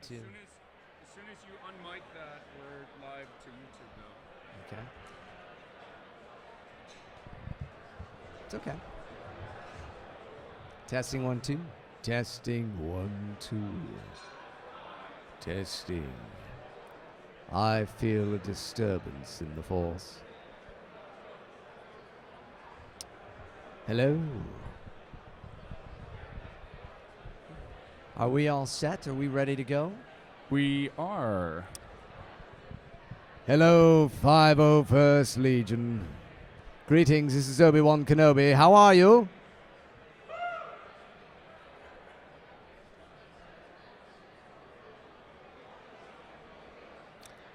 too. As soon as you unmic that, we're live to YouTube now. Okay. It's okay. Testing 1 2. Testing 1 2. Testing. I feel a disturbance in the force. Hello. Are we all set? Are we ready to go? We are. Hello, 501st Legion. Greetings, this is Obi-Wan Kenobi. How are you?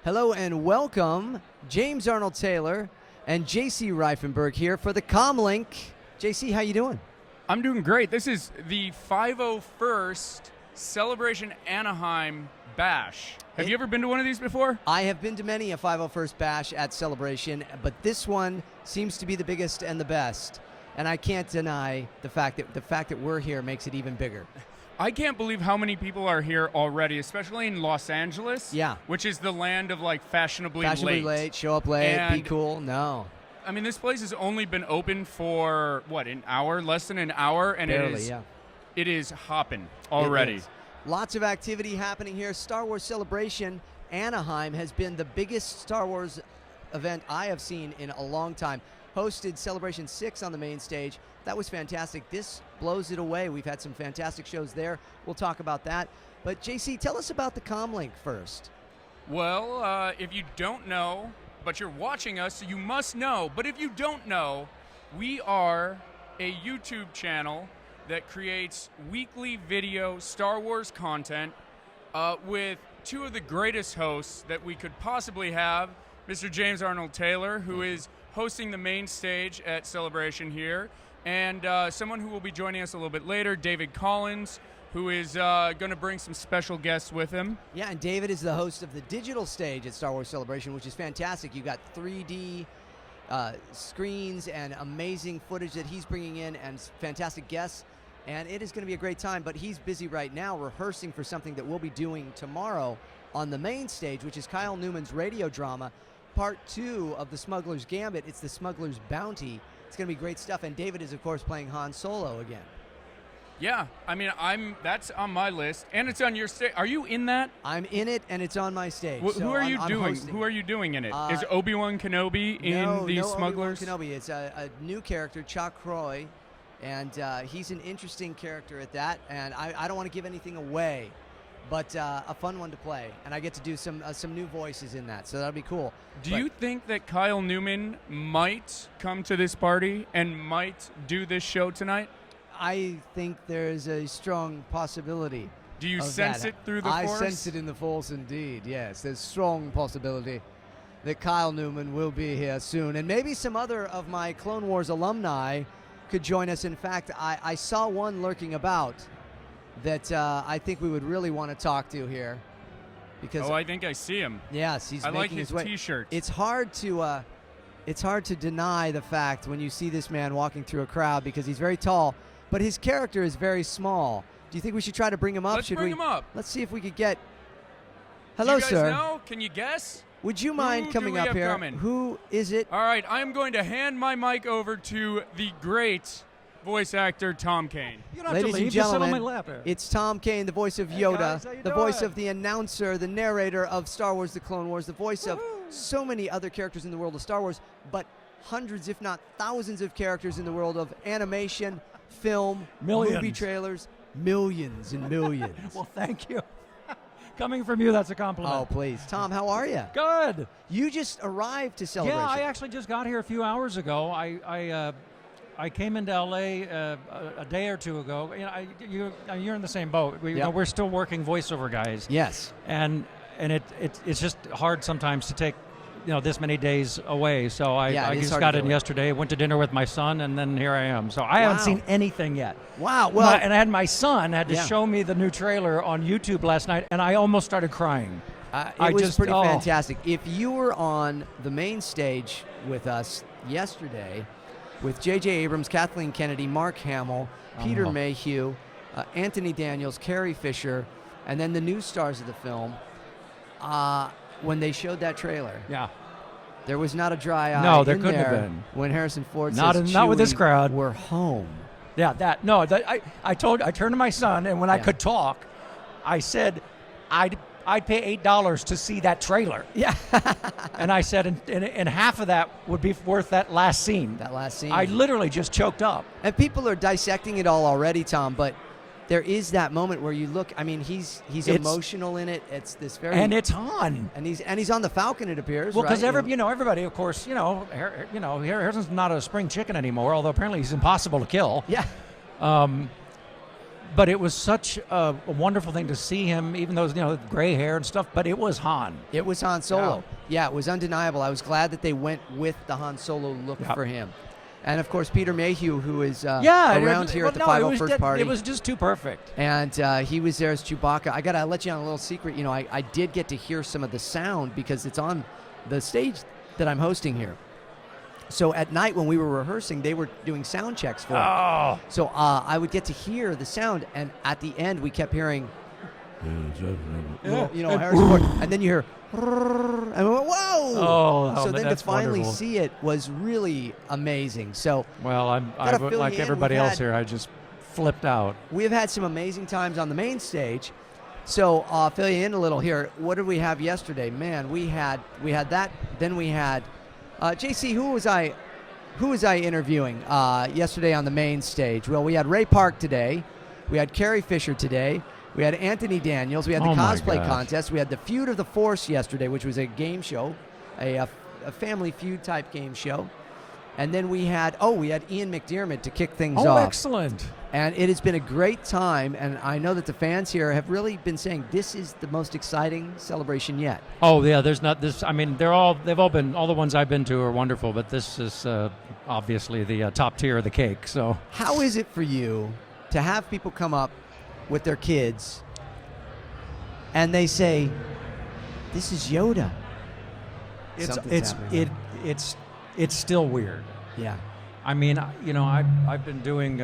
Hello and welcome, James Arnold Taylor and JC Reifenberg here for the Comlink. JC, how you doing? I'm doing great. This is the 501st Celebration Anaheim Bash. Have you ever been to one of these before? I have been to many a 501st Bash at Celebration, but this one seems to be the biggest and the best. And I can't deny the fact that we're here makes it even bigger. I can't believe how many people are here already, especially in Los Angeles. Yeah. Which is the land of like fashionably late, show up late, and be cool. No. I mean, this place has only been open for, what, an hour? Less than an hour? And Barely, it is hopping already. It is. Lots of activity happening here. Star Wars Celebration Anaheim has been the biggest Star Wars event I have seen in a long time. Hosted Celebration 6 on the main stage. That was fantastic. This blows it away. We've had some fantastic shows there. We'll talk about that. But, JC, tell us about the Comlink first. Well, if you don't know, but you're watching us, so you must know. But if you don't know, we are a YouTube channel that creates weekly video Star Wars content with two of the greatest hosts that we could possibly have, Mr. James Arnold Taylor, who is hosting the main stage at Celebration here, and someone who will be joining us a little bit later, David Collins, who is going to bring some special guests with him. Yeah, and David is the host of the digital stage at Star Wars Celebration, which is fantastic. You've got 3D screens and amazing footage that he's bringing in and fantastic guests, and it is going to be a great time, but he's busy right now rehearsing for something that we'll be doing tomorrow on the main stage, which is Kyle Newman's radio drama, Part 2 of The Smuggler's Gambit. It's The Smuggler's Bounty. It's going to be great stuff, and David is, of course, playing Han Solo again. Yeah, I mean, that's on my list, and it's on your stage. Are you in that? I'm in it, and it's on my stage. Who are you doing? Who are you doing in it? Is Obi-Wan Kenobi in the Smugglers? No, Obi-Wan Kenobi. It's a new character, Cha Croy, and he's an interesting character at that, and I don't want to give anything away, but a fun one to play, and I get to do some new voices in that, so that'll be cool. Do you think that Kyle Newman might come to this party and might do this show tonight? I think there's a strong possibility. Do you sense it through the Force? I sense it in the Force indeed, yes. There's strong possibility that Kyle Newman will be here soon, and maybe some other of my Clone Wars alumni could join us. In fact, I saw one lurking about that I think we would really want to talk to here. Because I think I see him. Yes, he's making his way. I like his T-shirt. It's hard to deny the fact when you see this man walking through a crowd because he's very tall, but his character is very small. Do you think we should try to bring him up? Let's bring him up. Let's see if we could get. Hello, sir. Do you guys know? Can you guess? Would you mind coming up here? Who is it? All right, I'm going to hand my mic over to the great voice actor Tom Kane. You don't have to leave, just sit on my lap there. It's Tom Kane, the voice of Yoda, guys, the voice of the announcer, the narrator of Star Wars: The Clone Wars, the voice of so many other characters in the world of Star Wars, but hundreds, if not thousands of characters in the world of animation, film, movie trailers, millions and millions. Well, thank you. Coming from you, that's a compliment. Oh, please. Tom, how are you? Good. You just arrived to Celebration. Yeah, I actually just got here a few hours ago. I came into LA a day or two ago. You're in the same boat. We're still working voiceover guys. Yes. And it's just hard sometimes to take this many days away. So I just got in yesterday, went to dinner with my son, and then here I am. So I haven't seen anything yet. Wow. Well, and I had my son had to show me the new trailer on YouTube last night, and I almost started crying. It was pretty fantastic. If you were on the main stage with us yesterday, with J.J. Abrams, Kathleen Kennedy, Mark Hamill, Peter Mayhew, Anthony Daniels, Carrie Fisher, And then the new stars of the film, when they showed that trailer, there was not a dry eye. No, there couldn't have been. When Harrison Ford not with this crowd. We're home. Yeah, I turned to my son, and when I could talk, I said, I'd pay $8 to see that trailer. Yeah. And I said, and half of that would be worth that last scene. That last scene. I literally just choked up. And people are dissecting it all already, Tom, but there is that moment where you look. I mean, he's emotional in it. It's this very and it's Han, and he's on the Falcon. It appears. Well, because right? everybody, of course, Harrison's not a spring chicken anymore. Although apparently he's impossible to kill. Yeah. But it was such a wonderful thing to see him, even though gray hair and stuff. But it was Han. It was Han Solo. Yeah, it was undeniable. I was glad that they went with the Han Solo look for him. And, of course, Peter Mayhew, who is around here at the 501st party. It was just too perfect. And he was there as Chewbacca. I got to let you on a little secret. I did get to hear some of the sound because it's on the stage that I'm hosting here. So at night when we were rehearsing, they were doing sound checks for it. So I would get to hear the sound, and at the end we kept hearing, Harrison Ford, and then you hear, and we went, whoa! So then to finally wonderful. see it was really amazing. So well, I like everybody else here, I just flipped out. We have had some amazing times on the main stage. So fill you in a little here. What did we have yesterday? Man, we had that. Then we had. JC, who was I interviewing yesterday on the main stage? Well, we had Ray Park today. We had Carrie Fisher today. We had Anthony Daniels. We had the cosplay contest. We had the Feud of the Force yesterday, which was a game show, a family feud type game show. And then we had Ian McDiarmid to kick things off. Oh, excellent. And it has been a great time, and I know that the fans here have really been saying this is the most exciting celebration yet. Oh, yeah, there's not this. I mean, they've all been, all the ones I've been to are wonderful, but this is obviously the top tier of the cake. So, how is it for you to have people come up with their kids and they say, "This is Yoda"? It's still weird. Yeah. I mean, I've been doing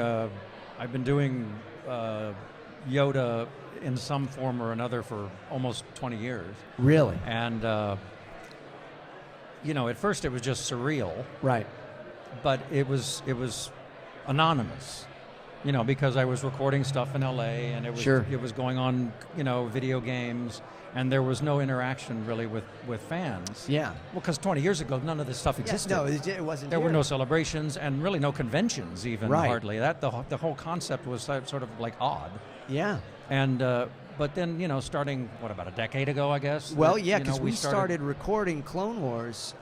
Yoda in some form or another for almost 20 years. Really? And at first it was just surreal. Right. But it was anonymous. Because I was recording stuff in LA and it was going on, video games. And there was no interaction really with fans. Yeah. Well, because 20 years ago, none of this stuff existed. No, it wasn't. There were no celebrations and really no conventions even, hardly. The whole concept was sort of like odd. Yeah. And but then, starting, about a decade ago, I guess? Well, because we started recording Clone Wars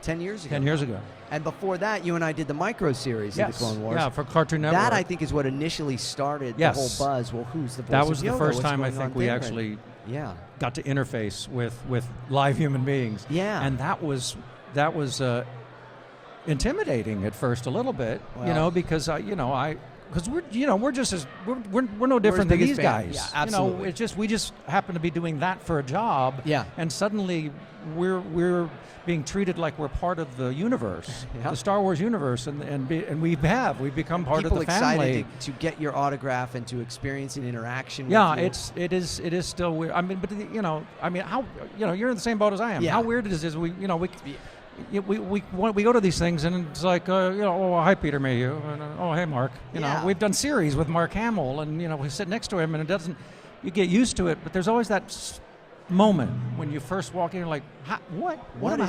10 years ago. 10 years ago. And before that, you and I did the micro series of the Clone Wars. Yeah, for Cartoon Network. That, I think, is what initially started the whole buzz. Well, who's the voice That was of Yoda? the first What's time I going think on we there? actually got to interface with live human beings. Yeah. And that was intimidating at first a little bit, because because we're just as we're no different than these guys. Yeah, absolutely. It's just we just happen to be doing that for a job. Yeah. And suddenly we're being treated like we're part of the universe, the Star Wars universe, and we've become part of the family. Excited to get your autograph and to experience an interaction. Yeah, with you. it is still weird. I mean, but how you're in the same boat as I am. Yeah. How weird it is we go to these things and it's like hi Peter Mayhew and oh hey Mark we've done series with Mark Hamill and we sit next to him and you get used to it, but there's always that moment when you first walk in, you're like, how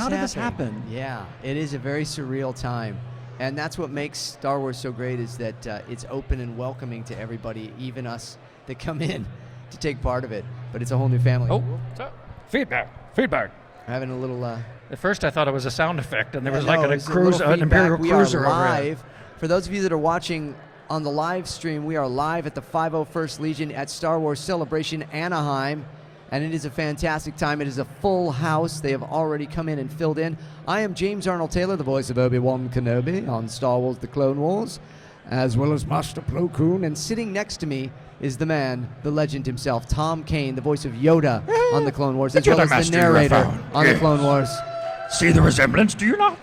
did this happen? Yeah, it is a very surreal time, and that's what makes Star Wars so great is that it's open and welcoming to everybody, even us that come in to take part of it. But it's a whole new family. Oh, feedback. Having a little. At first, I thought it was a sound effect, and there was an Imperial we cruiser are live. overhead. For those of you that are watching on the live stream, we are live at the 501st Legion at Star Wars Celebration Anaheim, and it is a fantastic time. It is a full house. They have already come in and filled in. I am James Arnold Taylor, the voice of Obi-Wan Kenobi on Star Wars The Clone Wars, as well as Master Plo Koon, and sitting next to me is the man, the legend himself, Tom Kane, the voice of Yoda on The Clone Wars, as well as the narrator on The Clone Wars. See the resemblance, do you not?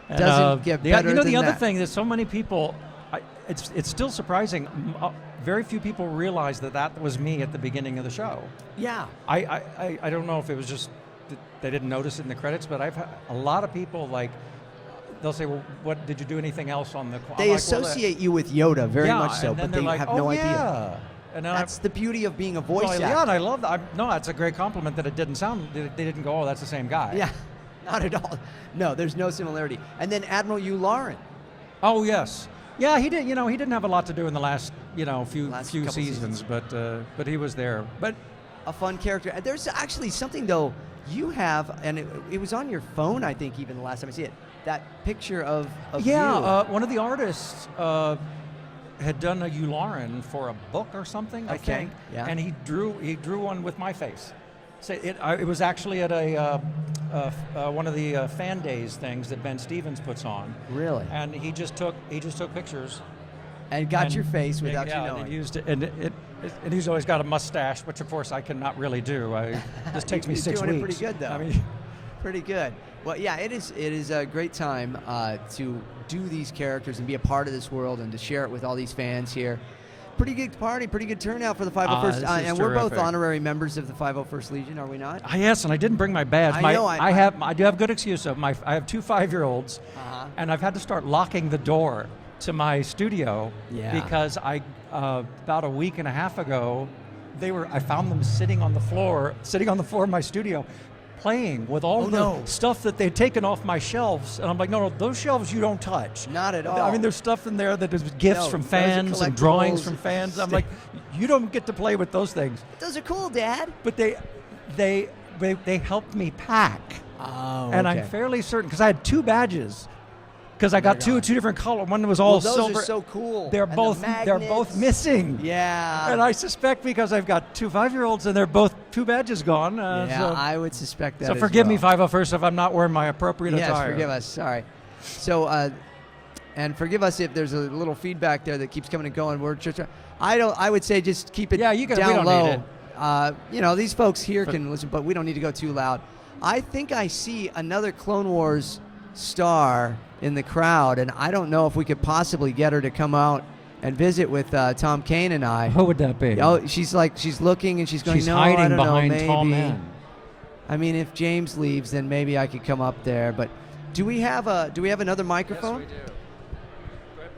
Doesn't get better than the other that. thing, there's so many people, it's still surprising. very few people realized that was me at the beginning of the show. Yeah. I don't know if it was just that they didn't notice it in the credits, but I've had a lot of people like, they'll say, well, what did you do anything else on the? They associate you with Yoda very much so, but they like, have no idea. Yeah. And that's the beauty of being a voice actor. Yeah, and I love that. No, that's a great compliment that it didn't sound. They didn't go, oh, that's the same guy. Yeah, not at all. No, there's no similarity. And then Admiral Yularen. Oh yes, yeah, he did. He didn't have a lot to do in the last few seasons, but he was there. But a fun character. There's actually something though you have, and it was on your phone, I think, even the last time I see it. That picture of you. One of the artists had done a Yularen for a book or something, I think, and he drew one with my face. So it was actually at a one of the fan days things that Ben Stevens puts on. Really? And he just took pictures. And got your face without you knowing. And used it, and he's always got a mustache, which of course I cannot really do. This takes me 6 weeks. You're doing it pretty good though. I mean, pretty good. Well, yeah, it is a great time to do these characters and be a part of this world and to share it with all these fans here. Pretty good party, pretty good turnout for the 501st. And we're both honorary members of the 501st Legion, are we not? Yes, and I didn't bring my badge. I do have good excuse of I have 2 5-year-olds, and I've had to start locking the door to my studio because about a week and a half ago, I found them sitting on the floor of my studio, playing with all the stuff that they'd taken off my shelves. And I'm like, no, those shelves you don't touch. Not at all. I mean, there's stuff in there that is gifts from fans and drawings from fans. I'm like, you don't get to play with those things. Those are cool, Dad. But they helped me pack. Oh, and I'm fairly certain, because I had 2 badges. Because I got two different colors. One was all those silver. Those are so cool. They're both missing. Yeah. And I suspect because I've got 2 5-year-olds and they're both 2 badges gone. So I would suspect that. So forgive me, 501st, if I'm not wearing my appropriate attire. Yes, forgive us. Sorry. So, and forgive us if there's a little feedback there that keeps coming and going. I would say just keep it down we don't low. Need it. These folks here can listen, but we don't need to go too loud. I think I see another Clone Wars star in the crowd, and I don't know if we could possibly get her to come out and visit with Tom Kane and I. Who would that be? Oh, she's looking and she's going, she's hiding I don't behind know, maybe. tall men. I mean, if James leaves, then maybe I could come up there. But do we have another microphone? Yes, we do.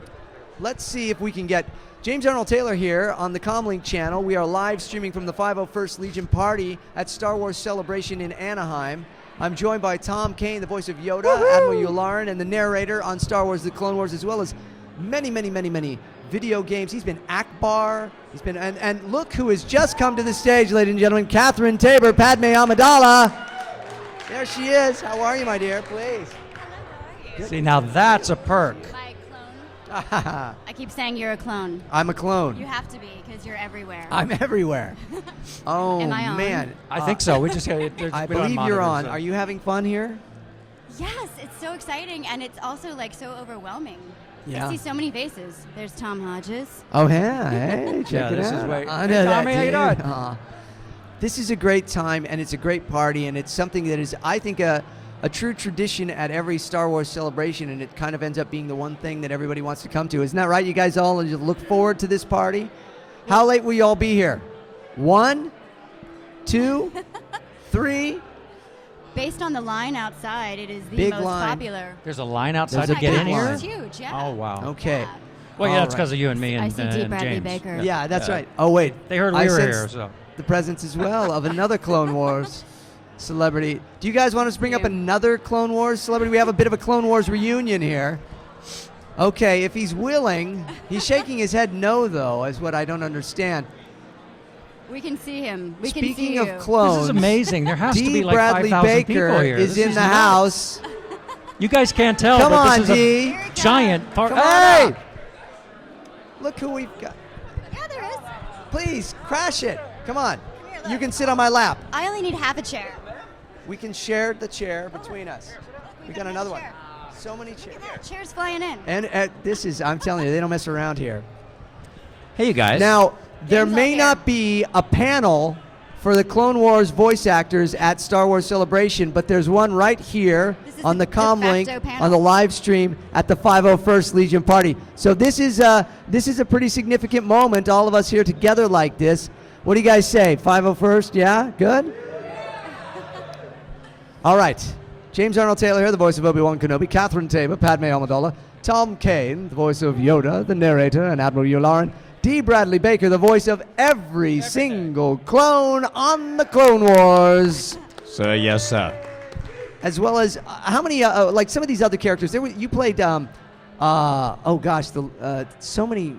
Let's see if we can get James Arnold Taylor here on the Comlink channel. We are live streaming from the 501st Legion party at Star Wars Celebration in Anaheim. I'm joined by Tom Kane, the voice of Yoda, Admiral Yularen, and the narrator on Star Wars: The Clone Wars, as well as many, many, many, many video games. He's been Akbar. He's been and look who has just come to the stage, ladies and gentlemen, Catherine Tabor, Padme Amidala. There she is. How are you, my dear? Please. Good. See, now that's a perk. My clone. I keep saying you're a clone. I'm a clone. You have to be, because you're everywhere. I'm everywhere. Oh, Am I on? man. I think so. We just I believe you're on. Are you having fun here? Yes, it's so exciting, and it's also so overwhelming. Yeah. I see so many faces. There's Tom Hodges. Oh, yeah. Hey, check it this out. is way. I know that, Tommy, how you dude. doing? This is a great time, and it's a great party, and it's something that is, I think, a true tradition at every Star Wars celebration, and it kind of ends up being the one thing that everybody wants to come to. Isn't that right? You guys all look forward to this party? How late will you all be here? 1, 2, 3? Based on the line outside, it is the Big most line. popular. There's a line outside There's to a get big in here? line. It's huge, yeah. Oh, wow. Okay. Yeah. Well, yeah, All that's because of you and me and, I see Dee and Bradley James. Baker. Yeah, that's right. Oh, wait. They heard I we were sense here, so. the presence as well of another Clone Wars celebrity. Do you guys want us to bring up another Clone Wars celebrity? We have a bit of a Clone Wars reunion here. Okay, if he's willing. He's shaking his head no, though, is what I don't understand. We can see him. We can Speaking see of you. clones, This is amazing. There has to Dee be like Bradley 5,000 Baker people here. is This in the nuts. house. You guys can't tell, Come but on, this is Dee. a giant part. Come on Hey! up. Look who we've got. Yeah, there is. Please, crash it. Come on. Come here, You look. can sit on my lap. I only need half a chair. We can share the chair between us. We got another one. chair. So many chairs. Look at that, chairs flying in. And this is, I'm telling you, they don't mess around here. Hey, you guys. Now, there James may up here. not be a panel for the Clone Wars voice actors at Star Wars Celebration, but there's one right here on the Comlink, on the live stream at the 501st Legion Party. So this is a pretty significant moment, all of us here together like this. What do you guys say? 501st, yeah? Good? All right. James Arnold Taylor here, the voice of Obi-Wan Kenobi. Catherine Tabor, Padme Amidala. Tom Kane, the voice of Yoda, the narrator, and Admiral Yularen. Dee Bradley Baker, the voice of every single clone on the Clone Wars. Sir, yes, sir. As well as how many, like some of these other characters. You played, so many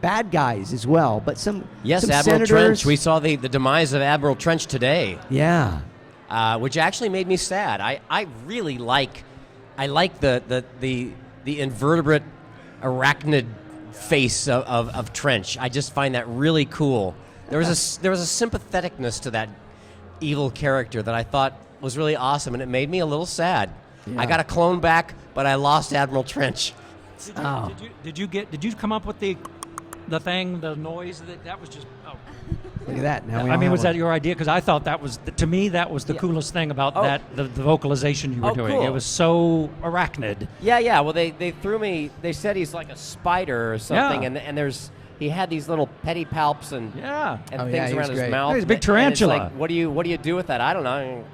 bad guys as well, but some Yes, some Admiral senators. Trench. We saw the demise of Admiral Trench today. Yeah. Which actually made me sad. I really like the invertebrate arachnid face of Trench. I just find that really cool. There was a sympatheticness to that evil character that I thought was really awesome, and it made me a little sad. Yeah. I got a clone back, but I lost Admiral Trench. Did you come up with the noise that was just? Oh. Look at that. Now we I mean, all was have that your idea? Because I thought that was, to me, that was the coolest thing about that, the vocalization you were doing. Cool. It was so arachnid. Yeah. Well, they threw me. They said he's like a spider or something, Yeah. and he had these little pedipalps and Yeah. and Oh, yeah, things he was around his great. mouth. He's a big And it's tarantula. like, what do you do with that? I don't know.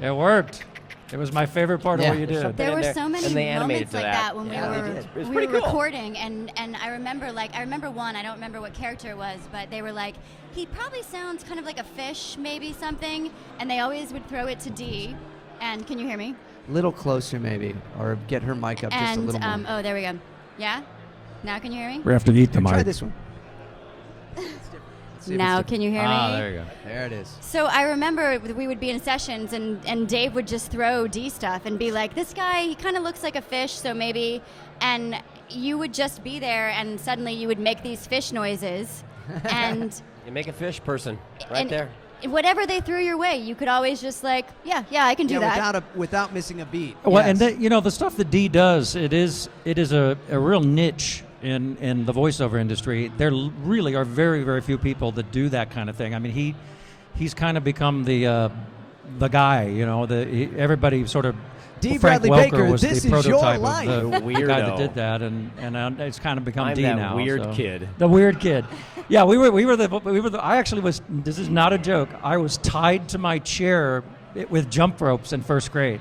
It worked. It was my favorite part of Yeah. what you did. There in were there, so many and they animated moments like to that when Yeah, they we did. It was were pretty cool. recording, and I remember one. I don't remember what character it was, but they were like, he probably sounds kind of like a fish, maybe something, and they always would throw it to Dee. And can you hear me? little closer maybe, or get her mic up just a little more. Oh, there we go. Yeah. Now can you hear me? We have to eat the Try mic. this one. See if it's Now different. can you hear me? There you go. There it is. So I remember we would be in sessions, and Dave would just throw Dee stuff and be like, this guy, he kind of looks like a fish, so maybe, and you would just be there, and suddenly you would make these fish noises, and You make a fish person right there. whatever they threw your way, you could always just like, yeah, I can do that. Without missing a beat. Well, Yes. and the stuff that Dee does, it is a real niche in the voiceover industry. There really are very, very few people that do that kind of thing. I mean, he's kind of become the guy. Everybody sort of. Dee Frank Bradley Welker Baker, was this the is your prototype life. of the Weirdo. guy that did that, and it's kind of become I'm Dee that now. weird so. kid. The weird kid. Yeah, we were the. I actually was. This is not a joke. I was tied to my chair with jump ropes in first grade,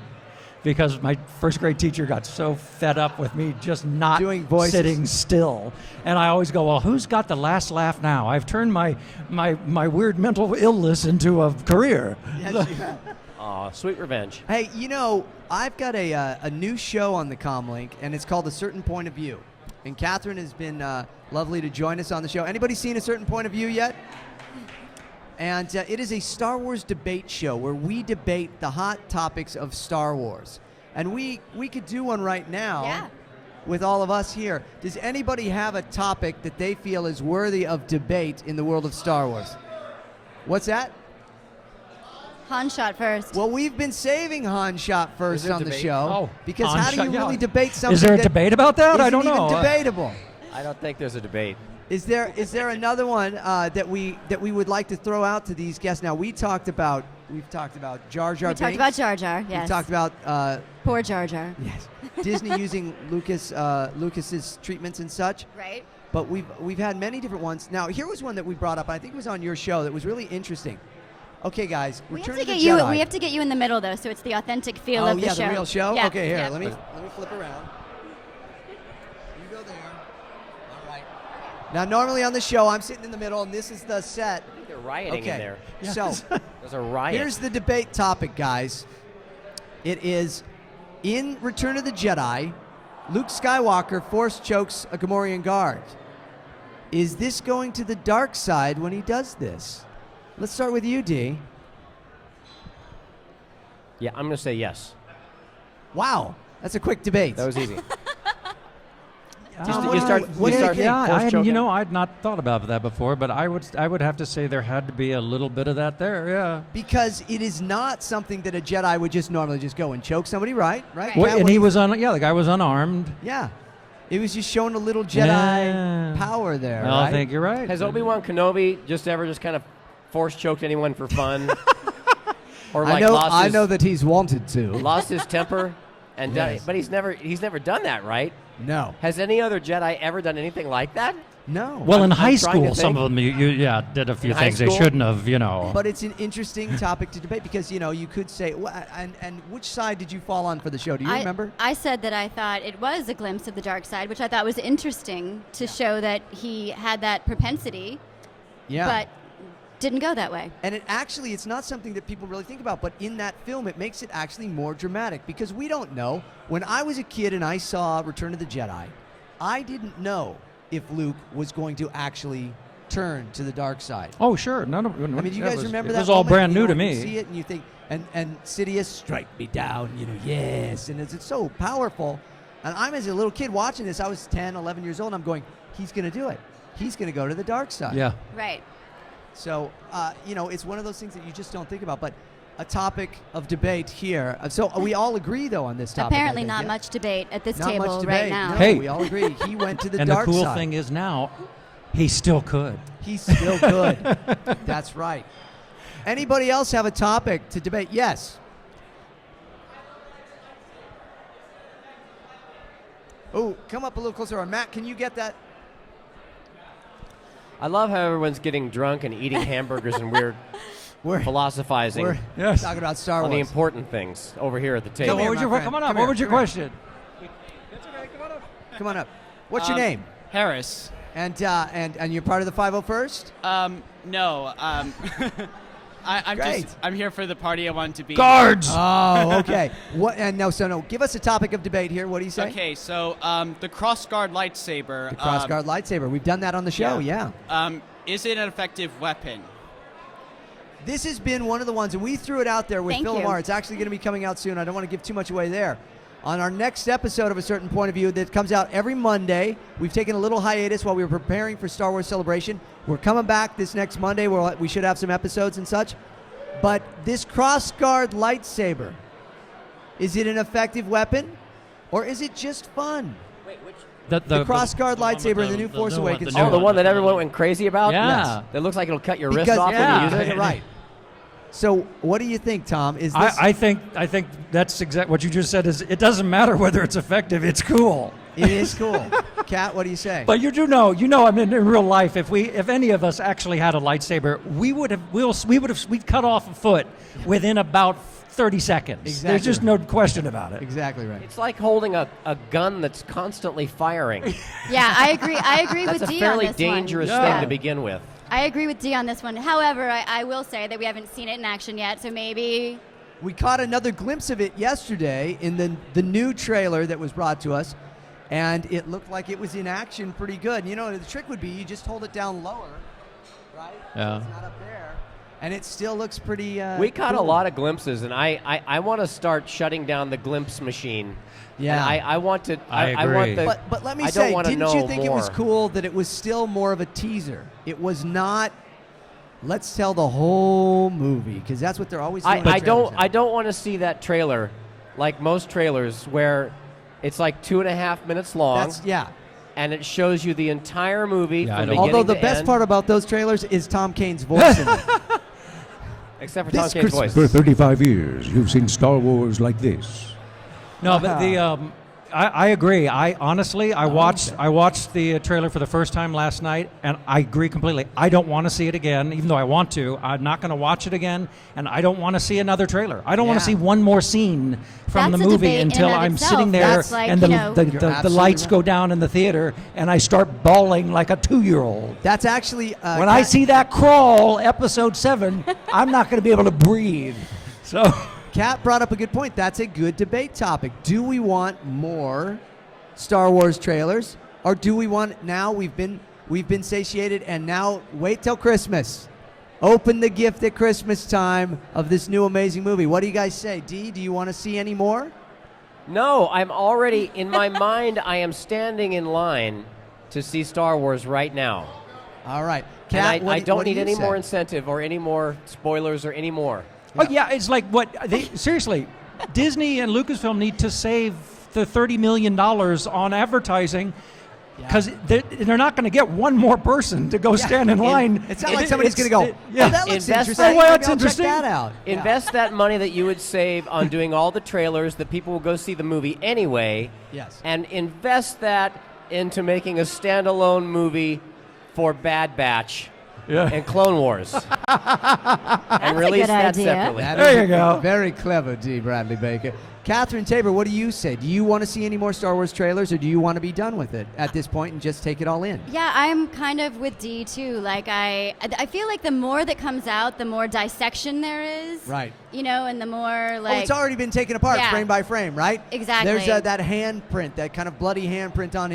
because my first grade teacher got so fed up with me just not Doing voices. sitting still. And I always go, well, who's got the last laugh now? I've turned my weird mental illness into a career. Yes, you have. Aw, sweet revenge. Hey, I've got a new show on the Comlink, and it's called A Certain Point of View. And Catherine has been lovely to join us on the show. Anybody seen A Certain Point of View yet? And it is a Star Wars debate show where we debate the hot topics of Star Wars. And we could do one right now. Yeah. With all of us here. Does anybody have a topic that they feel is worthy of debate in the world of Star Wars? What's that? Han shot first. Well, we've been saving Han shot first Is there on the debate? show. Oh, because Han how do you shot, yeah. really debate something Is there a that debate about that? I isn't don't know. even debatable? I don't think there's a debate. Is there another one that we would like to throw out to these guests? Now we've talked about Jar Jar We talked Binks. about Jar Jar, We've yes. talked about Poor Jar Jar. yes, Disney using Lucas's treatments and such. Right? But we've had many different ones. Now here was one that we brought up. I think it was on your show that was really interesting. Okay, guys, We have Return to of the get you. Jedi. We have to get you in the middle though, so it's the authentic feel Oh of the yeah, show. the real show. Yeah, Okay, here, yeah. let me flip around. You go there. All right. Now, normally on the show, I'm sitting in the middle, and this is the set. I think they're rioting Okay. in there. So There's a riot. here's the debate topic, guys. It is in Return of the Jedi, Luke Skywalker force chokes a Gamorrean guard. Is this going to the dark side when he does this? Let's start with you, Dee. Yeah, I'm going to say yes. Wow, that's a quick debate. That was easy. What you do start. you You start. think? Yeah, force choking. I'd not thought about that before, but I would have to say there had to be a little bit of that there. Yeah. Because it is not something that a Jedi would just normally just go and choke somebody, right? Right. Well, Cat, and what do he you- was the guy was unarmed. Yeah. It was just showing a little Jedi Yeah. power there, Well, right? I think you're right. Has Obi-Wan Kenobi just kind of force choked anyone for fun, or I know that he's wanted to. lost his temper, and Yes. but he's never done that, right? No. Has any other Jedi ever done anything like that? No. Well, in I'm high trying to school, some think. of them, did a few In high things they school? shouldn't have, But it's an interesting topic to debate because, you could say, and which side did you fall on for the show? Do you remember? I said that I thought it was a glimpse of the dark side, which I thought was interesting to show that he had that propensity, Yeah. but didn't go that way. And it's not something that people really think about, but in that film, it makes it actually more dramatic because we don't know. When I was a kid and I saw Return of the Jedi, I didn't know if Luke was going to actually turn to the dark side. Oh, sure. I mean, do you guys remember that? It was all moment? brand new to You me. see it and you think, and Sidious, strike me down, yes. And it's so powerful. And I'm, as a little kid watching this, I was 10, 11 years old, and I'm going, he's going to do it. He's going to go to the dark side. Yeah. Right. So, it's one of those things that you just don't think about. But a topic of debate here. So we all agree, though, on this topic. Apparently I think, not yeah? much debate at this Not table much debate. right now. No, Hey. we all agree. He went to the And the dark cool side. thing is now, he still could. He's still good. That's right. Anybody else have a topic to debate? Yes. Oh, come up a little closer. Matt, can you get that? I love how everyone's getting drunk and eating hamburgers and We're philosophizing Yes. talking about Star on Wars. the important things over here at the So table. here, what was my your friend. come on up? Come What here, was your come here. question? Come on up. What's your name? Harris. And you're part of the 501st? No. I'm Great. I'm here for the party I wanted to be. Guards. Oh, okay. What? And no. Give us a topic of debate here. What do you say? Okay, so the crossguard lightsaber. The crossguard lightsaber. We've done that on the show. Yeah. Is it an effective weapon? This has been one of the ones, and we threw it out there with Thank Phil you. Lamar. It's actually going to be coming out soon. I don't want to give too much away there. On our next episode of A Certain Point of View that comes out every Monday, we've taken a little hiatus while we were preparing for Star Wars Celebration. We're coming back this next Monday where we should have some episodes and such. But this crossguard lightsaber, is it an effective weapon or is it just fun? The crossguard lightsaber in the new Force Awakens. Oh, the one that everyone went crazy about? Yeah. Yes. That looks like it'll cut your wrist Because off when you use it? right. So, what do you think, Tom? Is this I think that's exactly what you just said. Is it doesn't matter whether it's effective. It's cool. it is cool? Kat, what do you say? But you do know. I mean, in real life, if any of us actually had a lightsaber, we'd cut off a foot within about 30 seconds. Exactly. There's just no question about it. Exactly right. It's like holding a gun that's constantly firing. Yeah, I agree. I agree That's with a Dee fairly on this one. dangerous Yeah. thing to begin with. I agree with Dee on this one. However, I will say that we haven't seen it in action yet, so maybe. We caught another glimpse of it yesterday in the new trailer that was brought to us, and it looked like it was in action pretty good. The trick would be you just hold it down lower, right? Yeah. It's not up there, and it still looks pretty. We caught a cool. lot of glimpses, and I want to start shutting down the glimpse machine. Yeah. And I want to. I I want agree. the. But let me I say, don't wanna didn't know you think it was more. cool that it was still more of a teaser? It was not. Let's tell the whole movie because that's what they're always doing. I don't want to see that trailer, like most trailers, where it's like 2.5 minutes long. Yeah. And it shows you the entire movie Yeah, I from don't- beginning Although the to best end, part about those trailers is Tom Kane's voice in it. except for Tom this Kane's voice. For 35 years, you've seen Star Wars like this. No, but I agree. I watched the trailer for the first time last night, and I agree completely. I don't want to see it again, even though I want to. I'm not going to watch it again, and I don't want to see another trailer. I don't want to see one more scene from That's the a movie debate in until and of I'm itself. sitting there That's like, and you the know- You're the absolutely lights right. go down in the theater, and I start bawling like a 2-year-old. That's actually When I see that crawl, episode 7, I'm not going to be able to breathe. So. Kat brought up a good point. That's a good debate topic. Do we want more Star Wars trailers, or do we want now? We've been satiated, and now wait till Christmas. Open the gift at Christmas time of this new amazing movie. What do you guys say, Dee? Do you want to see any more? No, I'm already in my mind. I am standing in line to see Star Wars right now. All right, And Kat. I don't need any say? more incentive or any more spoilers or any more. Oh yeah, it's like seriously, Disney and Lucasfilm need to save the $30 million on advertising Because they're not going to get one more person to go stand in line. It's not like somebody's going to go, yeah. that looks Invest interesting. that- well, Maybe it's I'll interesting. check that out. Invest that money that you would save on doing all the trailers that people will go see the movie anyway. Yes. And invest that into making a standalone movie for Bad Batch and Clone Wars. And release good that idea. separately. There you go. Very clever, Dee Bradley Baker. Catherine Tabor, what do you say? Do you want to see any more Star Wars trailers, or do you want to be done with it at this point and just take it all in? Yeah, I'm kind of with Dee too. Like I feel like the more that comes out, the more dissection there is. Right. You know, and the more like. It's already been taken apart Yeah. frame by frame, right? Exactly. There's that handprint, that kind of bloody handprint on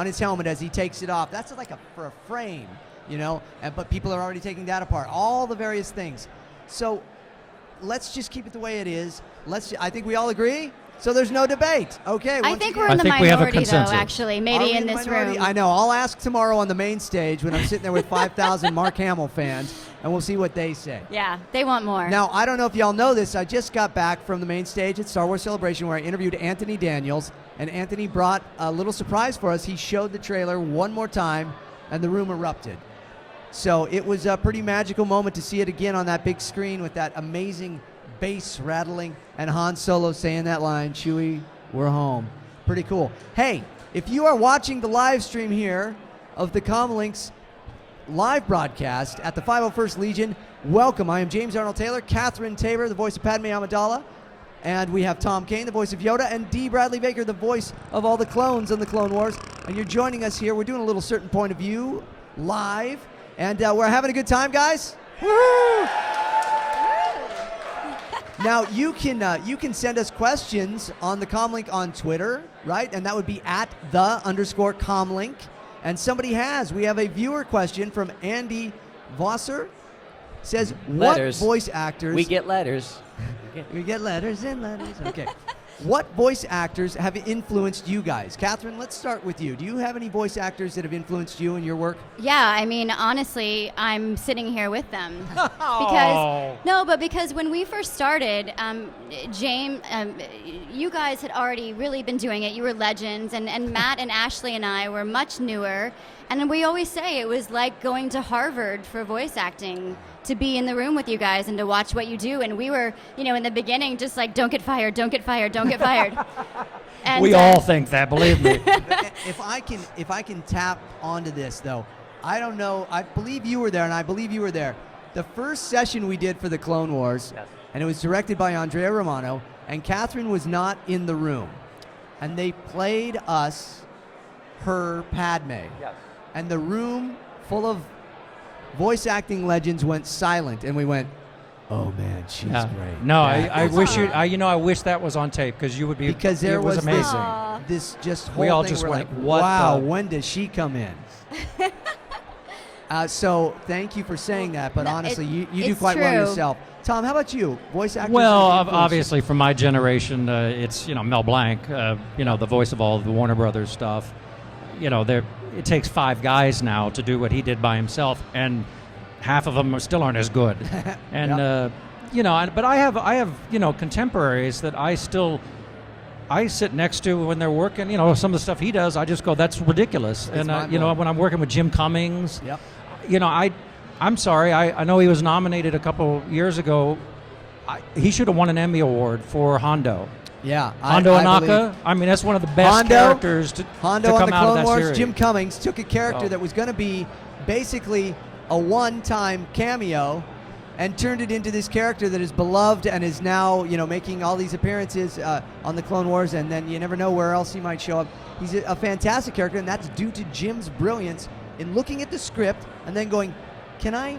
his helmet as he takes it off. That's like for a frame, you know. But people are already taking that apart. All the various things. So let's just keep it the way it is. I think we all agree. So there's no debate. Okay. I once think again- we're in I the think we have a minority though. consensus. Actually, Are maybe we in the this minority? room. I know. I'll ask tomorrow on the main stage when I'm sitting there with 5,000 Mark Hamill fans, and we'll see what they say. Yeah, they want more. Now, I don't know if y'all know this. I just got back from the main stage at Star Wars Celebration where I interviewed Anthony Daniels, and Anthony brought a little surprise for us. He showed the trailer one more time, and the room erupted. So it was a pretty magical moment to see it again on that big screen with that amazing bass rattling and Han Solo saying that line, Chewie, we're home. Pretty cool. Hey, if you are watching the live stream here of the Comlink's live broadcast at the 501st Legion, welcome. I am James Arnold Taylor, Catherine Tabor, the voice of Padme Amidala, and we have Tom Kane, the voice of Yoda, and Dee Bradley Baker, the voice of all the clones in the Clone Wars. And you're joining us here. We're doing a little certain point of view live, and we're having a good time, guys. Woo! Now you can send us questions on the Comlink on Twitter, right? And that would be at @the_Comlink. And somebody we have a viewer question from Andy Vosser. Says, Letters. what voice actors? We get letters. We get letters and letters. Okay. What voice actors have influenced you guys? Catherine, let's start with you. Do you have any voice actors that have influenced you in your work? Yeah, I mean, honestly, I'm sitting here with them because when we first started, James, you guys had already really been doing it. You were legends, and Matt and Ashley and I were much newer. And we always say it was like going to Harvard for voice acting, to be in the room with you guys and to watch what you do. And we were, in the beginning, just like, don't get fired, don't get fired, don't get fired. And, we all think that, believe me. If I can tap onto this, though, I don't know. I believe you were there, and I believe you were there. The first session we did for the Clone Wars, and it was directed by Andrea Romano, and Catherine was not in the room. And they played us her Padme. Yes. And the room full of voice acting legends went silent, and we went, oh man, she's great. No, That I is wish I wish that was on tape because you would be. because there it was amazing. this just whole We all thing just we're went, like, what wow, the- when does she come in? So thank you for saying that, but No, honestly, you do it's quite well true. yourself. Tom, how about you? Voice actors? Well, that influence you? obviously, from my generation, it's Mel Blanc, the voice of all the Warner Brothers stuff. It takes 5 guys now to do what he did by himself, and half of them still aren't as good. And but I have contemporaries that I sit next to when they're working. Some of the stuff he does, I just go, that's ridiculous. It's And mind-blowing. when I'm working with Jim Cummings, Yep. I'm sorry. I know he was nominated a couple years ago. He should have won an Emmy Award for Hondo. Yeah. Hondo I Anaka. believe I mean, that's one of the best Hondo- characters to Hondo come on the out of Clone that Wars, series. Jim Cummings took a character Oh. that was going to be basically a one-time cameo and turned it into this character that is beloved and is now, making all these appearances on the Clone Wars, and then you never know where else he might show up. He's a fantastic character, and that's due to Jim's brilliance in looking at the script and then going, can I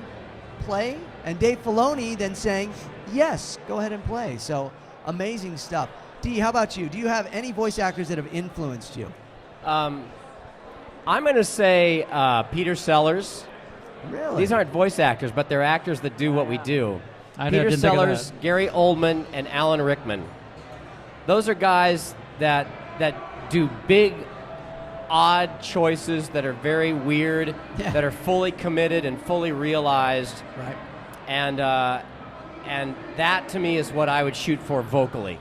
play? And Dave Filoni then saying, yes, go ahead and play. So amazing stuff. Dee, how about you? Do you have any voice actors that have influenced you? I'm going to say Peter Sellers. Really? These aren't voice actors, but they're actors that do what we do. I Peter didn't think of Sellers, Gary Oldman, and Alan Rickman. Those are guys that do big, odd choices that are very weird, that are fully committed and fully realized. Right. And that to me is what I would shoot for vocally.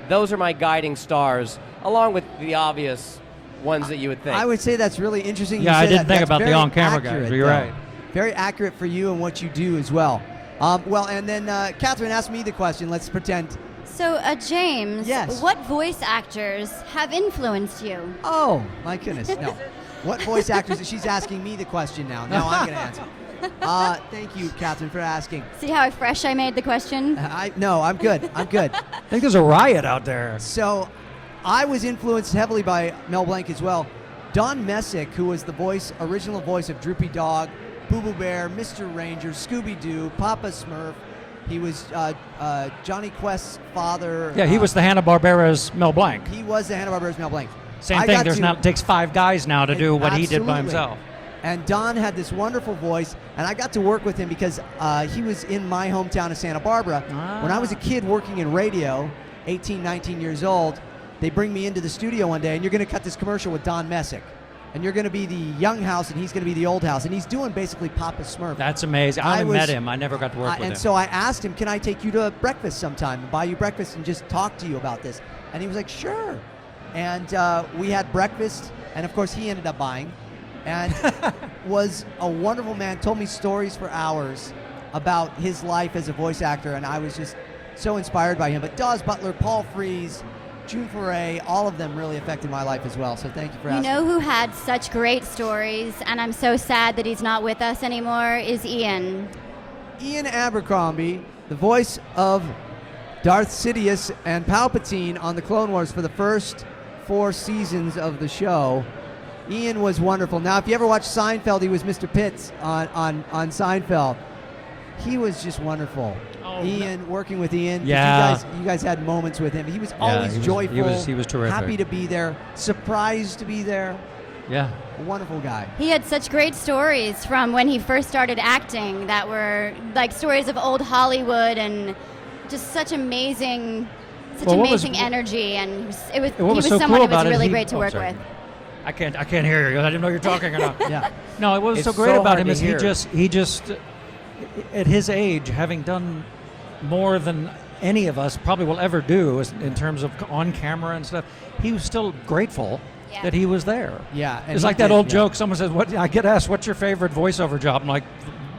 Those are my guiding stars, along with the obvious ones that you would think. I would say that's really interesting. Yeah, you I say didn't that. think That's about the very on-camera guys, accurate, but you're though. right. Very accurate for you and what you do as well. Well, and then Catherine asked me the question. Let's pretend. So, James, Yes. what voice actors have influenced you? Oh, my goodness. No. What voice actors? She's asking me the question now. Now I'm going to answer. Thank you, Catherine, for asking. See how fresh I made the question? No, I'm good. I'm good. I think there's a riot out there. So I was influenced heavily by Mel Blanc as well. Don Messick, who was the original voice of Droopy Dog, Boo Boo Bear, Mr. Ranger, Scooby-Doo, Papa Smurf. He was Johnny Quest's father. Yeah, he was the Hanna-Barbera's Mel Blanc. He was the Hanna-Barbera's Mel Blanc. Same thing. It takes 5 guys now to do what he did by himself. And Don had this wonderful voice, and I got to work with him because he was in my hometown of Santa Barbara. When I was a kid working in radio, 18, 19 years old, they bring me into the studio one day, and you're going to cut this commercial with Don Messick. And you're going to be the young house, and he's going to be the old house. And he's doing basically Papa Smurf. That's amazing. I only met him. I never got to work with him. And so I asked him, can I take you to breakfast sometime and buy you breakfast and just talk to you about this? And he was like, sure. And we had breakfast, and of course he ended up buying. And was a wonderful man, told me stories for hours about his life as a voice actor, and I was just so inspired by him. But Dawes Butler, Paul Frees, June Foray, all of them really affected my life as well. So thank you for asking. You know who had such great stories, and I'm so sad that he's not with us anymore, is Ian. Ian Abercrombie, the voice of Darth Sidious and Palpatine on the Clone Wars for the first 4 seasons of the show. Ian was wonderful. Now, if you ever watch Seinfeld, he was Mr. Pitts on Seinfeld. He was just wonderful. Ian, working with Ian. Yeah. You guys had moments with him. He was always joyful. He was terrific. Happy to be there. Surprised to be there. Yeah. A wonderful guy. He had such great stories from when he first started acting that were like stories of old Hollywood and just such amazing energy. And he was so someone cool who was about it, really he- great to oh, work sorry. with. I can't hear you. I didn't know you're talking or not. Yeah. No, what was It's so great so about hard him to is hear. he just at his age, having done more than any of us probably will ever do in terms of on camera and stuff, he was still grateful that he was there. Yeah. and It's he like that did, old yeah. joke. Someone says, "What?" I get asked, "What's your favorite voiceover job?" I'm like,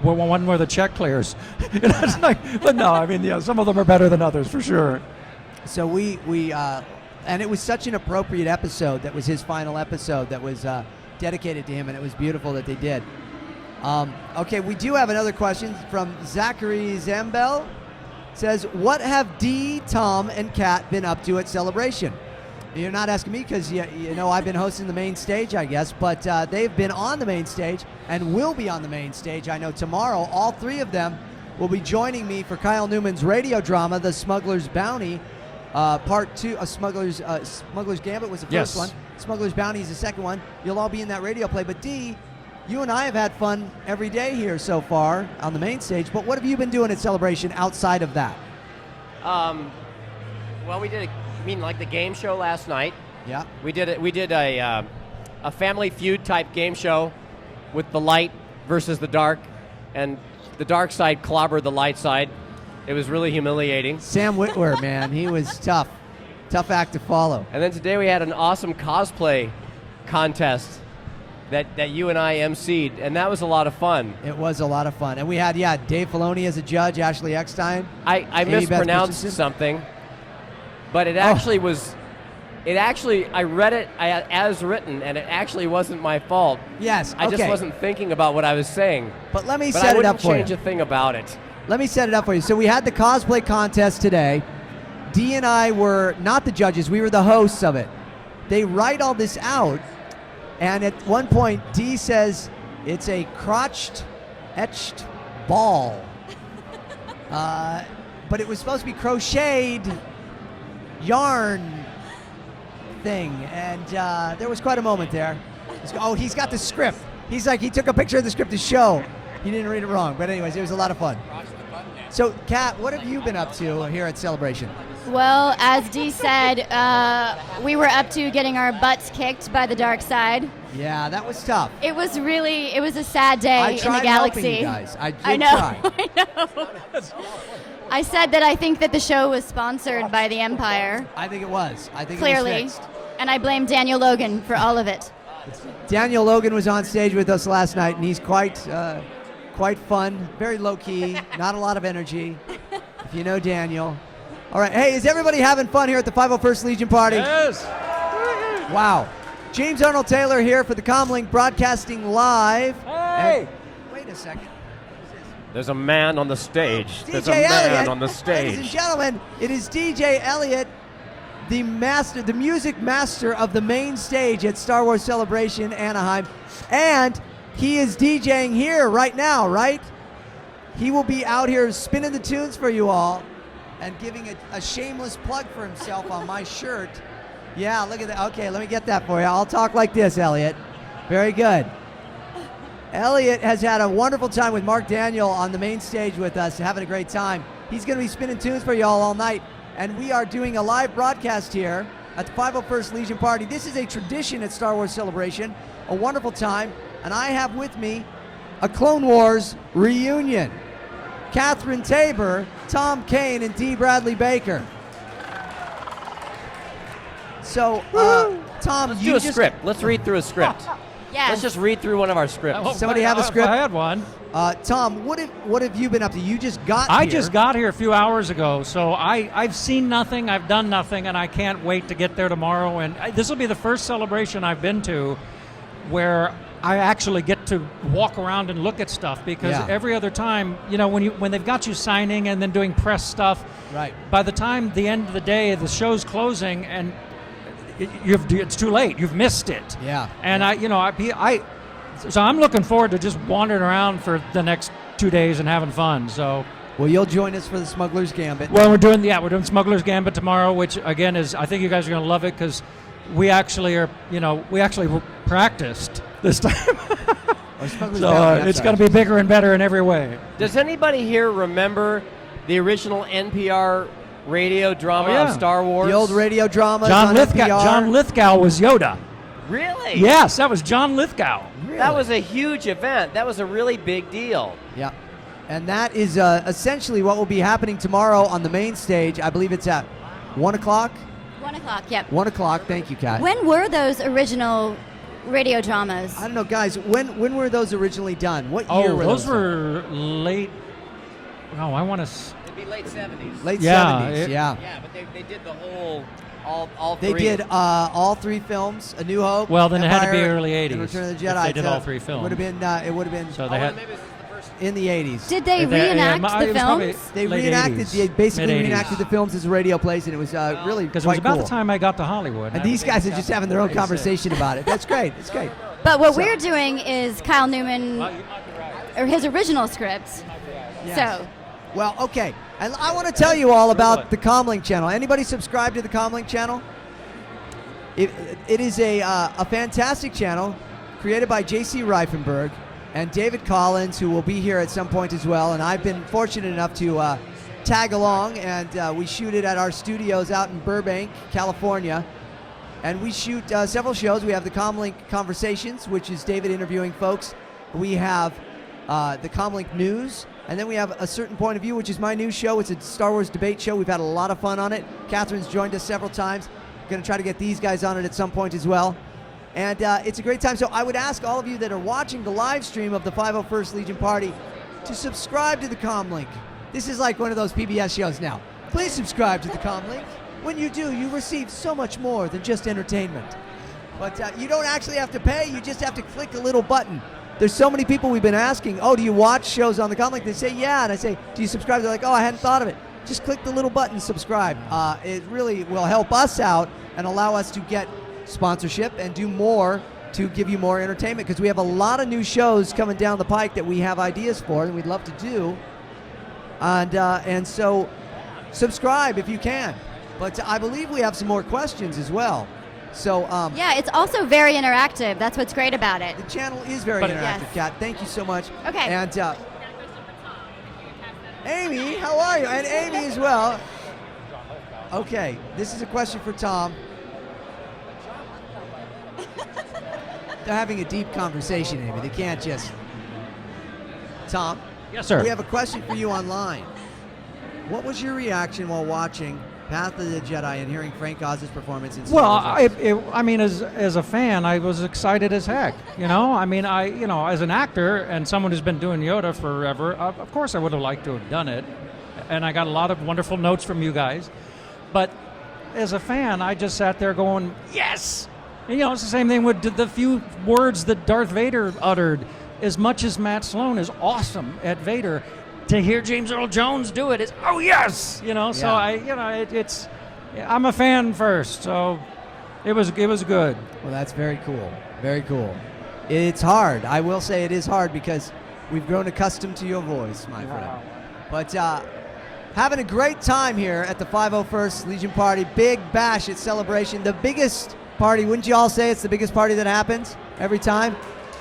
"One where the check clears." You know, it's like, but no, I mean, yeah, some of them are better than others for sure. So we and it was such an appropriate episode. That was his final episode that was dedicated to him, and it was beautiful that they did. Okay, we do have another question from Zachary Zambel. Says, what have Dee, Tom, and Kat been up to at Celebration? You're not asking me because you know I've been hosting the main stage, I guess, but they've been on the main stage and will be on the main stage. I know tomorrow all 3 of them will be joining me for Kyle Newman's radio drama, The Smuggler's Bounty, Part 2. Smuggler's Gambit was the first one. Smuggler's Bounty is the second one. You'll all be in that radio play. But Dee, you and I have had fun every day here so far on the main stage. But what have you been doing at Celebration outside of that? Well, we did like the game show last night. Yeah. We did a Family Feud type game show with the light versus the dark, and the dark side clobbered the light side. It was really humiliating. Sam Witwer, man, he was tough act to follow. And then today we had an awesome cosplay contest that you and I emceed, and that was a lot of fun. It was a lot of fun, and we had Dave Filoni as a judge, Ashley Eckstein. I Amy Beth mispronounced Christensen. something, but it actually was. It actually, I read it as written, and it actually wasn't my fault. Yes, I just wasn't thinking about what I was saying. But let me But set I it up wouldn't for you. change a thing about it. Let me set it up for you. So we had the cosplay contest today. Dee and I were not the judges. We were the hosts of it. They write all this out, and at one point, Dee says it's a crotched, etched ball. But it was supposed to be crocheted yarn thing, and there was quite a moment there. He's got the script. He's like, he took a picture of the script to show. He didn't read it wrong. But anyways, it was a lot of fun. So, Kat, what have you been up to here at Celebration? Well, as Dee said, we were up to getting our butts kicked by the dark side. Yeah, that was tough. It was a sad day I in tried the galaxy. helping you guys. I did I know. try. I know. I said that I think that the show was sponsored by the Empire. I think it was. I think Clearly. it was fixed. And I blame Daniel Logan for all of it. Daniel Logan was on stage with us last night, and he's quite fun, very low key, not a lot of energy. If you know Daniel. All right, hey, is everybody having fun here at the 501st Legion Party? Yes. Wow. James Arnold Taylor here for the Comlink, broadcasting live. Hey! Wait a second. There's a man on the stage. There's DJ a man Elliot. on the Ladies and stage. gentlemen, it is DJ Elliot, the music master of the main stage at Star Wars Celebration Anaheim, and he is DJing here right now, right? He will be out here spinning the tunes for you all and giving a shameless plug for himself on my shirt. Yeah, look at that. Okay, let me get that for you. I'll talk like this, Elliot. Very good. Elliot has had a wonderful time with Mark Daniel on the main stage with us, having a great time. He's going to be spinning tunes for you all night, and we are doing a live broadcast here at the 501st Legion Party. This is a tradition at Star Wars Celebration, a wonderful time, and I have with me a Clone Wars reunion. Catherine Tabor, Tom Kane, and Dee Bradley Baker. So, Tom, Let's you do a just script. Let's read through a script. Yes. Let's just read through one of our scripts. Somebody have a script? I had one. Tom, what have you been up to? You just got I here. just got here a few hours ago, so I've seen nothing, I've done nothing, and I can't wait to get there tomorrow. And this will be the first celebration I've been to where I actually get to walk around and look at stuff, because every other time, when they've got you signing and then doing press stuff, right? By the time the end of the day, the show's closing, and it's too late. You've missed it. Yeah. And so I'm looking forward to just wandering around for the next 2 days and having fun. So. Well, you'll join us for the Smuggler's Gambit. Well, we're doing Smuggler's Gambit tomorrow, which again is, I think you guys are going to love it, because we actually practiced this time. So it's going to be bigger and better in every way. Does anybody here remember the original NPR radio drama of Star Wars? The old radio dramas John on Lithgow. NPR. John Lithgow was Yoda. Really? Yes, that was John Lithgow. Really? That was a huge event. That was a really big deal. Yeah. And that is essentially what will be happening tomorrow on the main stage. I believe it's at 1 o'clock. 1 o'clock, yep. 1 o'clock. Thank you, Kat. When were those original radio dramas? I don't know, guys. When were those originally done? What year were those? Those were late. Oh, I want to. It'd be late 70s. Late 70s, Yeah, but they did the whole, all three. They did all three films, A New Hope. Well, then Empire, it had to be early 80s. and Return of the if Jedi. they did all three films. It would have been So they had. Maybe this is the first. in the 80s. Did they reenact the films? They late reenacted. 80s, They basically mid-80s. reenacted the films as radio plays, and it was really Because it quite was about cool. the time I got to Hollywood. And these guys are just having their own conversation about it. That's great. It's great. But what we're doing is Kyle Newman, or his original scripts. Yes. So, Well, okay. And I want to tell you all about the Comlink channel. Anybody subscribe to the Comlink channel? It is a fantastic channel created by J.C. Reifenberg and David Collins, who will be here at some point as well. And I've been fortunate enough to tag along, and we shoot it at our studios out in Burbank, California. And we shoot several shows. We have the Comlink Conversations, which is David interviewing folks. We have the Comlink News. And then we have A Certain Point of View, which is my new show. It's a Star Wars debate show. We've had a lot of fun on it. Catherine's joined us several times. Going to try to get these guys on it at some point as well. And it's a great time. So I would ask all of you that are watching the live stream of the 501st Legion Party to subscribe to the Comlink. This is like one of those PBS shows now. Please subscribe to the Comlink. When you do, you receive so much more than just entertainment. But you don't actually have to pay. You just have to click a little button. There's so many people we've been asking, oh, do you watch shows on the Comlink? They say, yeah. And I say, do you subscribe? They're like, oh, I hadn't thought of it. Just click the little button, subscribe. It really will help us out and allow us to get sponsorship and do more to give you more entertainment, because we have a lot of new shows coming down the pike that we have ideas for and we'd love to do. And so subscribe if you can. But I believe we have some more questions as well. So yeah, it's also very interactive. That's what's great about it. the channel is very interactive, Yes. Kat. Thank you so much. Okay. And Amy, how are you? And Amy as well. Okay, this is a question for Tom. They're having a deep conversation, Amy. They can't just... Tom? Yes, sir. We have a question for you online. What was your reaction while watching Path of the Jedi and hearing Frank Oz's performance in Well, Star Wars. I mean, as a fan, I was excited as heck. You know, I mean, as an actor and someone who's been doing Yoda forever, of course I would have liked to have done it, and I got a lot of wonderful notes from you guys. But as a fan, I just sat there going, yes. And, you know, it's the same thing with the few words that Darth Vader uttered. As much as Matt Sloan is awesome at Vader, to hear James Earl Jones do it is, oh yes, you know. So I'm a fan first, so it was good. Well, that's very cool. Very cool. It's hard. I will say it is hard because we've grown accustomed to your voice, my friend. But having a great time here at the 501st Legion Party, big bash at Celebration, the biggest party. Wouldn't you all say it's the biggest party that happens every time?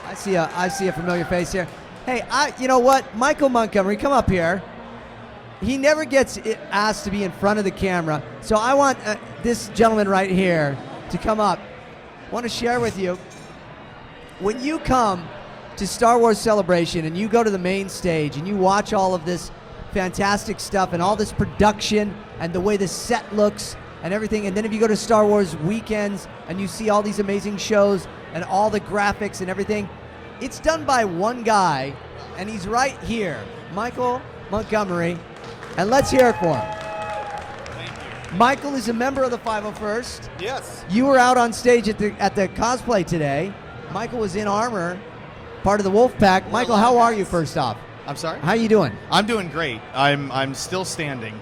I see a familiar face here. Hey, you know what? Michael Montgomery, come up here. He never gets asked to be in front of the camera, so I want this gentleman right here to come up. I want to share with you, when you come to Star Wars Celebration and you go to the main stage and you watch all of this fantastic stuff and all this production and the way the set looks and everything, and then if you go to Star Wars weekends and you see all these amazing shows and all the graphics and everything, it's done by one guy, and he's right here, Michael Montgomery, and let's hear it for him. Thank you. Michael is a member of the 501st. Yes. You were out on stage at the cosplay today. Michael was in armor, part of the Wolf Pack. Michael, how are you, first off? I'm sorry? How you doing? I'm doing great. I'm still standing.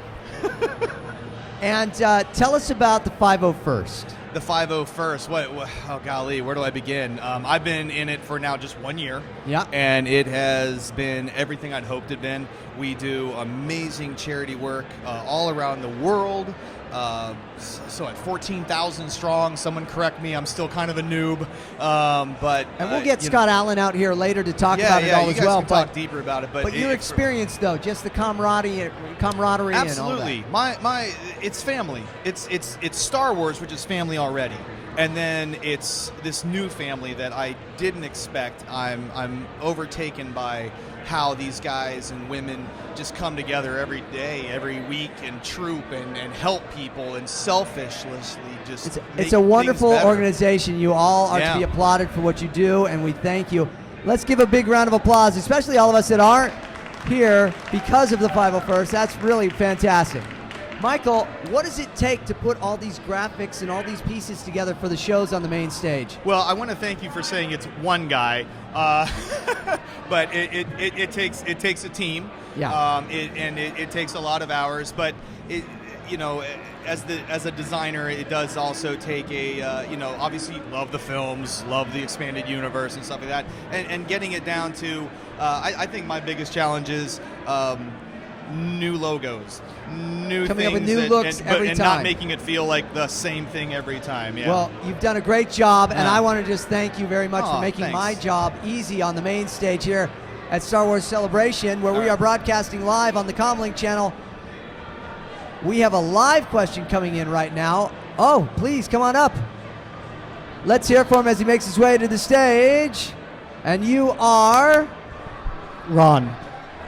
And tell us about the 501st. The 501st. What? Oh golly, where do I begin? I've been in it for now just 1 year. Yeah. And it has been everything I'd hoped it'd been. We do amazing charity work all around the world. So at 14,000 strong. Someone correct me. I'm still kind of a noob. And we'll get Scott Allen out here later to talk about it all you as guys well. can talk deeper about it. But your experience, though, just the camaraderie absolutely. and all that. My it's family. It's Star Wars, which is family already, and then it's this new family that I didn't expect. I'm overtaken by how these guys and women just come together every day, every week, and troop and help people and selfishly just it's a wonderful things better. organization. You all are to be applauded for what you do, and we thank you. Let's give a big round of applause, especially all of us that aren't here because of the 501st. That's really fantastic. Michael, what does it take to put all these graphics and all these pieces together for the shows on the main stage? Well, I want to thank you for saying it's one guy, but it takes a team. Yeah. It takes a lot of hours, but as a designer, it does also take obviously love the films, love the expanded universe and stuff like that, and getting it down to I think my biggest challenge is new logos, new coming things, up with new looks every and time, not making it feel like the same thing every time. Yeah. Well, you've done a great job, and I want to just thank you very much for making thanks. my job easy on the main stage here at Star Wars Celebration, where we are broadcasting live on the Comlink channel. We have a live question coming in right now. Oh, please come on up. Let's hear from him as he makes his way to the stage. And you are Ron.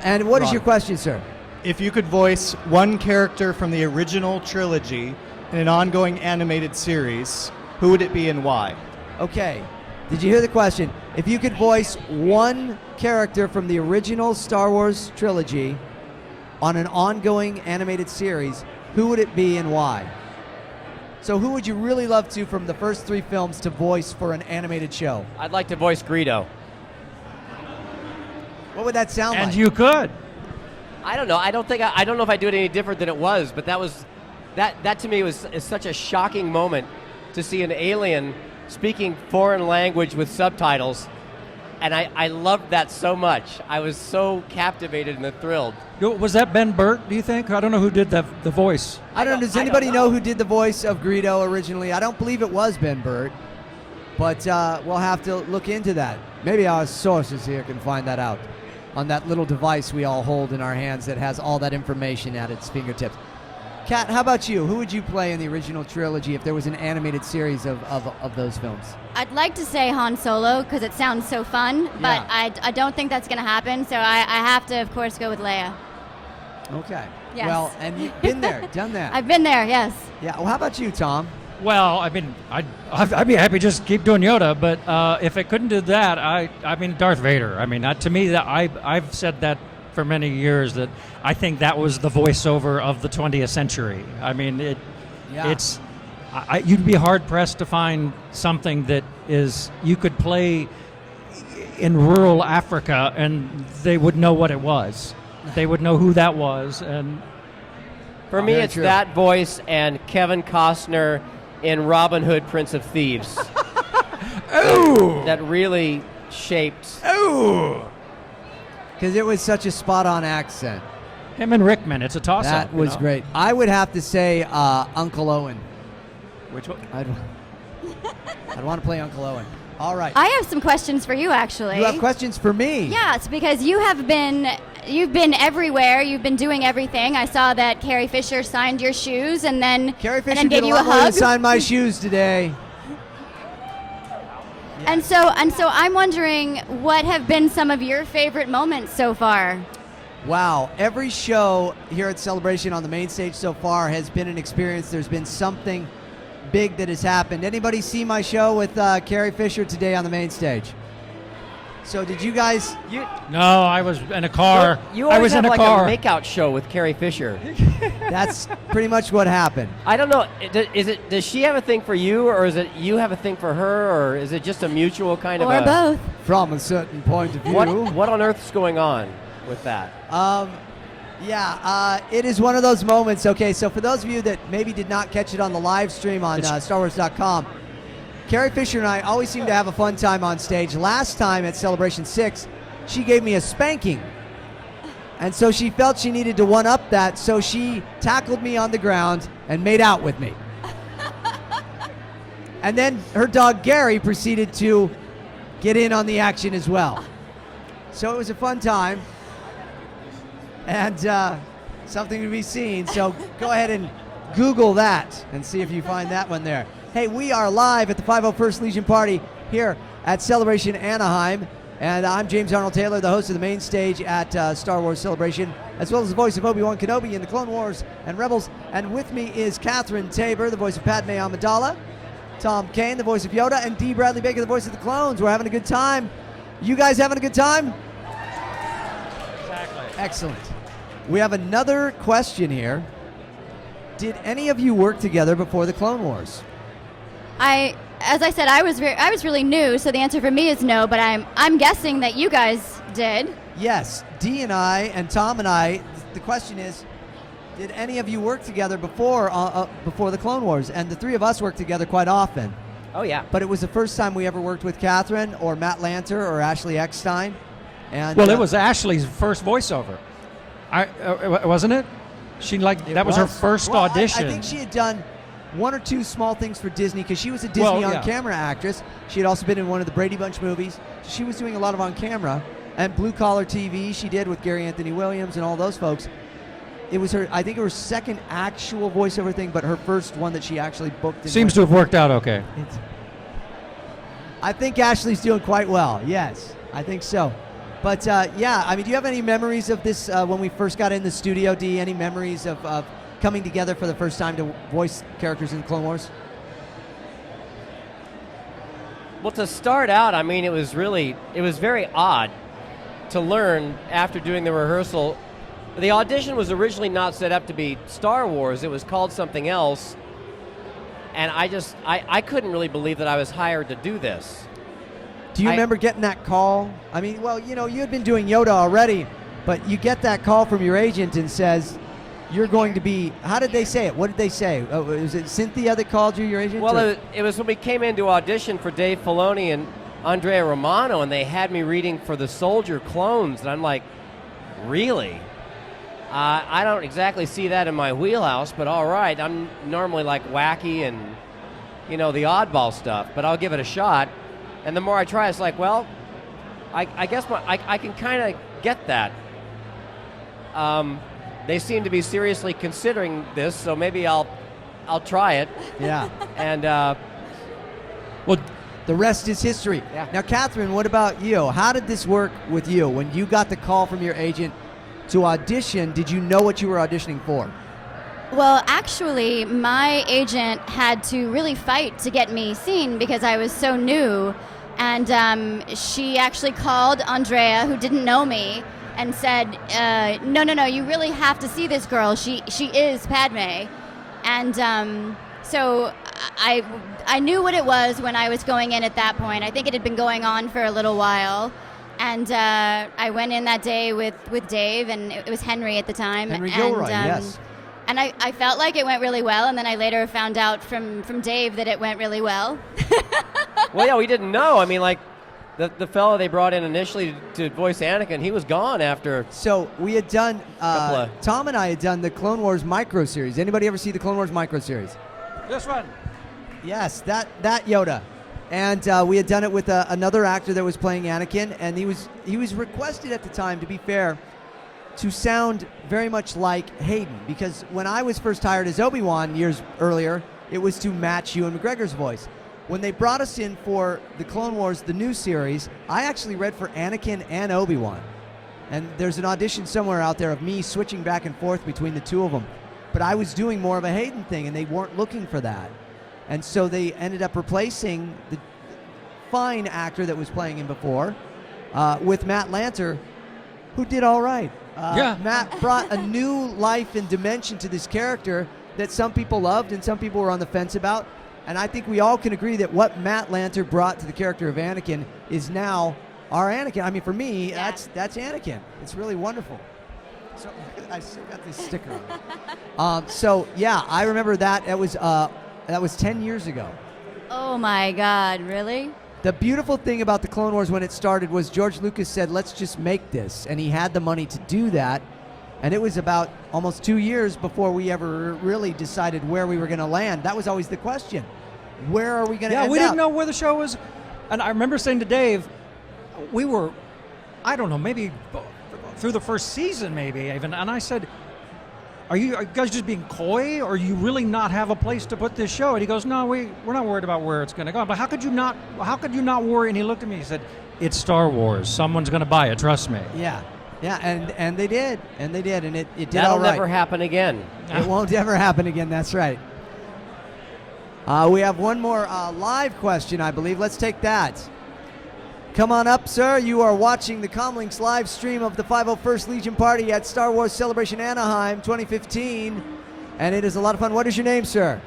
And what is your question, sir? If you could voice one character from the original trilogy in an ongoing animated series, who would it be and why? Okay. Did you hear the question? If you could voice one character from the original Star Wars trilogy on an ongoing animated series, who would it be and why? So who would you really love to, from the first 3 films, to voice for an animated show? I'd like to voice Greedo. What would that sound like? And you could. I don't know. I don't know if I do it any different than it was, but that to me is such a shocking moment to see an alien speaking foreign language with subtitles, and I loved that so much. I was so captivated and thrilled. Was that Ben Burt, do you think? I don't know who did the voice. I don't know. Does anybody know who did the voice of Greedo originally? I don't believe it was Ben Burt, but we'll have to look into that. Maybe our sources here can find that out on that little device we all hold in our hands that has all that information at its fingertips. Kat, how about you? Who would you play in the original trilogy if there was an animated series of those films? I'd like to say Han Solo because it sounds so fun, but I don't think that's going to happen, so I have to, of course, go with Leia. Okay. Yes. Well, and you've been there, done that. I've been there, yes. Yeah. Well, how about you, Tom? Well, I mean, I'd be happy to just keep doing Yoda, but if I couldn't do that, I mean, Darth Vader. I mean, to me, that I've said that for many years, that I think that was the voiceover of the 20th century. I mean, you'd be hard pressed to find something that is you could play in rural Africa and they would know what it was. They would know who that was. And for me, Very it's true. that voice and Kevin Costner in Robin Hood, Prince of Thieves. oh, That really shaped. Because it was such a spot-on accent. him and Rickman. It's a toss-up. That was great. I would have to say Uncle Owen. Which one? I'd want to play Uncle Owen. All right. I have some questions for you, actually. You have questions for me? Yes, because you've been everywhere. You've been doing everything. I saw that Carrie Fisher signed your shoes, and then Carrie Fisher and then did gave you a lot more than hug. sign my shoes today. And so I'm wondering, what have been some of your favorite moments so far? Wow. Every show here at Celebration on the main stage so far has been an experience. There's been something big that has happened. Anybody see my show with Carrie Fisher today on the main stage? So did you guys? No, I was in a car. You I always was have in a like car. a makeout show with Carrie Fisher. That's pretty much what happened. I don't know. Does she have a thing for you, or is it you have a thing for her, or is it just a mutual kind of Or a... both. From a certain point of view. What on earth is going on with that? It is one of those moments. Okay, so for those of you that maybe did not catch it on the live stream on StarWars.com, Carrie Fisher and I always seem to have a fun time on stage. Last time at Celebration 6, she gave me a spanking. And so she felt she needed to one-up that, so she tackled me on the ground and made out with me. And then her dog Gary proceeded to get in on the action as well. So it was a fun time. And something to be seen. So go ahead and Google that and see if you find that one there. Hey, we are live at the 501st Legion Party here at Celebration Anaheim. And I'm James Arnold Taylor, the host of the main stage at Star Wars Celebration, as well as the voice of Obi-Wan Kenobi in the Clone Wars and Rebels. And with me is Catherine Tabor, the voice of Padme Amidala, Tom Kane, the voice of Yoda, and Dee Bradley Baker, the voice of the clones. We're having a good time. You guys having a good time? Exactly. Excellent. We have another question here. Did any of you work together before the Clone Wars? As I said, I was really new, so the answer for me is no. But I'm guessing that you guys did. Yes, Dee and I and Tom and I. The question is, did any of you work together before the Clone Wars? And the three of us work together quite often. Oh, yeah. But it was the first time we ever worked with Catherine or Matt Lanter or Ashley Eckstein. And Well, it was Ashley's first voiceover. Wasn't it? That was her first audition. I think she had done one or two small things for Disney because she was a Disney on-camera actress. She had also been in one of the Brady Bunch movies. She was doing a lot of on-camera. And Blue Collar TV she did with Gary Anthony Williams and all those folks. It was her second actual voiceover thing, but her first one that she actually booked. Seems to have worked out okay. I think Ashley's doing quite well. Yes, I think so. But do you have any memories of this when we first got in the studio, Dee? Any memories of coming together for the first time to voice characters in Clone Wars? Well, to start out, I mean, it was very odd to learn after doing the rehearsal. The audition was originally not set up to be Star Wars. It was called something else. And I couldn't really believe that I was hired to do this. Do you remember getting that call? I mean, well, you had been doing Yoda already, but you get that call from your agent and says, you're going to be, how did they say it? What did they say? Was it Cynthia that called you, your agent? Well, it was when we came in to audition for Dave Filoni and Andrea Romano, and they had me reading for the soldier clones, and I'm like, really? I don't exactly see that in my wheelhouse, but all right. I'm normally like wacky and, the oddball stuff, but I'll give it a shot. And the more I try, it's like, well, I guess I can kind of get that. They seem to be seriously considering this, so maybe I'll try it. Yeah. And well, the rest is history. Yeah. Now, Catherine, what about you? How did this work with you when you got the call from your agent to audition, did you know what you were auditioning for? Well, actually, my agent had to really fight to get me seen because I was so new. And she actually called Andrea, who didn't know me, and said, no, you really have to see this girl. She is Padme. And so I knew what it was when I was going in at that point. I think it had been going on for a little while. And I went in that day with Dave, and it was Henry at the time. Henry Gilroy, yes. And I felt like it went really well, and then I later found out from Dave that it went really well. Well, yeah, we didn't know. I mean, like, the fellow they brought in initially to voice Anakin, he was gone after. So we had done, Tom and I had done the Clone Wars micro series. Anybody ever see the Clone Wars micro series? This one. Yes, that Yoda. And we had done it with another actor that was playing Anakin, and he was requested at the time, to be fair, to sound very much like Hayden, because when I was first hired as Obi-Wan years earlier, it was to match Ewan McGregor's voice. When they brought us in for the Clone Wars, the new series, I actually read for Anakin and Obi-Wan. And there's an audition somewhere out there of me switching back and forth between the two of them. But I was doing more of a Hayden thing, and they weren't looking for that. And so they ended up replacing the fine actor that was playing him before with Matt Lanter, who did all right. Matt brought a new life and dimension to this character that some people loved and some people were on the fence about. And I think we all can agree that what Matt Lanter brought to the character of Anakin is now our Anakin. I mean, for me, that's Anakin. It's really wonderful. So I still got this sticker on. I remember that. That was 10 years ago. Oh my God, really? The beautiful thing about the Clone Wars when it started was George Lucas said, let's just make this. And he had the money to do that. And it was about almost 2 years before we ever really decided where we were going to land. That was always the question. Where are we going to end up? Yeah, we didn't know where the show was. And I remember saying to Dave, we were, I don't know, maybe through the first season maybe even. And I said, are you guys just being coy, or you really not have a place to put this show? And he goes, no, we're not worried about where it's going to go. But how could you not worry? And he looked at me, he said, it's Star Wars. Someone's going to buy it, trust me. Yeah, and they did, and it did That'll all right. never happen again. It won't ever happen again, that's right. We have one more live question, I believe. Let's take that. Come on up, sir. You are watching the Comlink's live stream of the 501st Legion Party at Star Wars Celebration Anaheim 2015, and it is a lot of fun. What is your name, sir?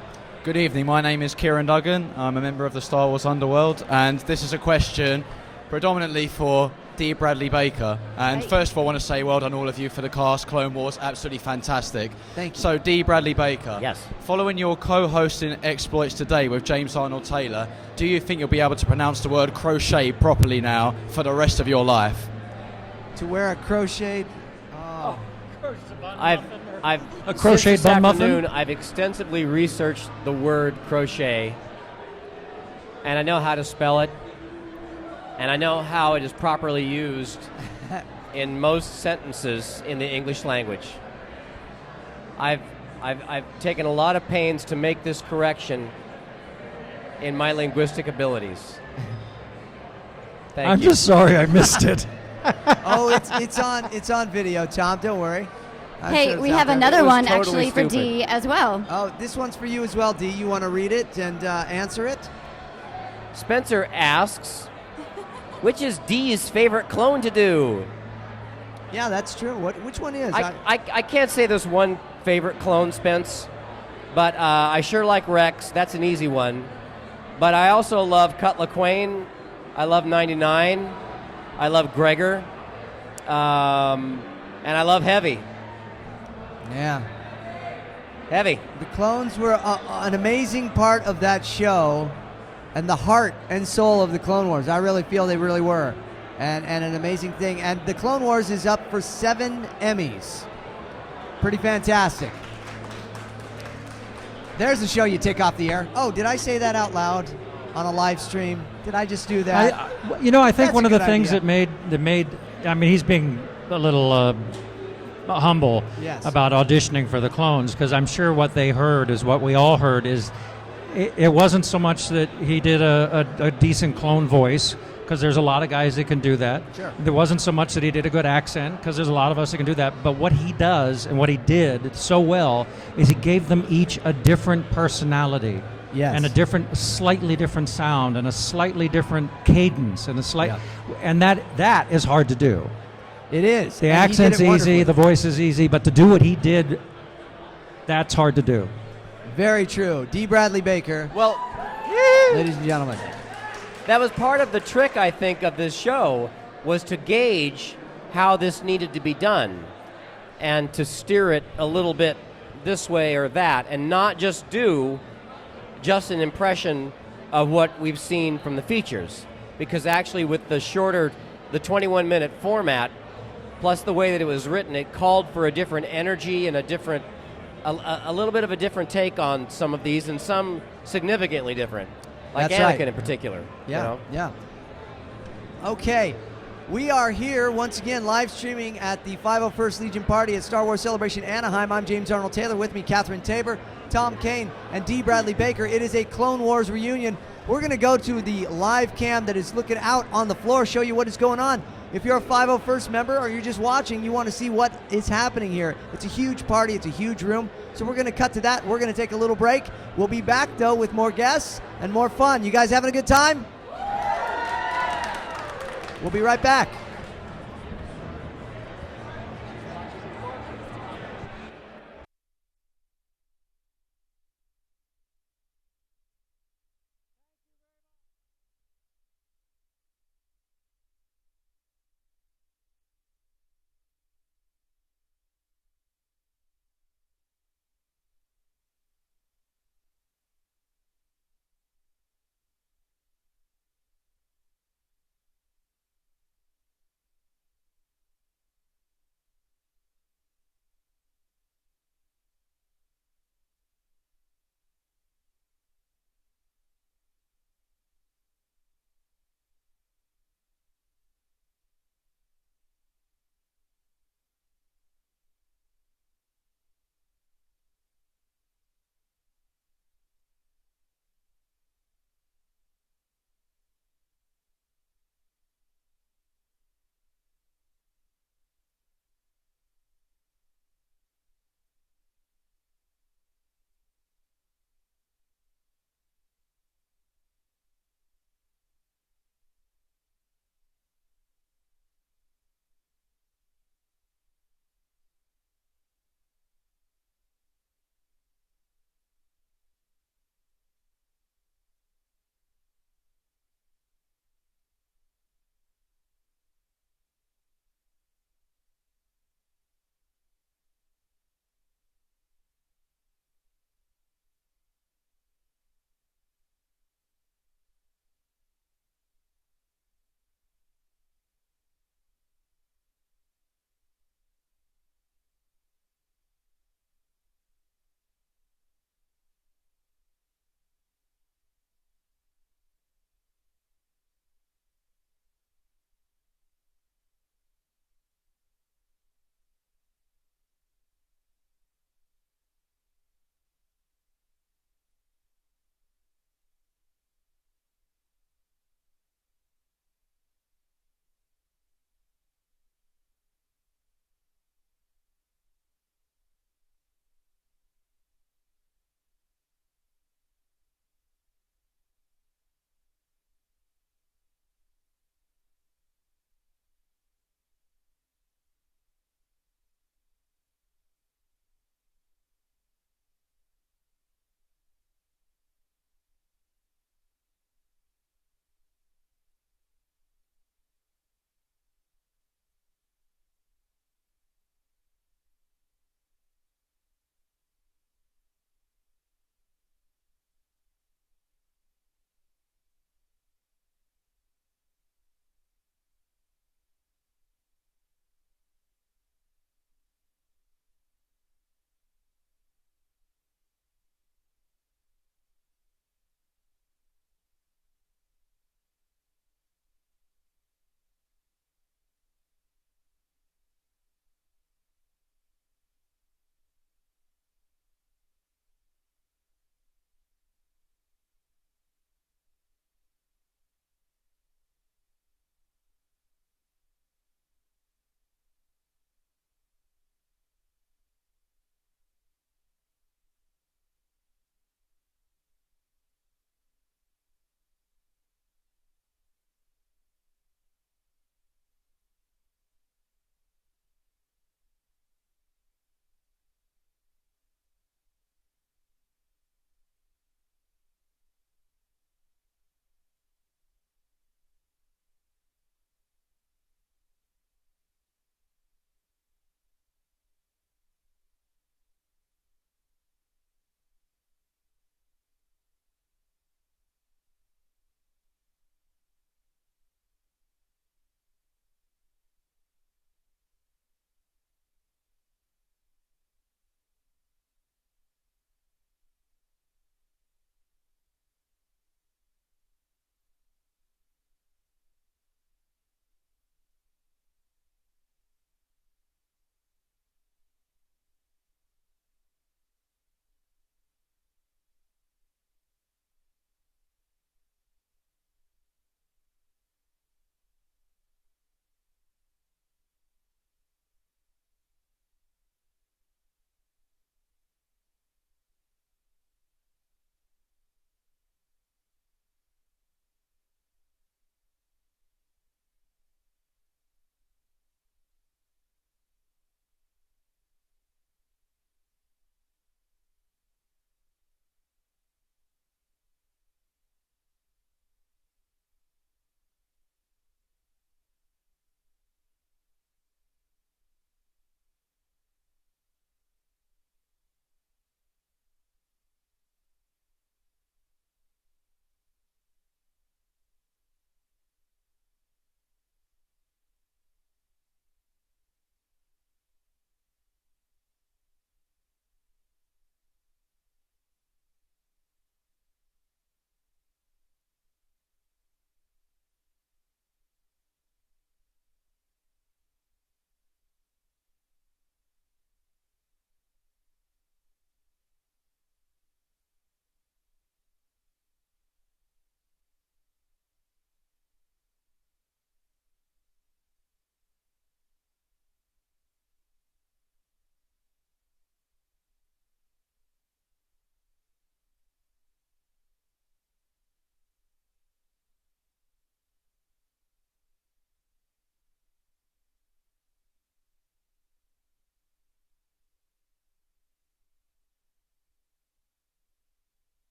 Good evening. My name is Kieran Duggan. I'm a member of the Star Wars Underworld, and this is a question predominantly for Dee Bradley Baker. And first of all, I want to say well done all of you for the cast. Clone Wars, absolutely fantastic. Thank you. So, Dee Bradley Baker. Yes. Following your co-hosting exploits today with James Arnold Taylor, do you think you'll be able to pronounce the word crochet properly now for the rest of your life? To wear a crocheted... Oh. I've a crocheted since this bun muffin? afternoon, I've extensively researched the word crochet, and I know how to spell it, and I know how it is properly used in most sentences in the English language. I've taken a lot of pains to make this correction in my linguistic abilities. Thank I'm you. just sorry I missed it. Oh, it's on video, Tom. Don't worry. I'm Hey, sure it's we out have there. another It was one totally actually for stupid. Dee as well. Oh, this one's for you as well, Dee. You want to read it and answer it? Spencer asks, which is Dee's favorite clone to do? Yeah, that's true. Which one is? I can't say there's one favorite clone, Spence, but I sure like Rex. That's an easy one. But I also love Cutler Quain. I love 99. I love Gregor. And I love Heavy. Yeah. Heavy. The clones were an amazing part of that show and the heart and soul of the Clone Wars. I really feel they really were. And an amazing thing. And the Clone Wars is up for 7 Emmys. Pretty fantastic. There's a show you take off the air. Oh, did I say that out loud on a live stream? Did I just do that? I think That's one a of the good things idea. that made, I mean, he's being a little humble Yes. about auditioning for the clones, because I'm sure what they heard is what we all heard is it wasn't so much that he did a decent clone voice, because there's a lot of guys that can do that. Sure. There wasn't so much that he did a good accent, because there's a lot of us that can do that. But what he does and what he did so well is he gave them each a different personality. Yes. And a slightly different sound, and a slightly different cadence, and and that is hard to do. It is. The And he did accent's it easy, wonderfully. the voice is easy, but to do what he did, that's hard to do. Very true. Dee Bradley Baker, Well, ladies and gentlemen. that was part of the trick, I think, of this show, was to gauge how this needed to be done and to steer it a little bit this way or that, and not just do just an impression of what we've seen from the features. Because actually with the 21-minute format, plus the way that it was written, it called for a different energy and a little bit of a different take on some of these, and some significantly different. Like That's Anakin right. in particular. Yeah, You know? yeah. Okay, we are here once again live streaming at the 501st Legion Party at Star Wars Celebration Anaheim. I'm James Arnold Taylor. With me, Catherine Tabor, Tom Kane, and Dee Bradley Baker. It is a Clone Wars reunion. We're going to go to the live cam that is looking out on the floor, show you what is going on. If you're a 501st member or you're just watching, you want to see what is happening here. It's a huge party. It's a huge room. So we're going to cut to that. We're going to take a little break. We'll be back, though, with more guests and more fun. You guys having a good time? We'll be right back.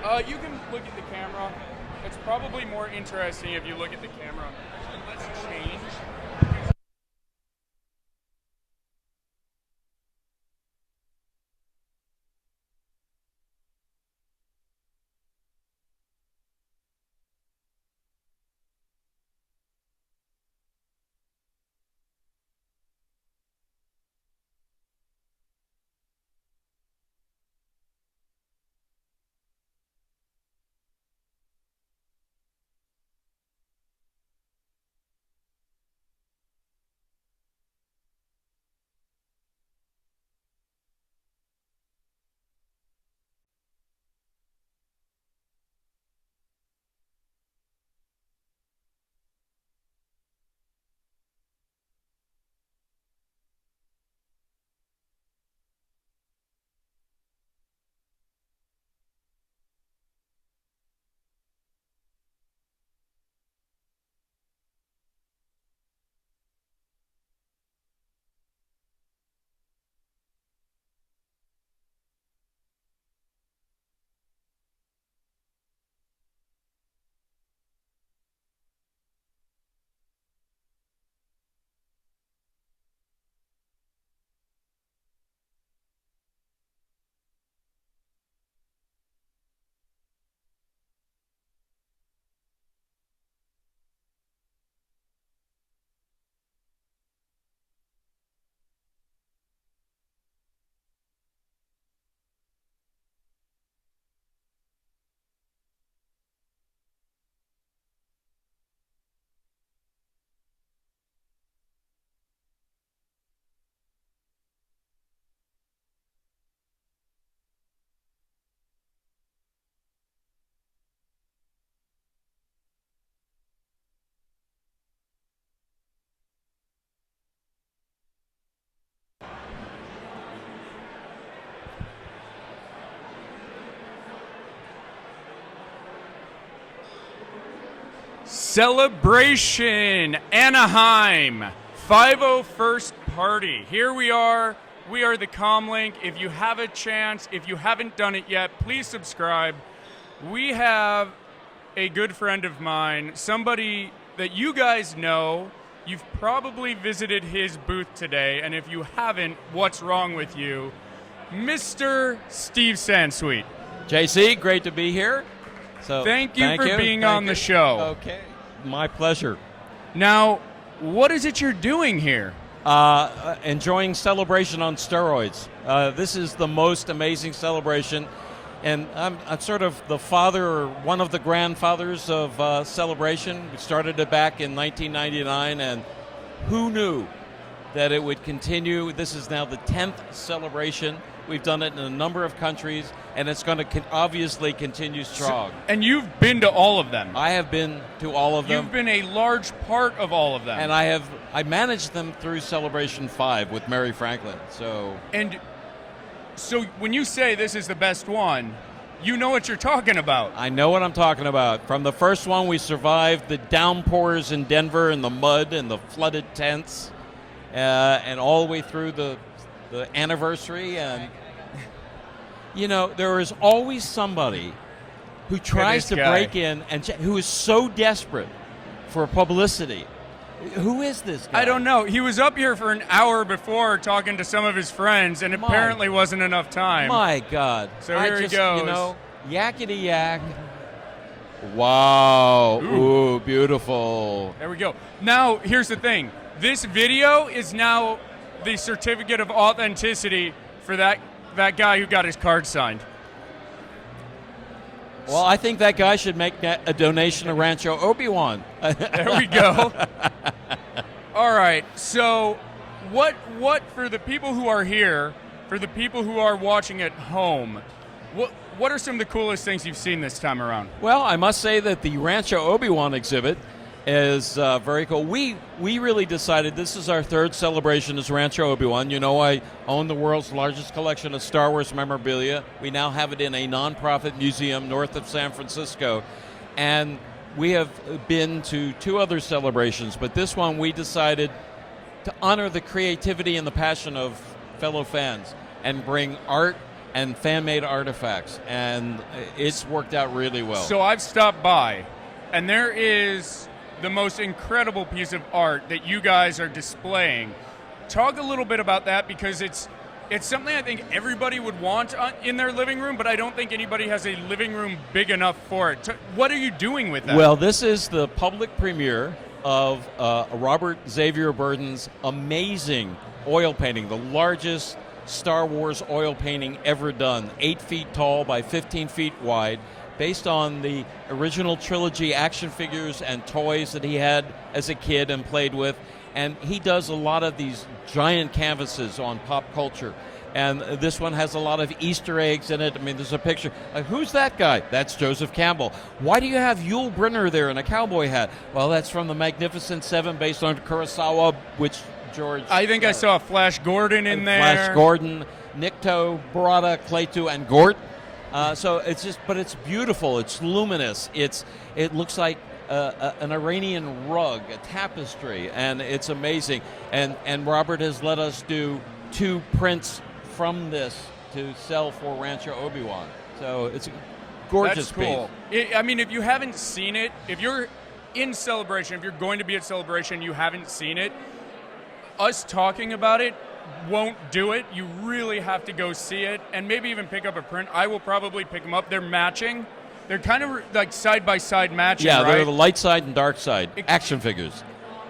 You can look at the camera. It's probably more interesting if you look at the camera. Actually, let's change. Celebration Anaheim 501st Party. Here we are. We are the Comlink. If you have a chance, if you haven't done it yet, please subscribe. We have a good friend of mine, somebody that you guys know. You've probably visited his booth today, and if you haven't, what's wrong with you? Mr. Steve Sansweet. JC, great to be here. So thank you for being on the show. Okay, my pleasure. Now, what is it you're doing here? Enjoying celebration on steroids. This is the most amazing celebration, and I'm sort of the father or one of the grandfathers of celebration. We started it back in 1999, and who knew that it would continue? This is now the 10th celebration. We've done it in a number of countries, and it's going to obviously continue strong. And you've been to all of them. I have been to all of them. You've been a large part of all of them. And I managed them through Celebration 5 with Mary Franklin. So when you say this is the best one, you know what you're talking about. I know what I'm talking about. From the first one, we survived the downpours in Denver and the mud and the flooded tents, and all the way through the anniversary. And you know, there is always somebody who tries to break in and who is so desperate for publicity. Who is this guy? I don't know. He was up here for an hour before talking to some of his friends, and apparently wasn't enough time. My God. So here he goes. You know, yakety yak. Wow. Ooh, beautiful. There we go. Now, here's the thing. This video is now the certificate of authenticity for that guy who got his card signed. Well, I think that guy should make a donation to Rancho Obi-Wan. There we go. All right. So what for the people who are here, for the people who are watching at home, what are some of the coolest things you've seen this time around? Well, I must say that the Rancho Obi-Wan exhibit is very cool. We really decided this is our third celebration as Rancho Obi-Wan. You know, I own the world's largest collection of Star Wars memorabilia. We now have it in a nonprofit museum north of San Francisco. And we have been to two other celebrations, but this one we decided to honor the creativity and the passion of fellow fans and bring art and fan-made artifacts, and it's worked out really well. So I've stopped by, and there is the most incredible piece of art that you guys are displaying. Talk a little bit about that, because it's something I think everybody would want in their living room, but I don't think anybody has a living room big enough for it. What are you doing with that? Well, this is the public premiere of Robert Xavier Burden's amazing oil painting, the largest Star Wars oil painting ever done, 8 feet tall by 15 feet wide, based on the original trilogy action figures and toys that he had as a kid and played with. And he does a lot of these giant canvases on pop culture. And this one has a lot of Easter eggs in it. I mean, there's a picture. Who's that guy? That's Joseph Campbell. Why do you have Yul Brynner there in a cowboy hat? Well, that's from the Magnificent Seven, based on Kurosawa, which George... I think I saw Flash Gordon in there. Flash Gordon, Nikto, Barada, Claytu, and Gort. So it's just, but it's beautiful. It's luminous. It looks like an Iranian rug, a tapestry, and it's amazing. And Robert has let us do 2 prints from this to sell for Rancho Obi-Wan. So it's a gorgeous That's cool. piece. I mean, if you haven't seen it, if you're in Celebration, if you're going to be at Celebration, you haven't seen it, us talking about it won't do it. You really have to go see it and maybe even pick up a print. I will probably pick them up. They're matching. They're kind of like side-by-side matching, Yeah, right? they're the light side and dark side action figures.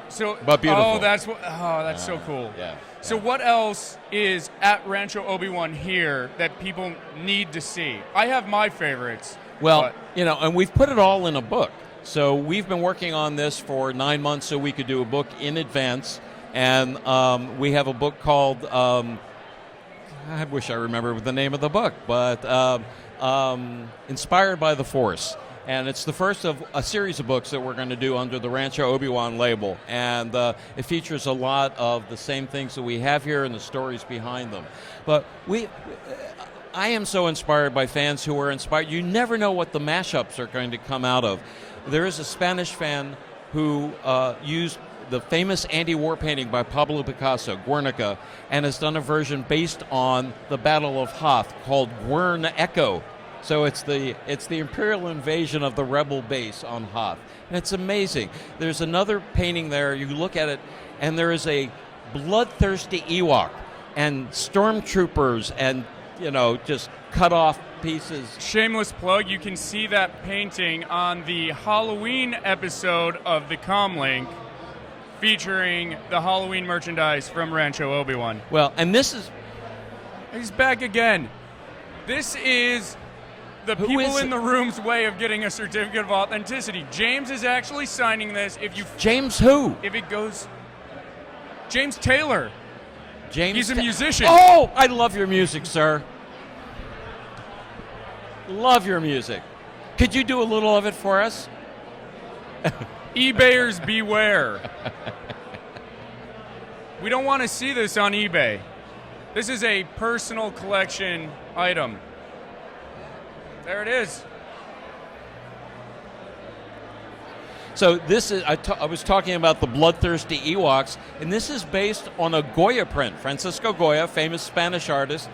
So, but beautiful. That's so cool. Yeah. So what else is at Rancho Obi-Wan here that people need to see? I have my favorites. Well, and we've put it all in a book. So we've been working on this for 9 months so we could do a book in advance. And we have a book called, I wish I remembered the name of the book, but Inspired by the Force. And it's the first of a series of books that we're going to do under the Rancho Obi-Wan label. And it features a lot of the same things that we have here and the stories behind them. But I am so inspired by fans who are inspired. You never know what the mashups are going to come out of. There is a Spanish fan who used the famous anti-war painting by Pablo Picasso, Guernica, and has done a version based on the Battle of Hoth called Guern Echo. So it's the Imperial invasion of the rebel base on Hoth. And it's amazing. There's another painting there. You look at it, and there is a bloodthirsty Ewok and stormtroopers and, just cut off pieces. Shameless plug, you can see that painting on the Halloween episode of the Comlink, featuring the Halloween merchandise from Rancho Obi-Wan. Well, and this is... He's back again. This is the people in the room's way of getting a certificate of authenticity. James is actually signing this. James who? If it goes... James Taylor. He's a musician. Oh, I love your music, sir. Love your music. Could you do a little of it for us? eBayers beware. We don't want to see this on eBay. This is a personal collection item. There it is. So this is, I was talking about the bloodthirsty Ewoks, and this is based on a Goya print. Francisco Goya, famous Spanish artist,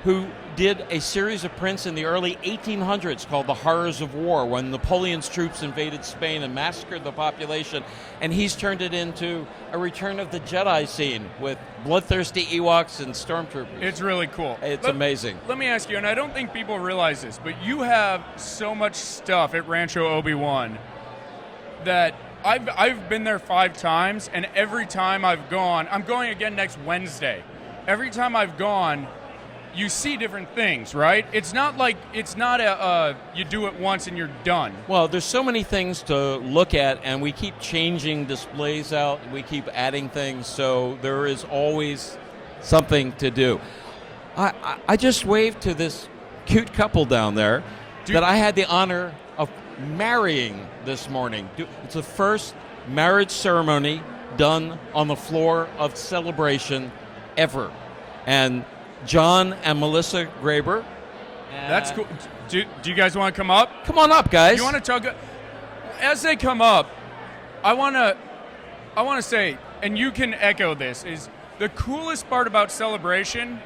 who did a series of prints in the early 1800s called The Horrors of War, when Napoleon's troops invaded Spain and massacred the population. And he's turned it into a Return of the Jedi scene with bloodthirsty Ewoks and stormtroopers. It's really cool. It's amazing. Let me ask you, and I don't think people realize this, but you have so much stuff at Rancho Obi-Wan that I've been there 5 times, and every time I've gone, I'm going again next Wednesday. Every time I've gone, you see different things, right? It's not you do it once and you're done. Well, there's so many things to look at, and we keep changing displays out, and we keep adding things, so there is always something to do. I just waved to this cute couple down there that I had the honor of marrying this morning. It's the first marriage ceremony done on the floor of Celebration ever. And John and Melissa Graber. That's cool. Do you guys want to come up? Come on up, guys. You want to talk? As they come up, I want to say, and you can echo this, is the coolest part about Celebration,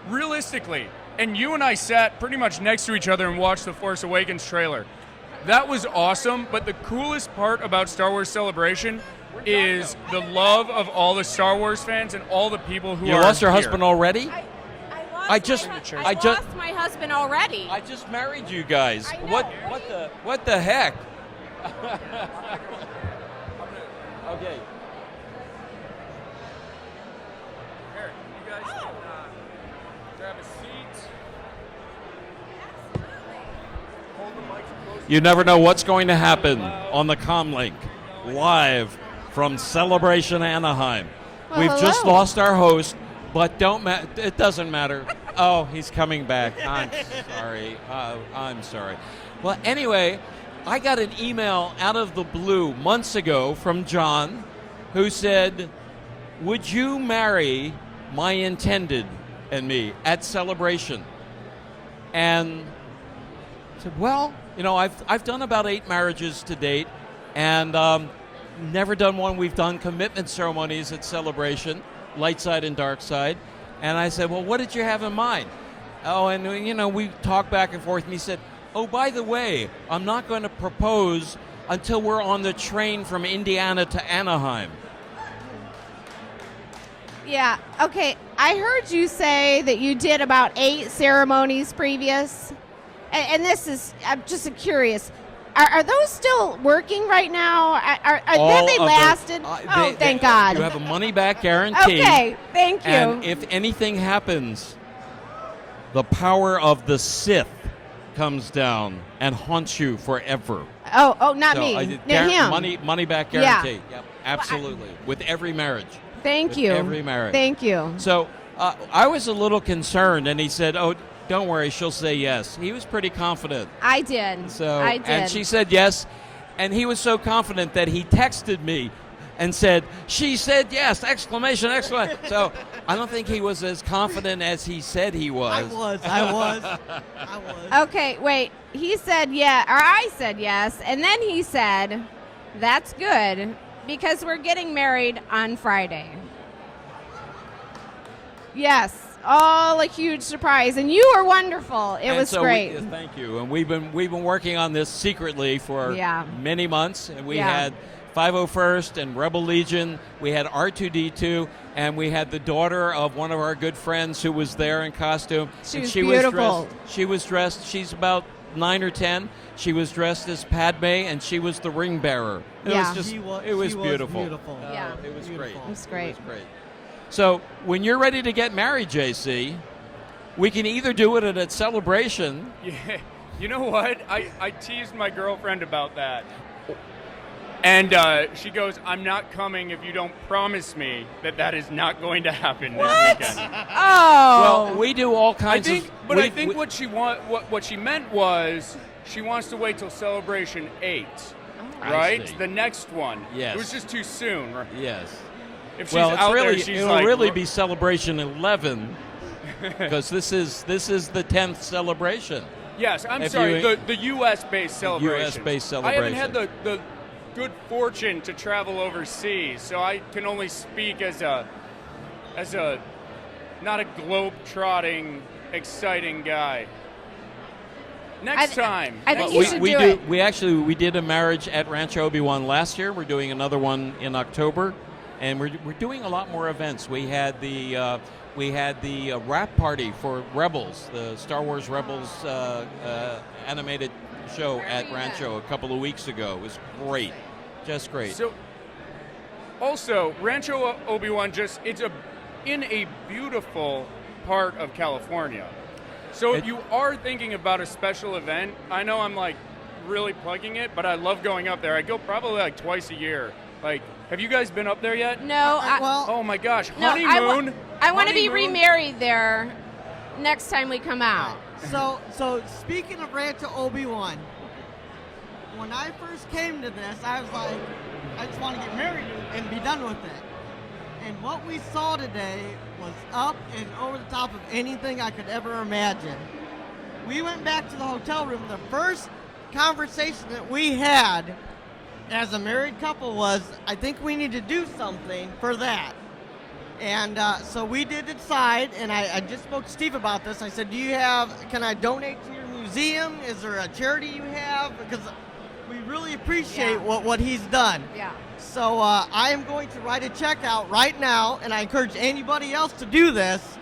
realistically, and you and I sat pretty much next to each other and watched the Force Awakens trailer. That was awesome, but the coolest part about Star Wars Celebration is the love of all the Star Wars fans and all the people who You are lost your here. husband already? I lost my husband already. I just married you guys. I know. What the heck? Okay. Here, you guys can grab a seat. Hold the mic close. You never know what's going to happen on the Comlink, live from Celebration Anaheim. Well, We've just hello. lost our host, but it doesn't matter. Oh, he's coming back. I'm sorry. I'm sorry. Well, anyway, I got an email out of the blue months ago from John, who said, "Would you marry my intended and me at Celebration?" And I said, "Well, I've done about 8 marriages to date, and never done one. We've done commitment ceremonies at Celebration, light side and dark side." And I said, "Well, what did you have in mind?" Oh, and we talked back and forth, and he said, "Oh, by the way, I'm not going to propose until we're on the train from Indiana to Anaheim." Yeah, okay. I heard you say that you did about 8 ceremonies previous. And this is, I'm just curious. Are those still working right now? Then they lasted? Thank God. You have a money-back guarantee. Okay, thank you. And if anything happens, the power of the Sith comes down and haunts you forever. Oh, not me. No, him. Money-back guarantee. Yep, absolutely. With every marriage. Thank you. Every marriage. Thank you. So I was a little concerned, and he said, "Oh, don't worry, she'll say yes." He was pretty confident. I did. I did. And she said yes, and he was so confident that he texted me and said, "She said yes!" Exclamation! So I don't think he was as confident as he said he was. I was. Okay, wait. He said yeah, or I said yes, and then he said, "That's good because we're getting married on Friday." Yes. All a huge surprise, and you were wonderful. It was great. Thank you. And we've been working on this secretly for many months, and we had 501st and Rebel Legion. We had R2D2, and we had the daughter of one of our good friends who was there in costume. She was beautiful. She was dressed. She's about 9 or 10. She was dressed as Padme, and she was the ring bearer. It was just. It was beautiful. Yeah, it was great. It was great. It was great. So when you're ready to get married, JC, we can either do it at a Celebration. Yeah. You know what? I teased my girlfriend about that. And she goes, "I'm not coming if you don't promise me that is not going to happen this weekend." Oh. Well, we do all kinds of... I think what she meant was she wants to wait till Celebration 8, right? The next one. Yes. It was just too soon. Right? Yes. If she's out there, she's it'll like, really be Celebration 11 because this is the 10th celebration. Yes, I'm sorry, the U.S.-based celebration. U.S.-based celebration. I haven't had the good fortune to travel overseas, so I can only speak as a not a globe-trotting, exciting guy. Next time. I think you should do it. We did a marriage at Rancho Obi-Wan last year. We're doing another one in October. And we're doing a lot more events. We had the wrap party for Rebels, the Star Wars Rebels animated show at Rancho a couple of weeks ago. It was great, just great. So, also Rancho Obi-Wan it's in a beautiful part of California. So if you are thinking about a special event, I know I'm like really plugging it, but I love going up there. I go probably like twice a year. Like, have you guys been up there yet? No. Oh my gosh, No, honeymoon. I want to be remarried there next time we come out. So speaking of Rancho Obi-Wan, when I first came to this, I was like, I just want to get married and be done with it. And what we saw today was up and over the top of anything I could ever imagine. We went back to the hotel room. The first conversation that we had as a married couple was, I think we need to do something for that. And so we did decide, and I just spoke to Steve about this. I said, can I donate to your museum? Is there a charity you have? Because we really appreciate what he's done. Yeah. So I am going to write a check out right now, and I encourage anybody else to do this.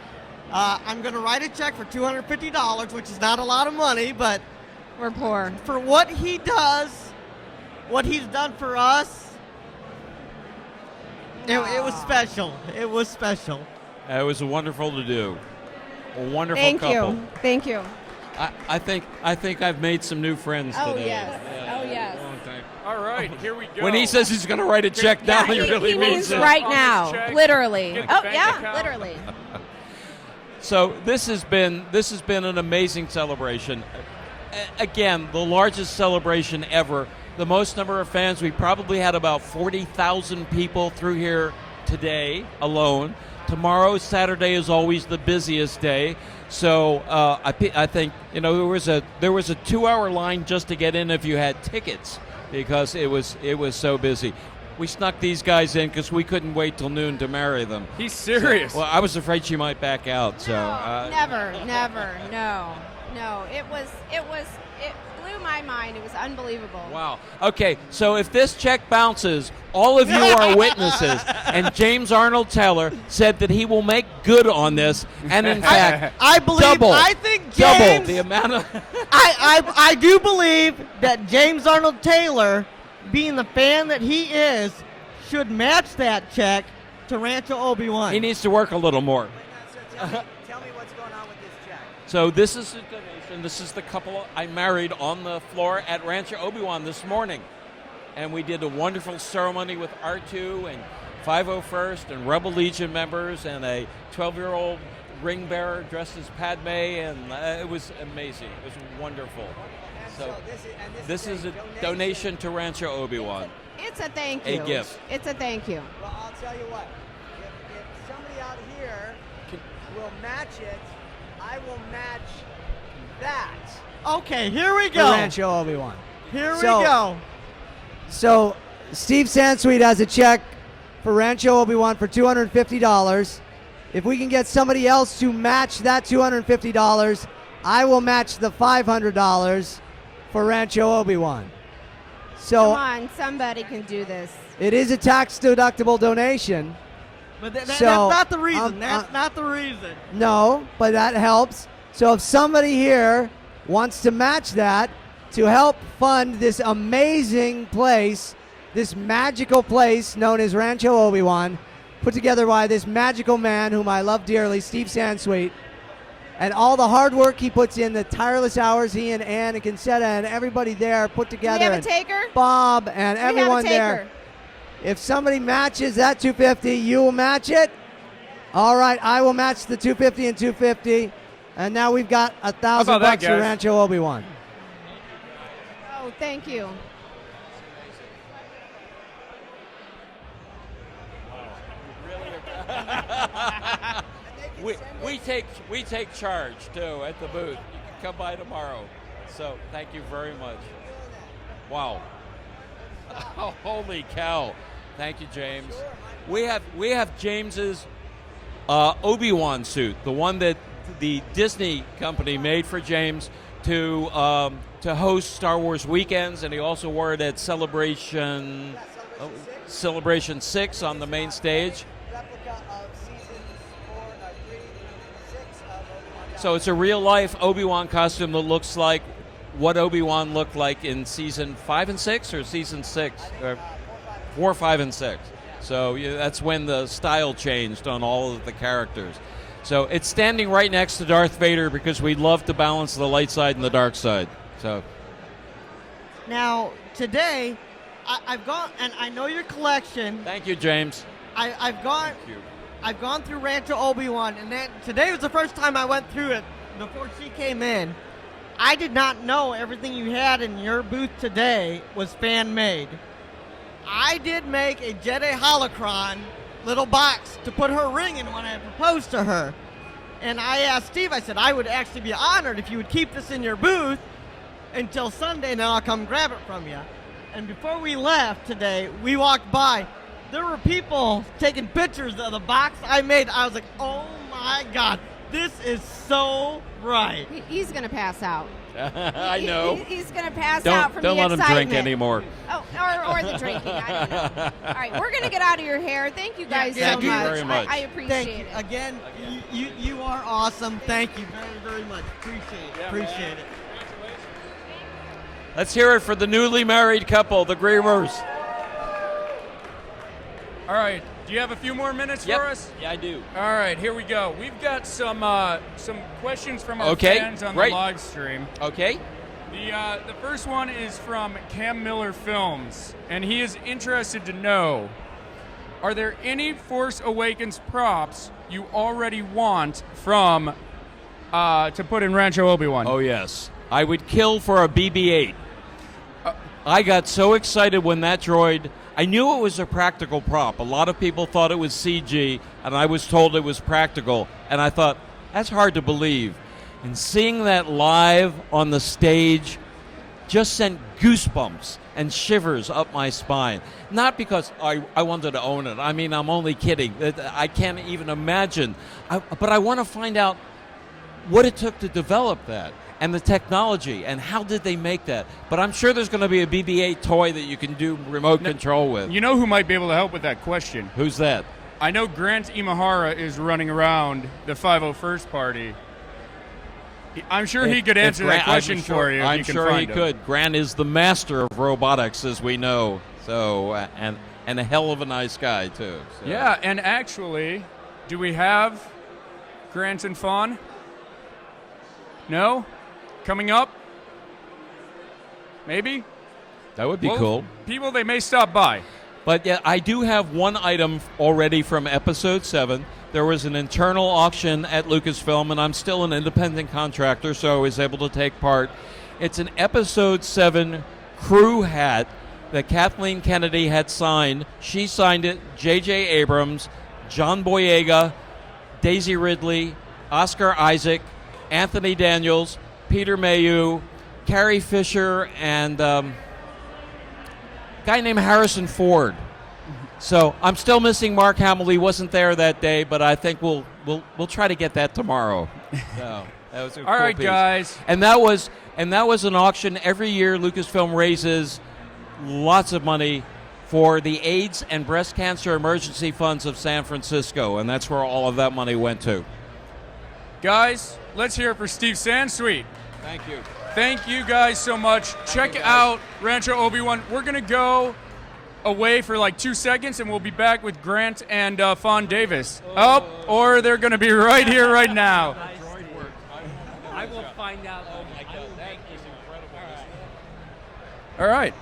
I'm going to write a check for $250, which is not a lot of money, but we're poor. For what he does, what he's done for us, it was special. It was special. It was wonderful to do. A wonderful Thank couple. you. Thank you. I think I've made some new friends Oh, today. yes. Yeah, Oh, yes. long time. All right, here we go. When he says he's going to write a check down, he really means it. right now, literally. Get the Oh, bank yeah, account. literally. So this has been an amazing celebration. Again, the largest celebration ever. The most number of fans. We probably had about 40,000 people through here today alone. Tomorrow, Saturday, is always the busiest day. So I think there was a 2-hour line just to get in if you had tickets because it was so busy. We snuck these guys in because we couldn't wait till noon to marry them. He's serious. So, well, I was afraid she might back out. So Never, no. It blew my mind. It was unbelievable. Wow. Okay, so if this check bounces, all of you are witnesses. And James Arnold Taylor said that he will make good on this, and in fact, I think James, double the amount of. I do believe that James Arnold Taylor, being the fan that he is, should match that check to Rancho Obi-Wan. He needs to work a little more. Tell me what's going on with this check. So this is a donation. This is the couple I married on the floor at Rancho Obi-Wan this morning. And we did a wonderful ceremony with R2 and 501st and Rebel Legion members and a 12-year-old ring bearer dressed as Padme, and it was amazing. It was wonderful. So this is a donation to Rancho Obi-Wan. It's a thank you. A gift. It's a thank you. Well, I'll tell you what. If somebody out here will match it, I will match that. Okay, here we For go. Rancho Obi-Wan. Here we go. So Steve Sansweet has a check for Rancho Obi-Wan for $250. If we can get somebody else to match that $250, I will match the $500 for Rancho Obi-Wan. So Come on, somebody can do this. it is a tax-deductible donation. But that's So, not the reason. That's not the reason. No, but that helps. So if somebody here wants to match that to help fund this amazing place, this magical place known as Rancho Obi-Wan, put together by this magical man whom I love dearly, Steve Sansweet, and all the hard work he puts in, the tireless hours he and Ann and Concetta and everybody there put together. We have a and taker? Bob and We have a everyone there. taker. If somebody matches that $250, you will match it? All right, I will match the $250 and $250. And now we've got $1,000 about that, for guys? Rancho Obi-Wan. Oh, thank you. We take charge too at the booth. You can come by tomorrow. So thank you very much. Wow. Oh, holy cow. Thank you, James. We have James's Obi-Wan suit, the one that the Disney company made for James to host Star Wars weekends, and he also wore it at Celebration 6 on the main stage. So it's a real-life Obi-Wan costume that looks like what Obi-Wan looked like in season 5 and 6, or season 6, 4, 5, and 6. So that's when the style changed on all of the characters. So it's standing right next to Darth Vader because we love to balance the light side and the dark side. So Now, today, I've gone, and I know your collection. Thank you, James. I've gone through Rancho Obi-Wan, and then today was the first time I went through it before she came in. I did not know everything you had in your booth today was fan-made. I did make a Jedi holocron little box to put her ring in when I proposed to her. And I asked Steve, I said, I would actually be honored if you would keep this in your booth until Sunday, and then I'll come grab it from you. And before we left today, we walked by. there were people taking pictures of the box I made. I was like, oh my God, this is so right. He's going to pass out. I know. He's going to pass out from the Don't let him drink excitement. anymore. Oh, or the drinking. I don't know. All right, we're going to get out of your hair. Thank you guys so Thank you much. very much. I appreciate Thank it. you. Again, you are awesome. Thank you very, very much. Appreciate it. Let's hear it for the newly married couple, the Greemers. All right. Do you have a few more minutes Yep. for us? Yeah, I do. All right, here we go. We've got some questions from our Okay, fans on great. the live stream. Okay. The first one is from Cam Miller Films, and he is interested to know, are there any Force Awakens props you already want from to put in Rancho Obi-Wan? Oh, yes. I would kill for a BB-8. I got so excited when that droid... I knew it was a practical prop. A lot of people thought it was CG, and I was told it was practical. And I thought, that's hard to believe. And seeing that live on the stage just sent goosebumps and shivers up my spine. Not because I wanted to own it. I mean, I'm only kidding. I can't even imagine. But I want to find out what it took to develop that. And the technology, and how did they make that? But I'm sure there's going to be a BB-8 toy that you can do remote control with. You know who might be able to help with that question? Who's that? I know Grant Imahara is running around the 501st party. I'm sure he could answer that question for you. I'm if you sure can he find him. could. Grant is the master of robotics, as we know. So, and a hell of a nice guy too. So. Yeah, and actually, do we have Grant and Fon? No? Coming up? Maybe? That would be Well, cool. People, they may stop by. But yeah, I do have one item already from Episode 7. There was an internal auction at Lucasfilm, and I'm still an independent contractor, so I was able to take part. It's an Episode 7 crew hat that Kathleen Kennedy had signed. She signed it, J.J. Abrams, John Boyega, Daisy Ridley, Oscar Isaac, Anthony Daniels, Peter Mayhew, Carrie Fisher, and a guy named Harrison Ford. So I'm still missing Mark Hamill. He wasn't there that day, but I think we'll try to get that tomorrow. So that was a All cool right, piece. guys. And that was an auction. Every year, Lucasfilm raises lots of money for the AIDS and breast cancer emergency funds of San Francisco, and that's where all of that money went to. Guys, let's hear it for Steve Sansweet. Thank you. Thank you guys so much. Check out Rancho Obi-Wan. We're going to go away for like 2 seconds, and we'll be back with Grant and Fon Davis. Or they're going to be right here, right now. I will find out. Oh my God, that is incredible. All right.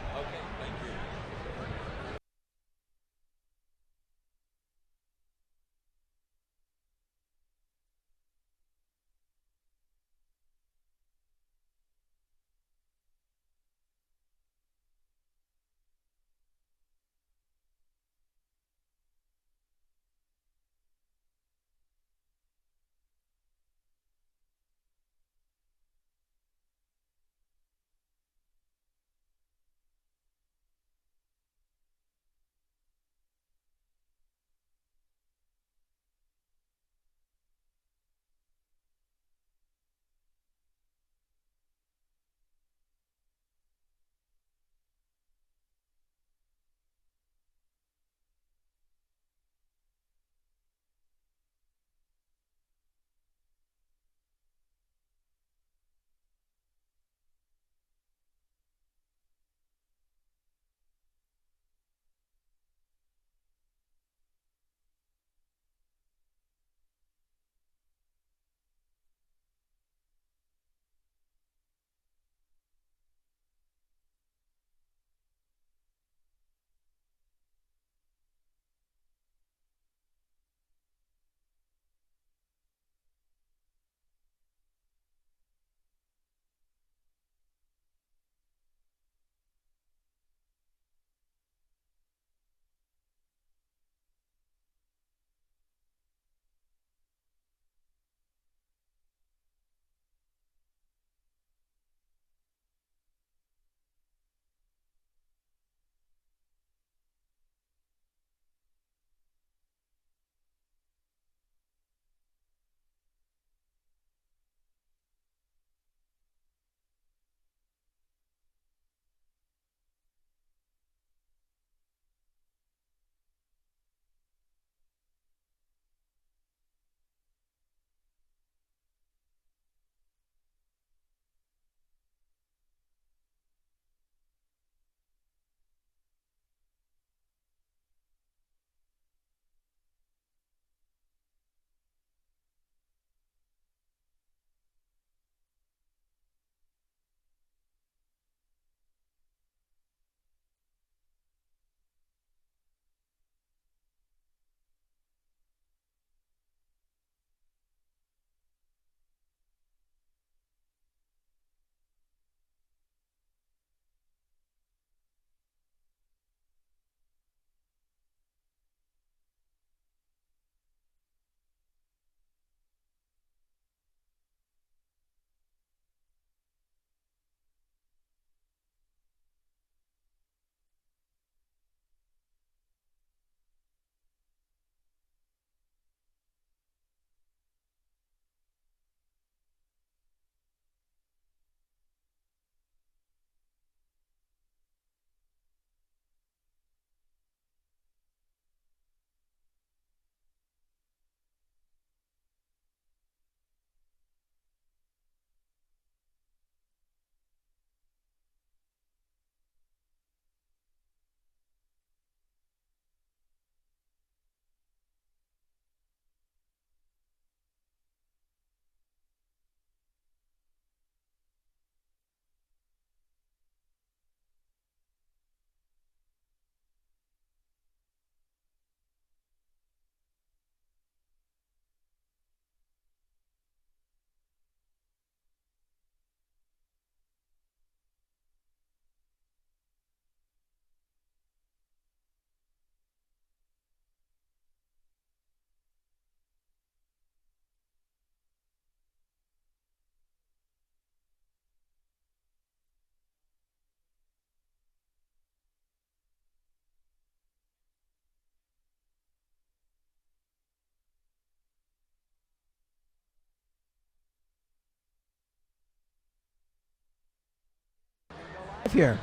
live here.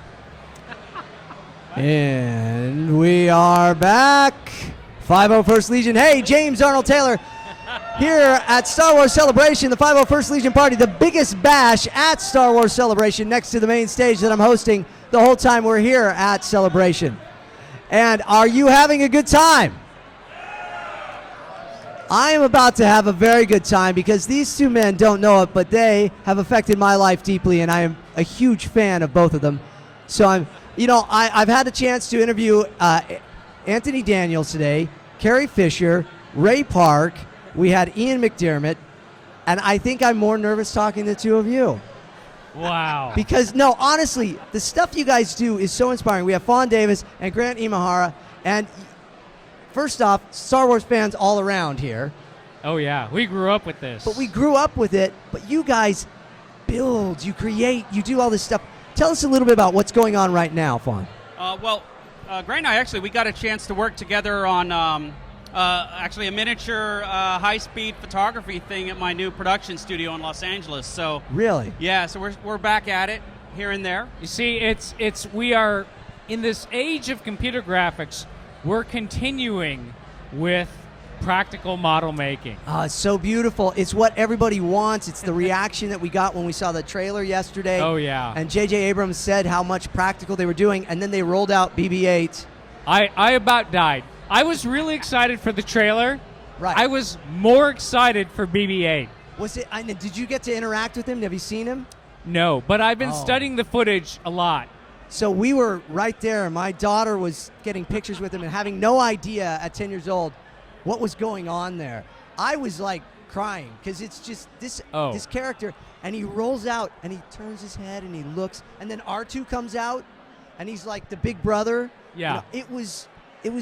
And we are back. 501st Legion. Hey, James Arnold Taylor here at Star Wars Celebration, the 501st Legion party, the biggest bash at Star Wars Celebration next to the main stage that I'm hosting the whole time we're here at Celebration. And are you having a good time? I am about to have a very good time because these two men don't know it, but they have affected my life deeply, and I am a huge fan of both of them. So I've had the chance to interview Anthony Daniels today, Carrie Fisher, Ray Park. We had Ian McDermott, and I think I'm more nervous talking to the two of you. Wow. Because, no, honestly, the stuff you guys do is so inspiring. We have Fon Davis and Grant Imahara, and first off, Star Wars fans all around here. Oh, yeah. We grew up with this. But we grew up with it, but you guys build, you create, you do all this stuff. Tell us a little bit about what's going on right now, Fon. Grant and I we got a chance to work together on actually a miniature high-speed photography thing at my new production studio in Los Angeles. So really, yeah. So we're back at it here and there. You see, we are in this age of computer graphics. We're continuing with practical model making. It's so beautiful. It's what everybody wants. It's the reaction that we got when we saw the trailer yesterday. Oh, yeah. And J.J. Abrams said how much practical they were doing, and then they rolled out BB-8. I about died. I was really excited for the trailer. Right. I was more excited for BB-8. Did you get to interact with him? Have you seen him? No, but I've been studying the footage a lot. So we were right there. My daughter was getting pictures with him and having no idea at 10 years old what was going on there. I was like crying because it's just this character, and he rolls out and he turns his head and he looks, and then R2 comes out and he's like the big brother. Yeah. It was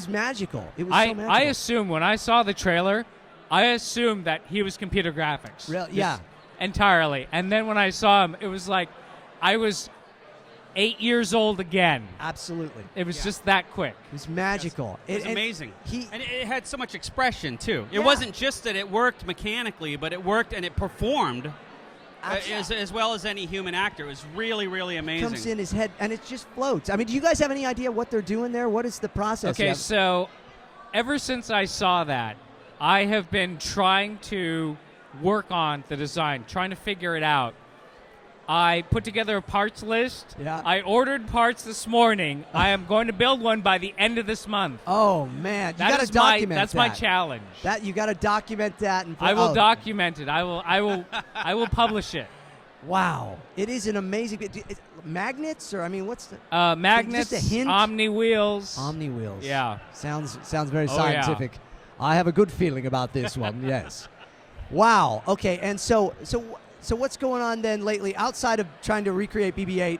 magical. It was so magical. I assumed when I saw the trailer, I assumed that he was computer graphics. Really? Yeah. Entirely. And then when I saw him, it was like I was 8 years old again. Absolutely. It was just that quick. It was magical. It was amazing. And it had so much expression, too. It Yeah. wasn't just that it worked mechanically, but it worked and it performed as well as any human actor. It was really, really amazing. Comes in his head and it just floats. I mean, do you guys have any idea what they're doing there? What is the process? Okay, so ever since I saw that, I have been trying to work on the design, trying to figure it out. I put together a parts list. Yeah. I ordered parts this morning. I am going to build one by the end of this month. Oh man, you got to document that. That's my challenge. That you got to document that and I will document it. I will publish it. Wow, it is an amazing. Magnets, or I mean, what's the magnets? Just a hint. Omni wheels. Omni wheels. Yeah. Sounds very Oh, scientific. yeah. I have a good feeling about this one. Yes. Wow. Okay. And so what's going on then lately outside of trying to recreate BB-8?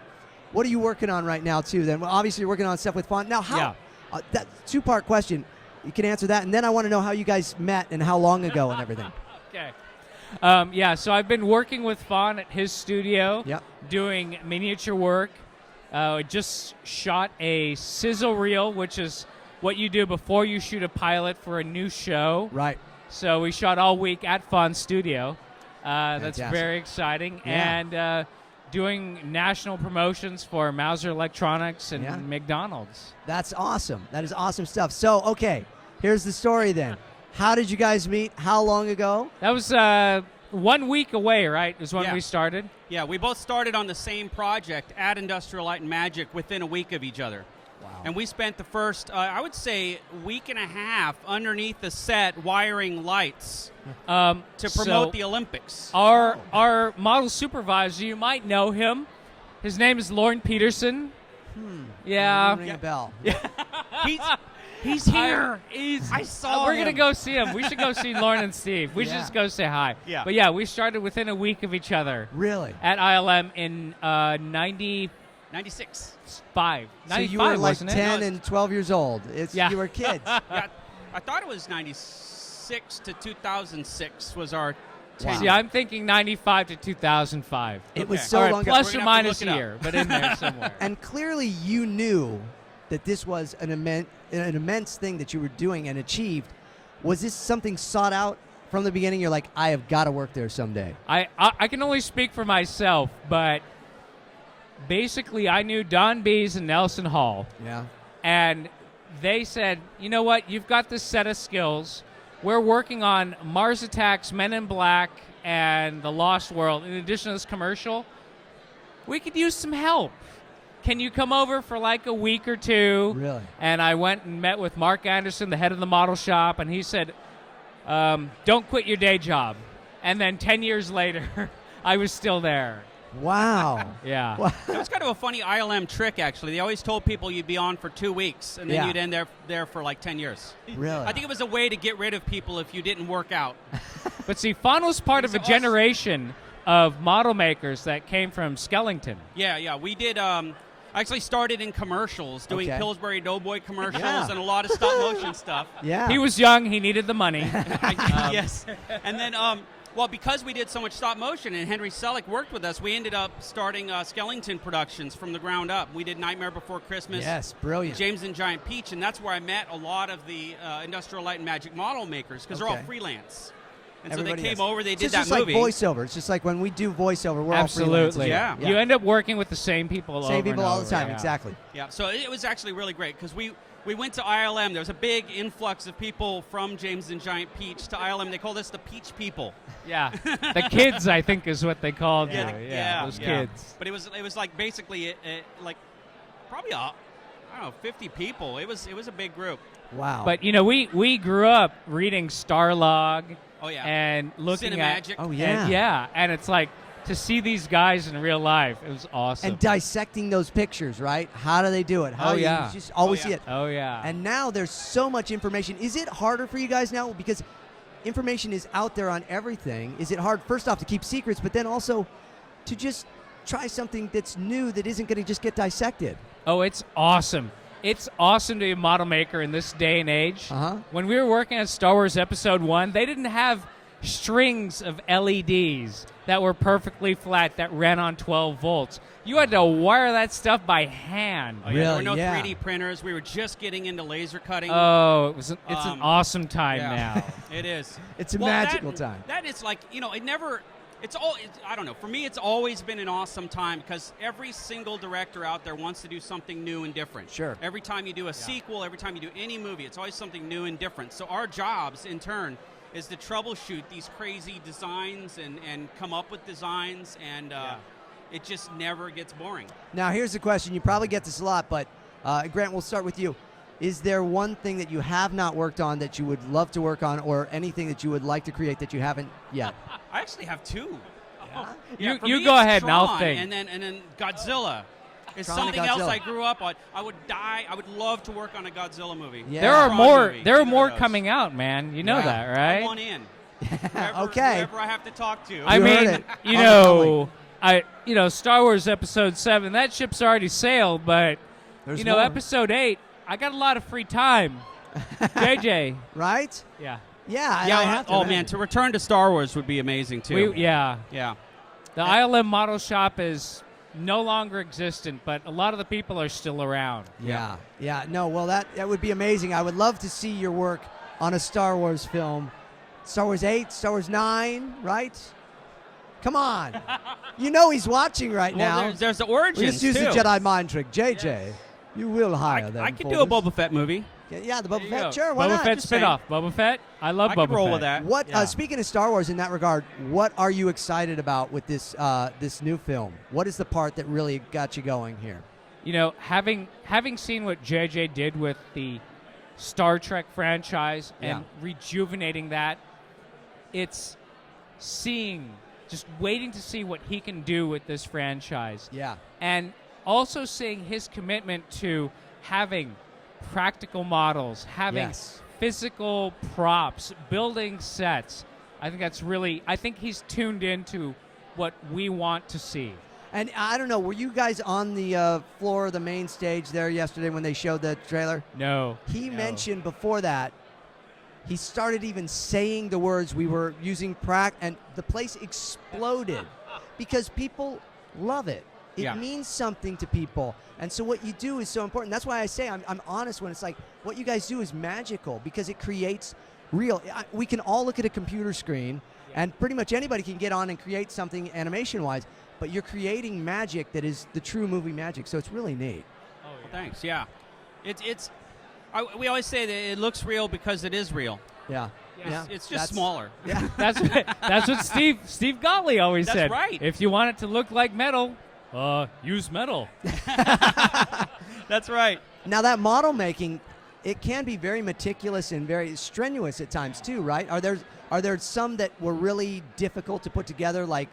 What are you working on right now too? Then obviously you're working on stuff with Fon. Now how? Yeah. That two-part question. You can answer that, and then I want to know how you guys met and how long ago and everything. Okay. So I've been working with Fon at his studio, doing miniature work. Just shot a sizzle reel, which is what you do before you shoot a pilot for a new show. Right. So we shot all week at Fon's studio. That's Fantastic. very exciting. Yeah. And doing national promotions for Mauser Electronics and McDonald's. That's awesome. That is awesome stuff. So, okay, here's the story then. How did you guys meet? How long ago? That was 1 week away, right? Is when we started. Yeah, we both started on the same project at Industrial Light and Magic within a week of each other. Wow. And we spent the first, I would say, week and a half underneath the set wiring lights to promote the Olympics. Our model supervisor, you might know him. His name is Lauren Peterson. Yeah. Ring a bell. He's here. I saw We're him. going to go see him. We should go see Lauren and Steve. We should just go say hi. Yeah. But yeah, we started within a week of each other. Really? At ILM in 96. 5. So you were like wasn't it? 10 and 12 years old. You were kids. Yeah, I thought it was 96 to 2006 was our Wow. See, I'm thinking 95 to 2005. It was so All right, long ago. plus We're or gonna have to minus look a it up. year, but in there somewhere. And clearly you knew that this was an immense thing that you were doing and achieved. Was this something sought out from the beginning? You're like, I have got to work there someday. I can only speak for myself, but basically I knew Don Bees and Nelson Hall. Yeah. And they said, you know what, you've got this set of skills. We're working on Mars Attacks, Men in Black, and The Lost World. In addition to this commercial, we could use some help. Can you come over for like a week or two? Really? And I went and met with Mark Anderson, the head of the model shop, and he said, don't quit your day job. And then 10 years later, I was still there. Wow. Yeah. Wow. That was kind of a funny ILM trick, actually. They always told people you'd be on for 2 weeks, and then Yeah. you'd end there for like 10 years. Really? I think it was a way to get rid of people if you didn't work out. But see, Fon was part of a generation of model makers that came from Skellington. Yeah. We did. I actually started in commercials, doing Okay. Pillsbury Doughboy commercials Yeah. and a lot of stop motion stuff. Yeah. He was young. He needed the money. Yes. And then, well, because we did so much stop motion and Henry Selick worked with us, we ended up starting Skellington Productions from the ground up. We did Nightmare Before Christmas. Yes, brilliant. James and Giant Peach, and that's where I met a lot of the Industrial Light and Magic model makers because they're all Okay. freelance. And Everybody so they is. came over, they It's did just that like movie. voiceover. It's just like when we do voiceover, we're Absolutely. all freelancers. Yeah. You end up working with the same people Same over people and all the over, time, yeah. exactly. Yeah, so it was actually really great because we went to ILM. There was a big influx of people from James and Giant Peach to ILM. They called us the Peach People. Yeah. The kids, I think, is what they called you. Yeah, Those kids. But it was like basically like probably I don't know 50 people. It was a big group. Wow. But, you know, we grew up reading Starlog. Oh, yeah. And looking Cinemagic. at... Oh, yeah. And, yeah. And it's like, to see these guys in real life, it was awesome. And dissecting those pictures, right? How do they do it? How Oh, you yeah. just always Oh, see yeah. it. Oh, yeah. And now there's so much information. Is it harder for you guys now? Because information is out there on everything. Is it hard, first off, to keep secrets, but then also to just try something that's new that isn't going to just get dissected? Oh, it's awesome. It's awesome to be a model maker in this day and age. Uh-huh. When we were working on Star Wars Episode 1, they didn't have strings of LEDs that were perfectly flat that ran on 12 volts. You had to wire that stuff by hand. Oh, yeah. There were Really? no Yeah. 3D printers. We were just getting into laser cutting. Oh, it's an awesome time yeah. now. It is. It's a Well, magical time. That is like, it never. I don't know. For me, it's always been an awesome time because every single director out there wants to do something new and different. Sure. Every time you do a sequel, every time you do any movie, it's always something new and different. So our jobs, in turn, is to troubleshoot these crazy designs and come up with designs, and it just never gets boring. Now, here's the question. You probably get this a lot, but Grant, we'll start with you. Is there one thing that you have not worked on that you would love to work on, or anything that you would like to create that you haven't yet? I actually have two. You for you me, go it's ahead and I'll Tron, think. And then Godzilla. It's Tron and something else Godzilla. I grew up on. I would die. I would love to work on a Godzilla movie. Yeah. There are Tron more. movie. There are Either more of those. coming out, man. You know Yeah. that, right? I'm one in. Okay. Whoever I have to talk to. I You heard mean, it. you On the know, Star Wars Episode 7. That ship's already sailed, but There's you know, more. Episode 8. I got a lot of free time. JJ. Right? Yeah. Yeah. I yeah. have to Oh imagine. man, to return to Star Wars would be amazing too. Yeah. Yeah. The ILM model shop is no longer existent, but a lot of the people are still around. Yeah. Yeah. No, well, that would be amazing. I would love to see your work on a Star Wars film. Star Wars 8, Star Wars 9, right? Come on. You know he's watching right Well, now. there's the We origins just use too. the Jedi mind trick. JJ, you will hire them. I could do a Boba Fett movie. Yeah, the There Boba you Fett. go. Sure, why Boba not? Fett Just spinoff. Boba Fett. I love I Boba could roll Fett. with that. What? Yeah. Speaking of Star Wars, in that regard, what are you excited about with this this new film? What is the part that really got you going here? You know, having seen what JJ did with the Star Trek franchise and rejuvenating that, it's just waiting to see what he can do with this franchise. Yeah. And also seeing his commitment to having practical models, having Yes. physical props, building sets. I think he's tuned into what we want to see. And I don't know, were you guys on the floor of the main stage there yesterday when they showed the trailer? No. He No. mentioned before that, he started even saying the words we were using, and the place exploded because people love it. It Yeah. means something to people. And so what you do is so important. That's why I say I'm honest when it's like, what you guys do is magical because it creates real. We can all look at a computer screen, and pretty much anybody can get on and create something animation-wise. but you're creating magic that is the true movie magic. So it's really neat. Oh, well, thanks. Yeah, we always say that it looks real because it is real. Yeah. It's just smaller. Yeah. That's what Steve Gottlieb always That's said. right. If you want it to look like metal, use metal. That's right. Now that model making, it can be very meticulous and very strenuous at times too, right? Are there some that were really difficult to put together, like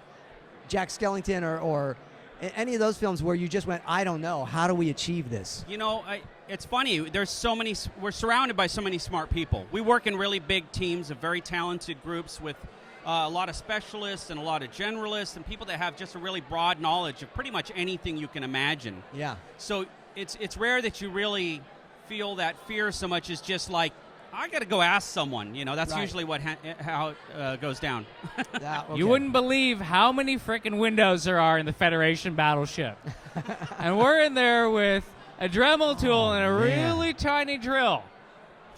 Jack Skellington or any of those films where you just went, I don't know, how do we achieve this? You know, it's funny. There's so many. We're surrounded by so many smart people. We work in really big teams of very talented groups with a lot of specialists and a lot of generalists and people that have just a really broad knowledge of pretty much anything you can imagine. Yeah. So it's rare that you really feel that fear so much as just like, I got to go ask someone. You know, that's Right. usually how it goes down. You wouldn't believe how many frickin' windows there are in the Federation battleship. And we're in there with a Dremel tool and a man. really tiny drill.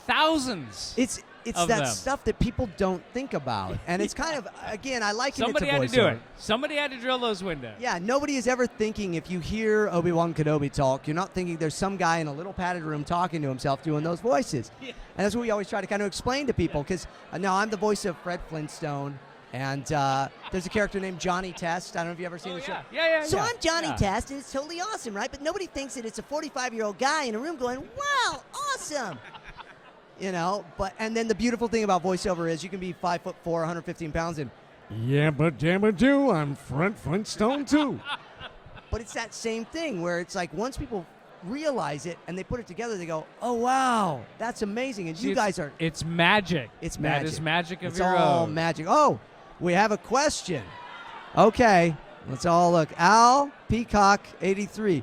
Thousands. It's of that them. stuff that people don't think about, and it's kind of, again, I liken Somebody it to had to do voiceover. it. Somebody had to drill those windows. Yeah, nobody is ever thinking, if you hear Obi-Wan Kenobi talk, you're not thinking there's some guy in a little padded room talking to himself doing those voices. Yeah. And that's what we always try to kind of explain to people, because now I'm the voice of Fred Flintstone, and there's a character named Johnny Test. I don't know if you've ever seen the show. Yeah. So I'm Johnny Test, and it's totally awesome, right? But nobody thinks that it's a 45-year-old guy in a room going, wow, awesome. You know, and then the beautiful thing about voiceover is you can be 5'4", 115 pounds, and Yeah, but damn it, do I'm Fred Flintstone too. but it's that same thing where it's like once people realize it and they put it together, they go, oh wow, that's amazing. And See, you guys are, It's magic. it's That magic. is magic of it's your all own. magic. Oh, we have a question. Okay, let's all look. Al Peacock 83.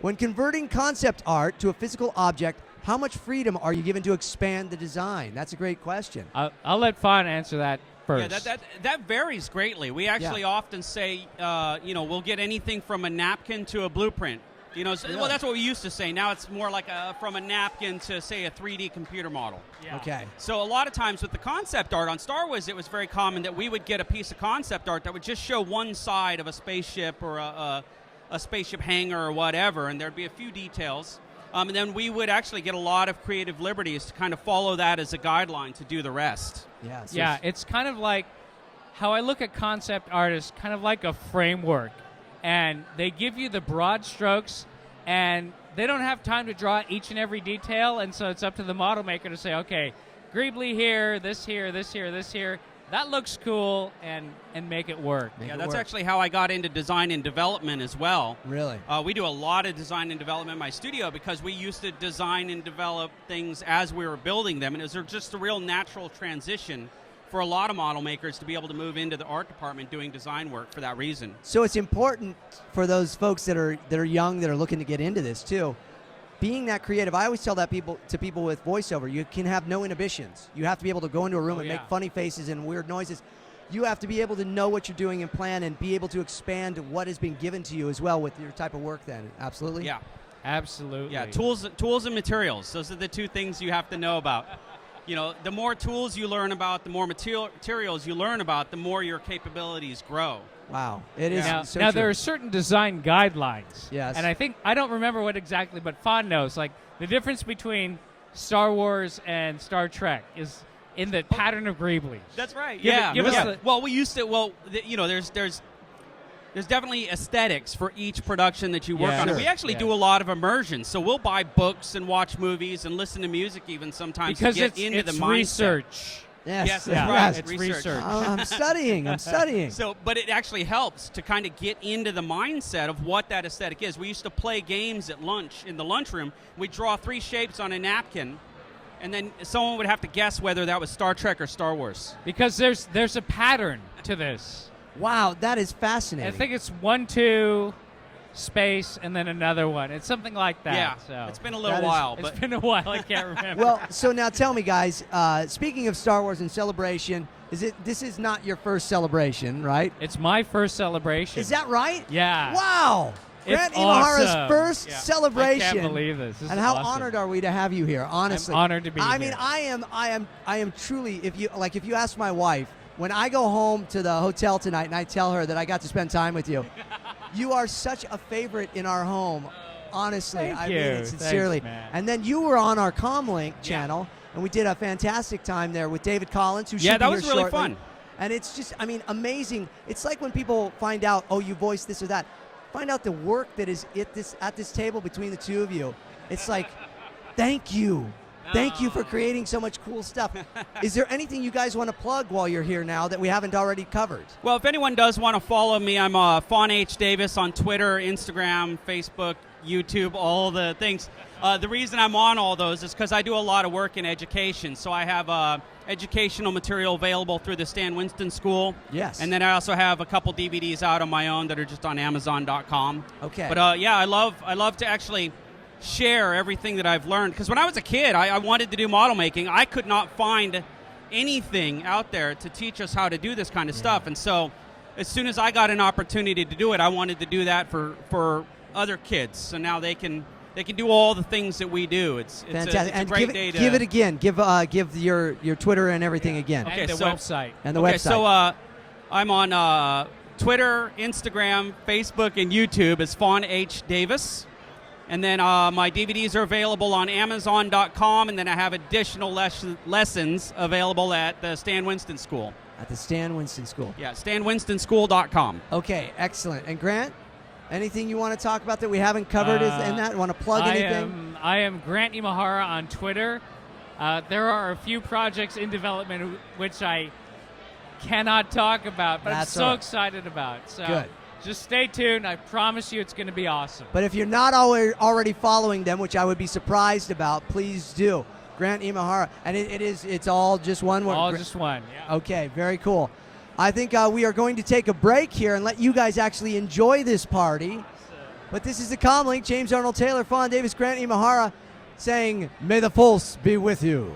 When converting concept art to a physical object, how much freedom are you given to expand the design? That's a great question. I'll let Fon answer that first. Yeah, that varies greatly. We actually often say, we'll get anything from a napkin to a blueprint. You know, well, that's what we used to say. Now it's more like from a napkin to, say, a 3D computer model. Yeah. Okay. So a lot of times with the concept art on Star Wars, it was very common that we would get a piece of concept art that would just show one side of a spaceship or a spaceship hangar or whatever, and there'd be a few details. And then we would actually get a lot of creative liberties to kind of follow that as a guideline to do the rest. Yeah. Yeah, it's kind of like how I look at concept art is kind of like a framework. And they give you the broad strokes, and they don't have time to draw each and every detail, and so it's up to the model maker to say, okay, Greebly here, this here, this here, this here. That looks cool, and make it work. That's actually how I got into design and development as well. Really? We do a lot of design and development in my studio because we used to design and develop things as we were building them, and it was just a real natural transition for a lot of model makers to be able to move into the art department doing design work for that reason. So it's important for those folks that are young, that are looking to get into this too. Being that creative, I always tell that to people with voiceover, you can have no inhibitions. You have to be able to go into a room and make funny faces and weird noises. You have to be able to know what you're doing and plan and be able to expand what has been given to you as well with your type of work then. Absolutely? Yeah. Absolutely. Yeah, tools and materials. Those are the two things you have to know about. You know, the more tools you learn about, the more materials you learn about, the more your capabilities grow. Wow. It is Now, so now true. there are certain design guidelines. Yes. And I don't remember what exactly, but Fon knows. Like, the difference between Star Wars and Star Trek is in the pattern of Greebly. That's right. Give us the, well, we used to. Well, there's definitely aesthetics for each production that you work on. And we actually do a lot of immersion. So we'll buy books and watch movies and listen to music even sometimes because to get into it's the mindset. research. Yes, that's right. It's research. I'm studying. So, but it actually helps to kind of get into the mindset of what that aesthetic is. We used to play games at lunch in the lunchroom. We'd draw 3 shapes on a napkin, and then someone would have to guess whether that was Star Trek or Star Wars. Because there's a pattern to this. Wow, that is fascinating. I think it's 1, 2, space, and then another one. It's something like that. Yeah, so. it's been a little while. It's been a while. I can't remember. Well, so now tell me, guys, speaking of Star Wars and Celebration, this is not your first celebration, right? It's my first celebration. Is that right? Yeah. Wow. It's Grant Imahara's awesome. first celebration. I can't believe this. This and is how awesome. honored are we to have you here? Honestly, I'm honored to be I here. mean, I am truly. If you ask my wife, when I go home to the hotel tonight and I tell her that I got to spend time with you, You are such a favorite in our home. Honestly, Thank I you. mean it sincerely. Thanks, man. And then you were on our Comlink channel, and we did a fantastic time there with David Collins, who should Yeah, be that here was really shortly. fun. And it's just, I mean, amazing. It's like when people find out, oh, you voiced this or that. Find out the work that is at this table between the two of you. It's like, thank you. Thank you for creating so much cool stuff. Is there anything you guys want to plug while you're here now that we haven't already covered? Well, if anyone does want to follow me, I'm Fon H. Davis on Twitter, Instagram, Facebook, YouTube, all the things. The reason I'm on all those is because I do a lot of work in education. So I have educational material available through the Stan Winston School. Yes. And then I also have a couple DVDs out on my own that are just on Amazon.com. Okay. But yeah, I love to actually share everything that I've learned. Because when I was a kid, I wanted to do model making. I could not find anything out there to teach us how to do this kind of stuff. And so as soon as I got an opportunity to do it, I wanted to do that for other kids. So now they can do all the things that we do. It's Fantastic. a And great day to give it again. Give your Twitter and everything again. Okay, And the so- website. And the okay, website. so I'm on Twitter, Instagram, Facebook, and YouTube as Fon H. Davis. And then my DVDs are available on Amazon.com, and then I have additional lessons available at the Stan Winston School. At the Stan Winston School. Yeah, StanWinstonSchool.com. Okay, excellent. And Grant, anything you want to talk about that we haven't covered in that? Want to plug anything? I am Grant Imahara on Twitter. There are a few projects in development which I cannot talk about, but That's I'm so all right. excited about. So Good. just stay tuned. I promise you it's going to be awesome. But if you're not already following them, which I would be surprised about, please do. Grant Imahara. And it's all just one word. All just one, yeah. Okay, very cool. I think we are going to take a break here and let you guys actually enjoy this party. But this is the Comlink. James Arnold Taylor, Fon Davis, Grant Imahara saying, may the Force be with you.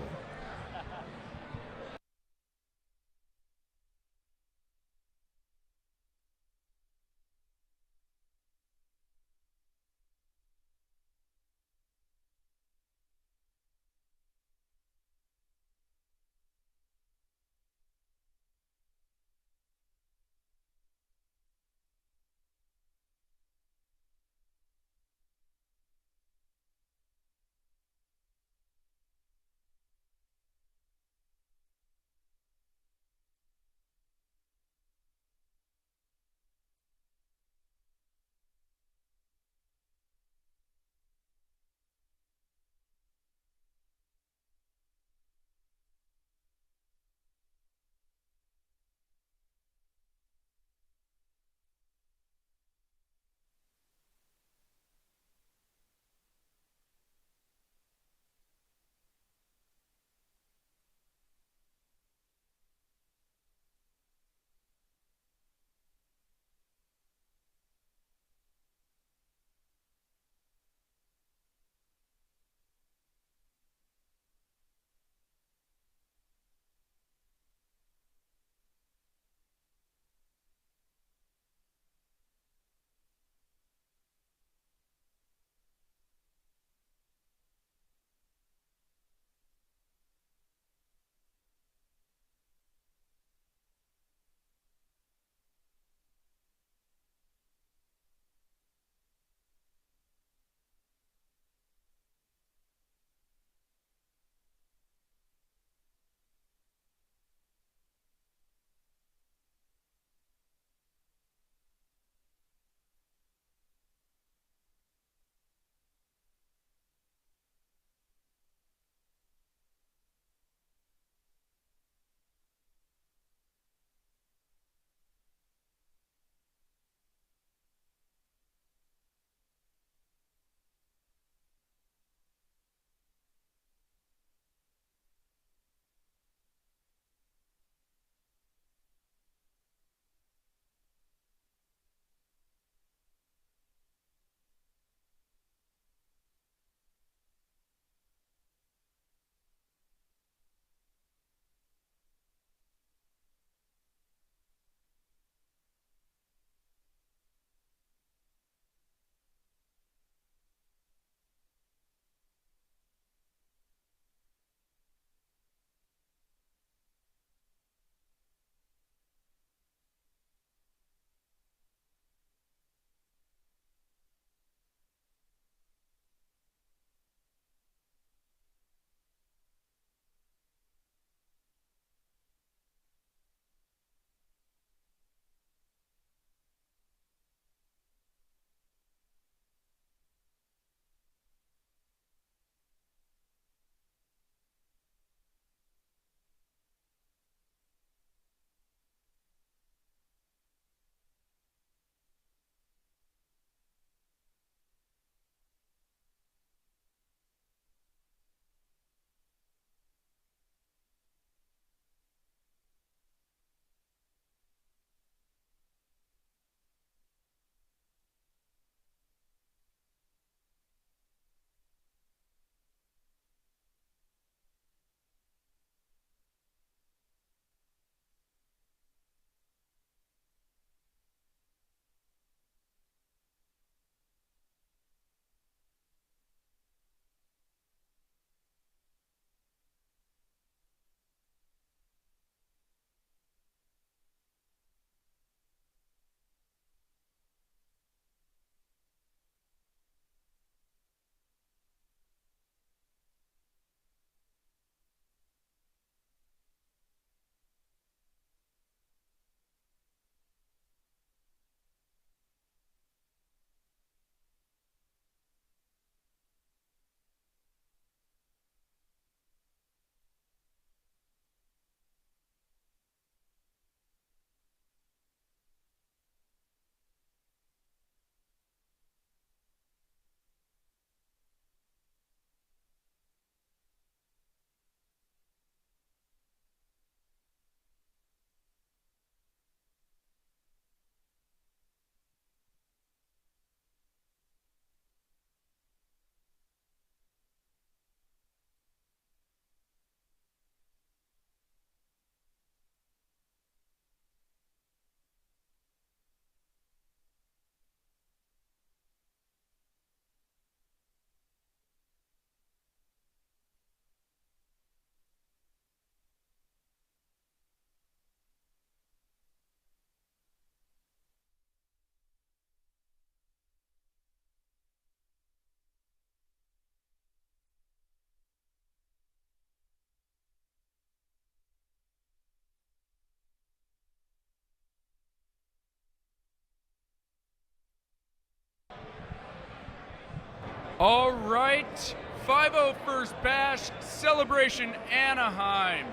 All right, 501st Bash Celebration Anaheim.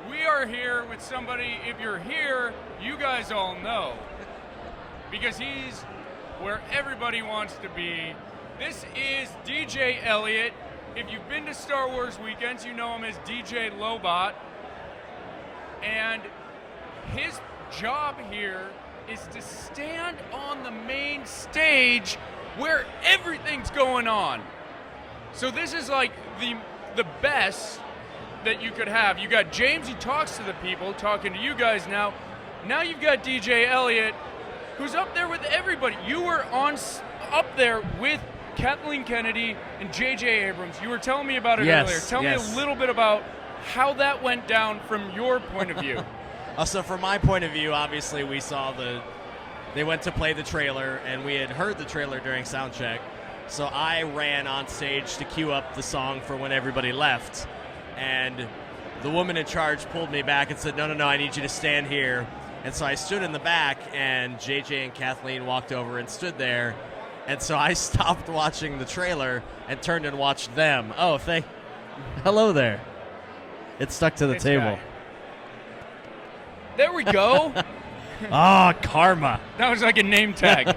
We are here with somebody, if you're here, you guys all know, because he's where everybody wants to be. This is DJ Elliot. If you've been to Star Wars weekends, you know him as DJ Lobot. And his job here is to stand on the main stage where everything's going on. So this is like the best that you could have. You got James, who talks to the people, talking to you guys now. Now you've got DJ Elliot, who's up there with everybody. You were up there with Kathleen Kennedy and J.J. Abrams. You were telling me about it earlier. Tell me a little bit about how that went down from your point of view. So from my point of view, obviously we saw they went to play the trailer, and we had heard the trailer during sound check. So I ran on stage to cue up the song for when everybody left. And the woman in charge pulled me back and said, no, I need you to stand here. And so I stood in the back, and JJ and Kathleen walked over and stood there. And so I stopped watching the trailer and turned and watched them. Oh, hello there. It stuck to the table. Guy. There we go. Ah, karma. That was like a name tag.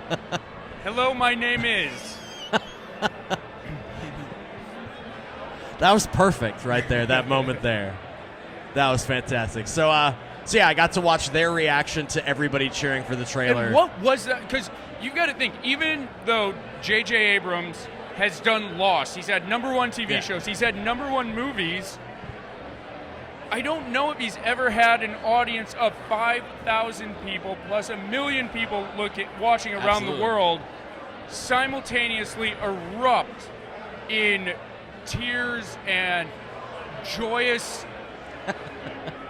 Hello, my name is. That was perfect right there, that moment there. That was fantastic. So yeah, I got to watch their reaction to everybody cheering for the trailer. And what was that? Because you got to think, even though J.J. Abrams has done Lost, he's had #1 TV shows, he's had #1 movies, I don't know if he's ever had an audience of 5,000 people plus 1 million people watching around the world simultaneously erupt in tears and joyous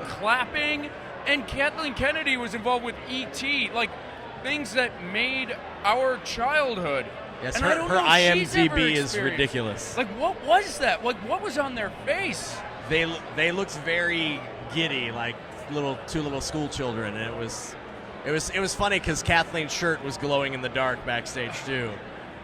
clapping. And Kathleen Kennedy was involved with E.T., like things that made our childhood. Yes, and her IMDb is ridiculous. Like, what was that? Like, what was on their face? They looked very giddy, like two little school children. And it was funny because Kathleen's shirt was glowing in the dark backstage too.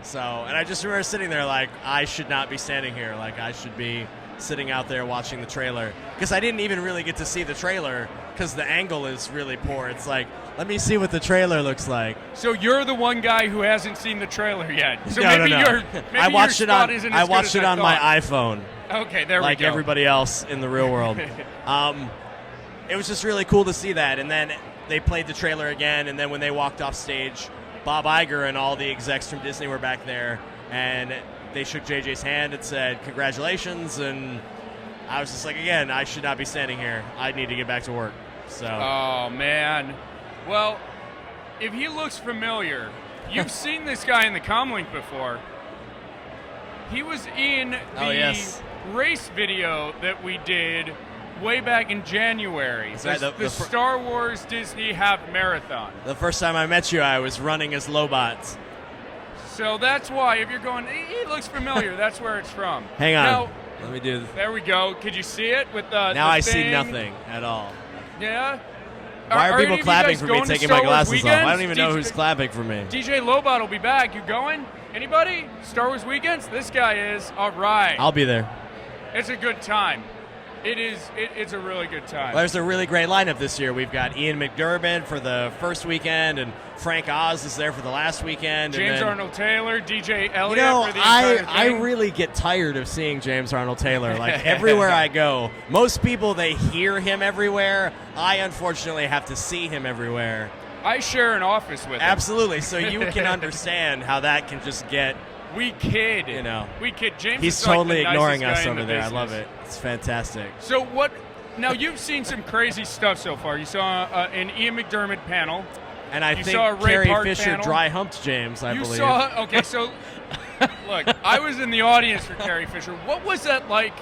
So, and I just remember sitting there like, I should not be standing here. Like, I should be sitting out there watching the trailer, because I didn't even really get to see the trailer because the angle is really poor. It's like, let me see what the trailer looks like. So you're the one guy who hasn't seen the trailer yet. So no. Maybe I watched your it on. spot isn't I as watched good it as on I my thought. iPhone. Okay, there we go. Like everybody else in the real world. It was just really cool to see that. And then they played the trailer again. And then when they walked off stage, Bob Iger and all the execs from Disney were back there, and they shook JJ's hand and said, "Congratulations." And I was just like, again, I should not be standing here. I need to get back to work. So. Oh, man. Well, if he looks familiar, you've seen this guy in the Comlink before. He was in the race video that we did way back in January. The Star Wars Disney Half Marathon. The first time I met you, I was running as Lobot. So that's why, if you're going, he looks familiar, that's where it's from. Hang on. Now, let me do this. There we go. Could you see it with the Now I thing? see nothing at all. Yeah? Why are people clapping for me going to taking Star my Wars glasses weekends? off? I don't even know who's clapping for me. DJ Lobot will be back. You going? Anybody? Star Wars weekends? This guy is. All right. I'll be there. It's a good time. It's a really good time. Well, there's a really great lineup this year. We've got Ian McDiarmid for the first weekend, and Frank Oz is there for the last weekend. James and then, Arnold Taylor, DJ Elliot for the I entire thing. really get tired of seeing James Arnold Taylor. Like, everywhere I go, most people, they hear him everywhere. I, unfortunately, have to see him everywhere. I share an office with him. Absolutely, so you can understand how that can just get... We kid. You know. We kid. James He's is like totally the ignoring nicest us guy in over the there. I business. love it. It's fantastic. So what... Now, you've seen some crazy stuff so far. You saw an Ian McDiarmid panel. And I you think saw a Ray Carrie Park Fisher panel. dry humped James, I you believe. saw... Okay, so... Look, I was in the audience for Carrie Fisher. What was that like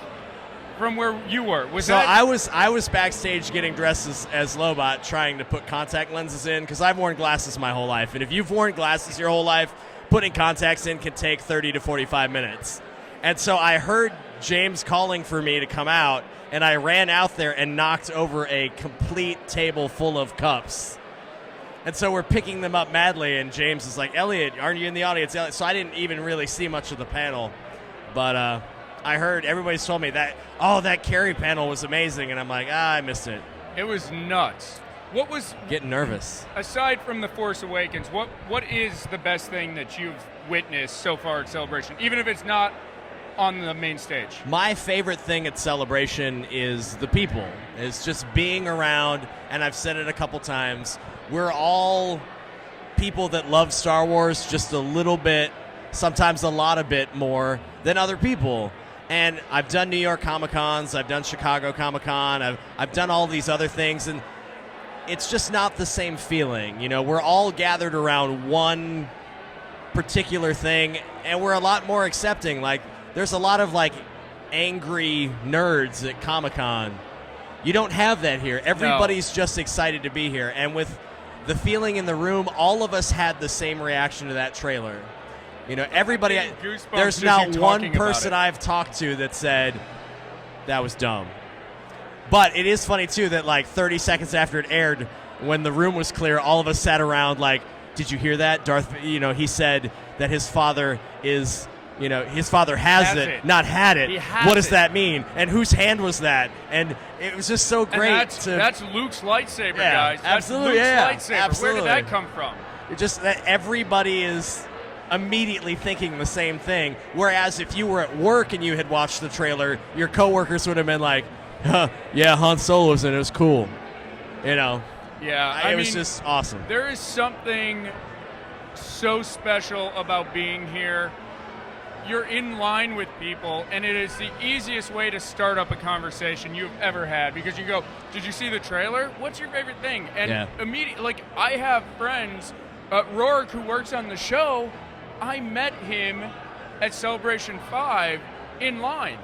from where you were? I was backstage getting dressed as Lobot, trying to put contact lenses in, because I've worn glasses my whole life. And if you've worn glasses your whole life, putting contacts in can take 30 to 45 minutes. And so I heard James calling for me to come out, and I ran out there and knocked over a complete table full of cups. And so we're picking them up madly, and James is like, Elliot, aren't you in the audience? So I didn't even really see much of the panel. But I heard everybody's told me that, that Carrie panel was amazing, and I'm like, I missed it. It was nuts. What was... Getting nervous. Aside from The Force Awakens, what is the best thing that you've witnessed so far at Celebration, even if it's not on the main stage? My favorite thing at Celebration is the people. It's just being around, and I've said it a couple times, we're all people that love Star Wars just a little bit, sometimes a lot a bit more than other people. And I've done New York Comic-Cons, I've done Chicago Comic-Con, I've done all these other things, and it's just not the same feeling. You know, we're all gathered around one particular thing, and we're a lot more accepting. Like, there's a lot of, like, angry nerds at Comic-Con. You don't have that here. Everybody's just excited to be here. And with the feeling in the room, all of us had the same reaction to that trailer. You know, everybody, there's not one person I've talked to that said, that was dumb. But it is funny, too, that like 30 seconds after it aired, when the room was clear, all of us sat around like, did you hear that? Darth, he said that his father is, his father has it, not had it. What does that mean? And whose hand was that? And it was just so great. And that's Luke's lightsaber, guys. That's Absolutely, Luke's lightsaber. Absolutely. Where did that come from? Just that everybody is immediately thinking the same thing. Whereas if you were at work and you had watched the trailer, your coworkers would have been like, yeah, Han Solo's in it. It was cool. Yeah, it was just awesome. There is something so special about being here. You're in line with people, and it is the easiest way to start up a conversation you've ever had, because you go, did you see the trailer? What's your favorite thing? And immediately, like, I have friends, Rourke, who works on the show, I met him at Celebration 5 in line.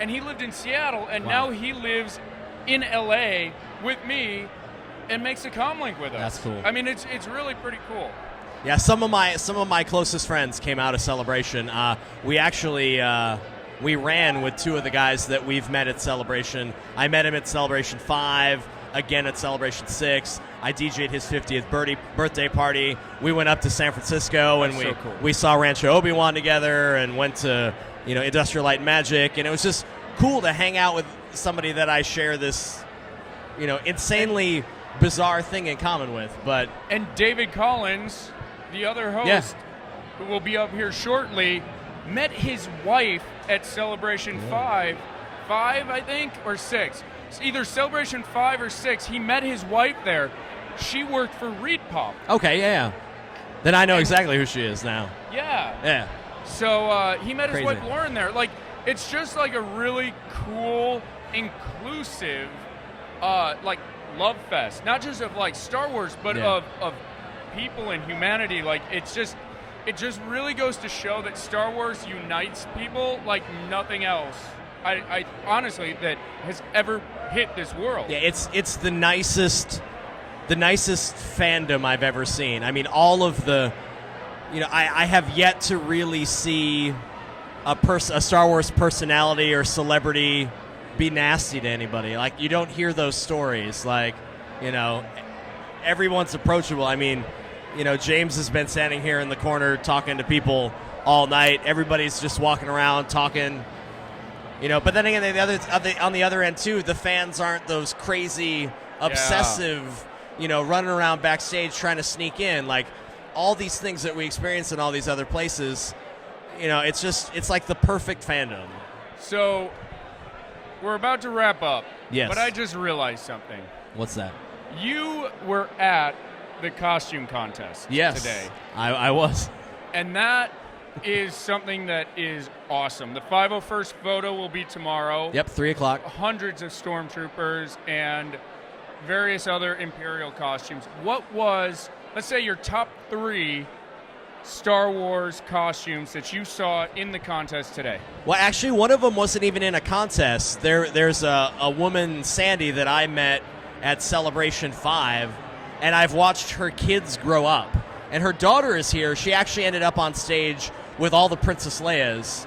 And he lived in Seattle, and now he lives in LA with me and makes a comlink with us. That's cool. I mean, it's really pretty cool. Yeah, some of my closest friends came out of Celebration. We actually we ran with two of the guys that we've met at Celebration. I met him at Celebration 5, again at Celebration 6. I DJ'd his 50th birthday party. We went up to San Francisco, and we saw Rancho Obi-Wan together, and went to Industrial Light and Magic, and it was just cool to hang out with somebody that I share this insanely bizarre thing in common with. And David Collins, the other host, who will be up here shortly, met his wife at Celebration 5, I think, or 6. It's either Celebration 5 or 6. He met his wife there. She worked for Reed Pop. Okay, yeah. Then I know exactly who she is now. Yeah. So he met his wife Lauren there. Like, it's just like a really cool, inclusive, like, love fest. Not just of like Star Wars, but of people and humanity. Like, it just really goes to show that Star Wars unites people like nothing else. I honestly that has ever hit this world. Yeah, it's the nicest fandom I've ever seen. I mean, all of the, I have yet to really see a Star Wars personality or celebrity be nasty to anybody. Like, you don't hear those stories. Like, everyone's approachable. I mean, James has been standing here in the corner talking to people all night. Everybody's just walking around talking. But then again, on the other end too, the fans aren't those crazy, obsessive, running around backstage trying to sneak in. Like, all these things that we experience in all these other places, it's like the perfect fandom. So, we're about to wrap up. Yes. But I just realized something. What's that? You were at the costume contest today. I was. And that is something that is awesome. The 501st photo will be tomorrow. Yep, 3 o'clock. Hundreds of stormtroopers and various other Imperial costumes. What was, let's say, your top 3 Star Wars costumes that you saw in the contest today? Well, actually, one of them wasn't even in a contest. There's a woman, Sandy, that I met at Celebration 5, and I've watched her kids grow up. And her daughter is here. She actually ended up on stage with all the Princess Leias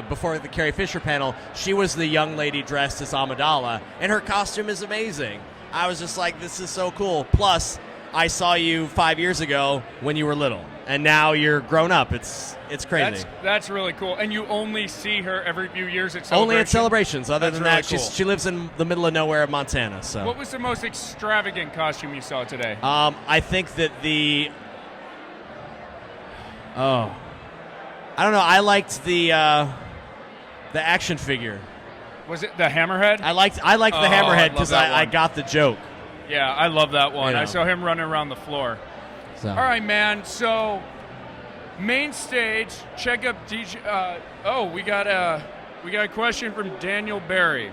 before the Carrie Fisher panel. She was the young lady dressed as Amidala, and her costume is amazing. I was just like, this is so cool. Plus, I saw you 5 years ago when you were little, and now you're grown up. It's crazy. That's really cool. And you only see her every few years at Only at Celebration? celebrations. Other That's than really that, cool. she lives in the middle of nowhere in Montana. So What was the most extravagant costume you saw today? I think that I don't know. I liked the action figure. Was it the Hammerhead? I liked the Hammerhead because I got the joke. Yeah, I love that one. You know. I saw him running around the floor. So. All right, man. So, main stage. Check up DJ. We got a question from Daniel Barry.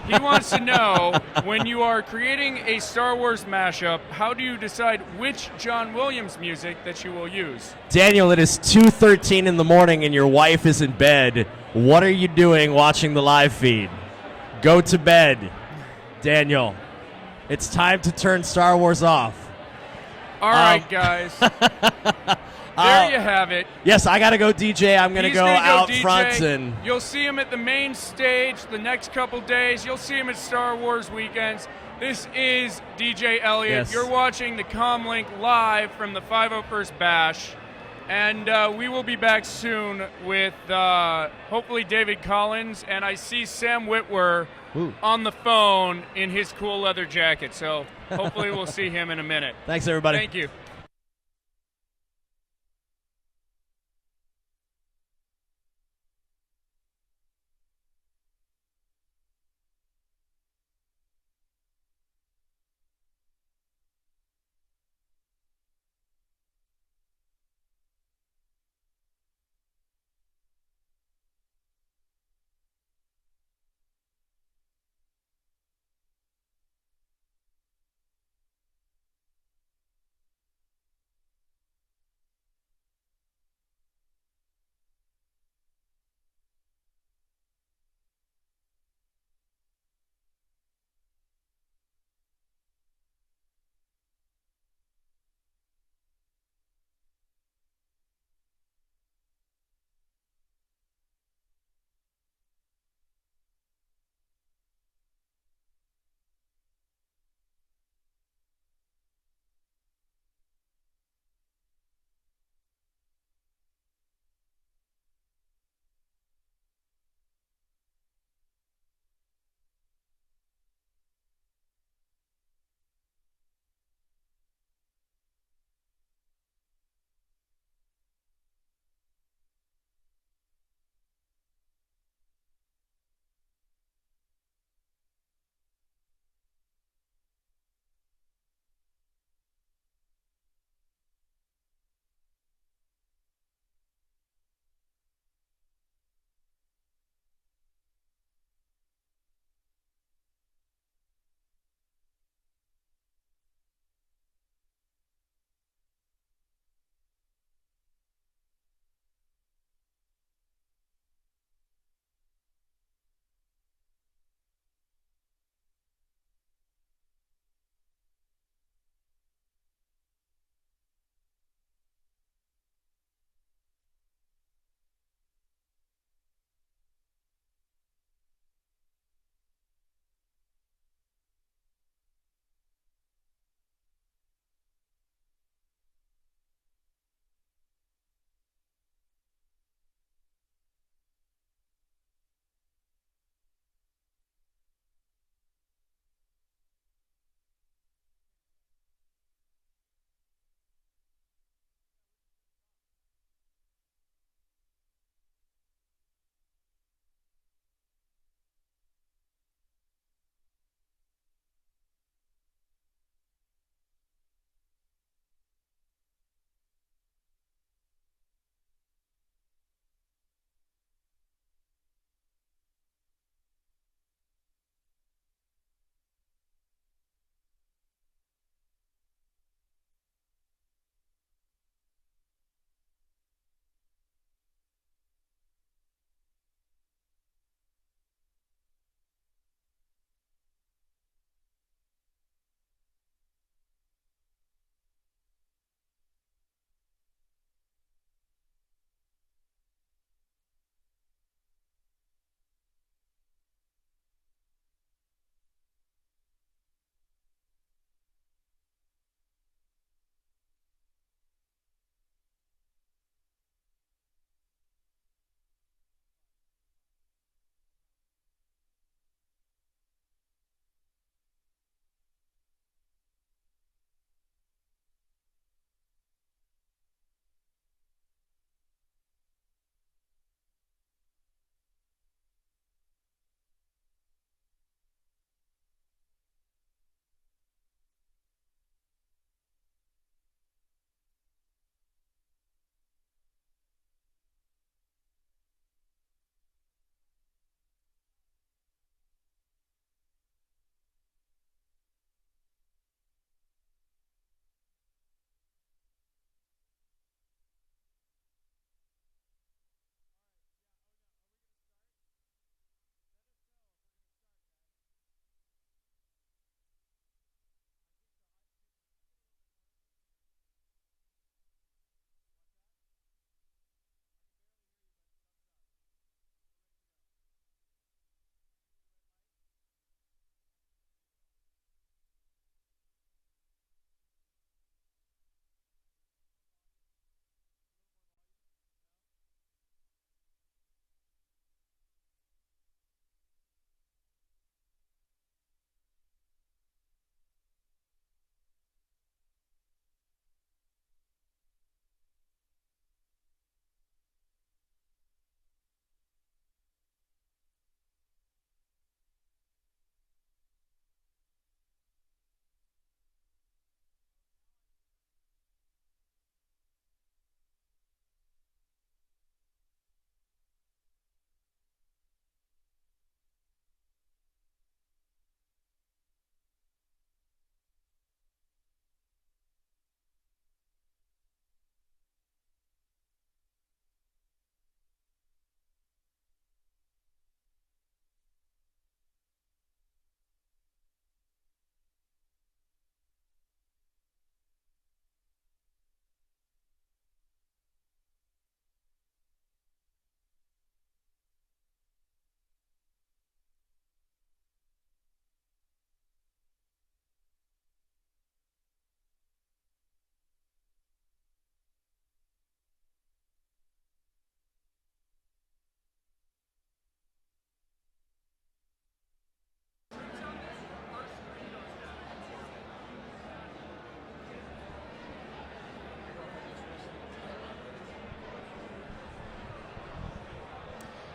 He wants to know, when you are creating a Star Wars mashup, how do you decide which John Williams music that you will use? Daniel, it is 2:13 in the morning and your wife is in bed. What are you doing watching the live feed? Go to bed, Daniel. It's time to turn Star Wars off. All right, guys. There you have it. Yes, I got to go DJ. I'm going to He's go gonna out DJ. front. And You'll see him at the main stage the next couple days. You'll see him at Star Wars weekends. This is DJ Elliot. Yes. You're watching the Comlink live from the 501st Bash. And we will be back soon with hopefully David Collins. And I see Sam Witwer on the phone in his cool leather jacket. So hopefully we'll see him in a minute. Thanks, everybody. Thank you.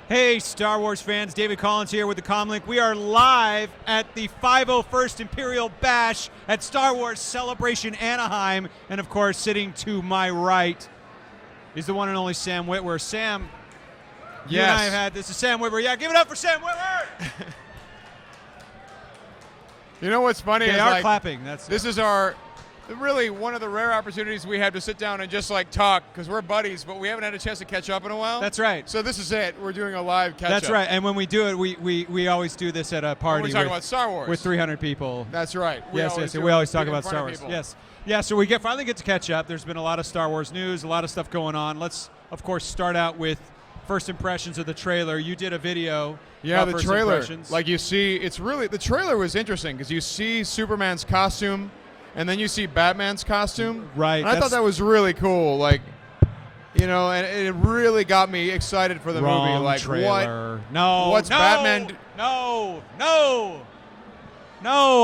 Hey, Star Wars fans, David Collins here with the Comlink. We are live at the 501st Imperial Bash at Star Wars Celebration Anaheim. And, of course, sitting to my right is the one and only Sam Witwer. Sam, you and I have had, this is Sam Witwer. Yeah, give it up for Sam Witwer! You know what's funny? They is are like, clapping. This is our really one of the rare opportunities we have to sit down and just like talk because we're buddies, but we haven't had a chance to catch up in a while. That's right. So this is it. We're doing a live catch up. That's right. And when we do it, we always do this at a party. We're talking about Star Wars with 300 people. That's right. We We always talk about Star Wars. People. Yes. Yeah. So we finally get to catch up. There's been a lot of Star Wars news, a lot of stuff going on. Let's of course start out with first impressions of the trailer. You did a video. Yeah, about the first trailer. impressions. Like you see, the trailer was interesting because you see Superman's costume, and then you see Batman's costume. Right. And I thought that was really cool. Like, you know, and it really got me excited for the movie. Like, trailer. What's Batman? No.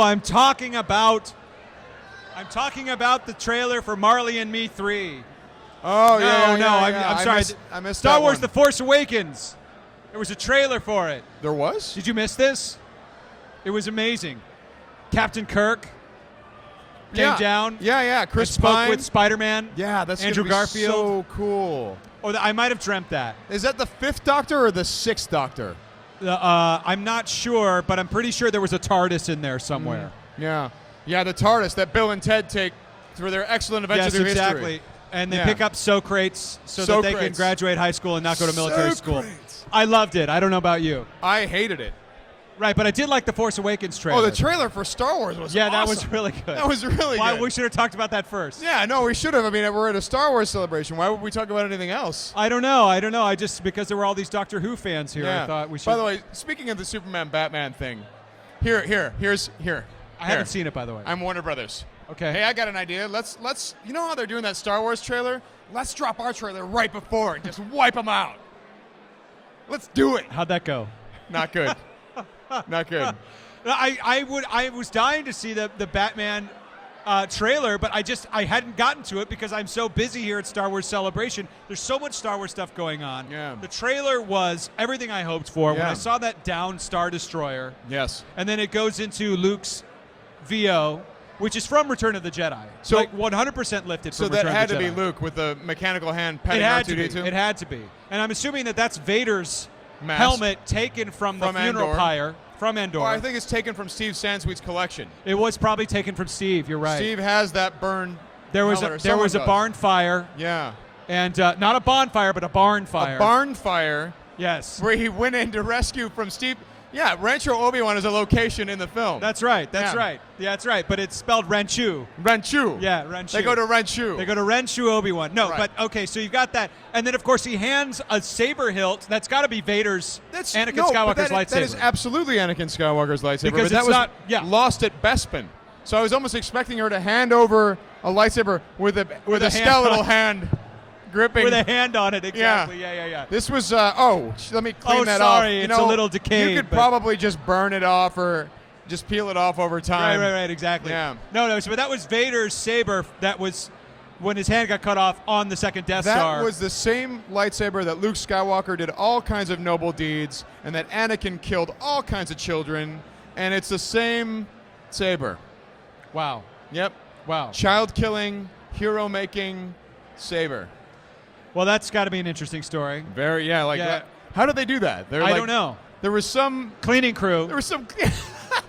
I'm talking about the trailer for Marley and Me 3. Oh, I'm sorry. I missed Star that Wars: one. The Force Awakens. There was a trailer for it. There was? Did you miss this? It was amazing. Captain Kirk came down. Yeah. Chris and spoke Pine with Spider-Man. Yeah, that's Andrew gonna be Garfield. so cool. Oh, I might have dreamt that. Is that the 5th Doctor or the 6th Doctor? I'm not sure, but I'm pretty sure there was a TARDIS in there somewhere. Yeah, the TARDIS that Bill and Ted take for their excellent adventure through exactly. history. And they pick up Socrates so that they can graduate high school and not go to military school. I loved it. I don't know about you. I hated it. Right, but I did like the Force Awakens trailer. Oh, the trailer for Star Wars was awesome. that was really good. That was really Why good. we should have talked about that first. Yeah, no, we should have. I mean, we're at a Star Wars celebration. Why would we talk about anything else? I don't know. I just, because there were all these Doctor Who fans here, I thought we should. By the way, speaking of the Superman-Batman thing, here's. I haven't seen it, by the way. I'm Warner Brothers. Okay. Hey, I got an idea. Let's. You know how they're doing that Star Wars trailer? Let's drop our trailer right before and just wipe them out. Let's do it. How'd that go? Not good. Not good. I was dying to see the Batman trailer, but I hadn't gotten to it because I'm so busy here at Star Wars Celebration. There's so much Star Wars stuff going on. Yeah. The trailer was everything I hoped for. Yeah. When I saw that down Star Destroyer. Yes. And then it goes into Luke's VO, which is from Return of the Jedi. So like 100% lifted from So that Return had of to the be Jedi. Luke with the mechanical hand petting It had to R2-D2? be. It had to be. And I'm assuming that's Vader's Mask. helmet taken from the funeral Andor. pyre from Andor. Well, I think it's taken from Steve Sansweet's collection. It was probably taken from Steve. You're right. Steve has that burned. There was helmet, or there was a someone barn fire. Yeah. And not a bonfire, but a barn fire. A barn fire. Yes. Where he went in to rescue from Steve. Yeah, Rancho Obi-Wan is a location in the film. That's right. Yeah. Right. Yeah, that's right. But it's spelled Renchu. Renchu. Yeah, Renchu. They go to Renchu. They go to Renchu Obi-Wan. No, Right. but okay, so you've got that. And then, of course, he hands a saber hilt. That's got to be Vader's, Anakin Skywalker's lightsaber. That is absolutely Anakin Skywalker's lightsaber. Because but that it's was not- yeah. lost at Bespin. So I was almost expecting her to hand over a lightsaber with a a hand skeletal on- hand gripping. With a hand on it, exactly. Yeah. This was, let me clean that off. Sorry, it's a little decayed. You could but- probably just burn it off or just peel it off over time. Right, exactly. Yeah. No, so that was Vader's saber. That was when his hand got cut off on the second Death Star. That was the same lightsaber that Luke Skywalker did all kinds of noble deeds and that Anakin killed all kinds of children, and it's the same saber. Wow. Yep. Wow. Child-killing, hero-making saber. Well, that's got to be an interesting story. Very, how did they do that? I don't know. There was some cleaning crew. There was some.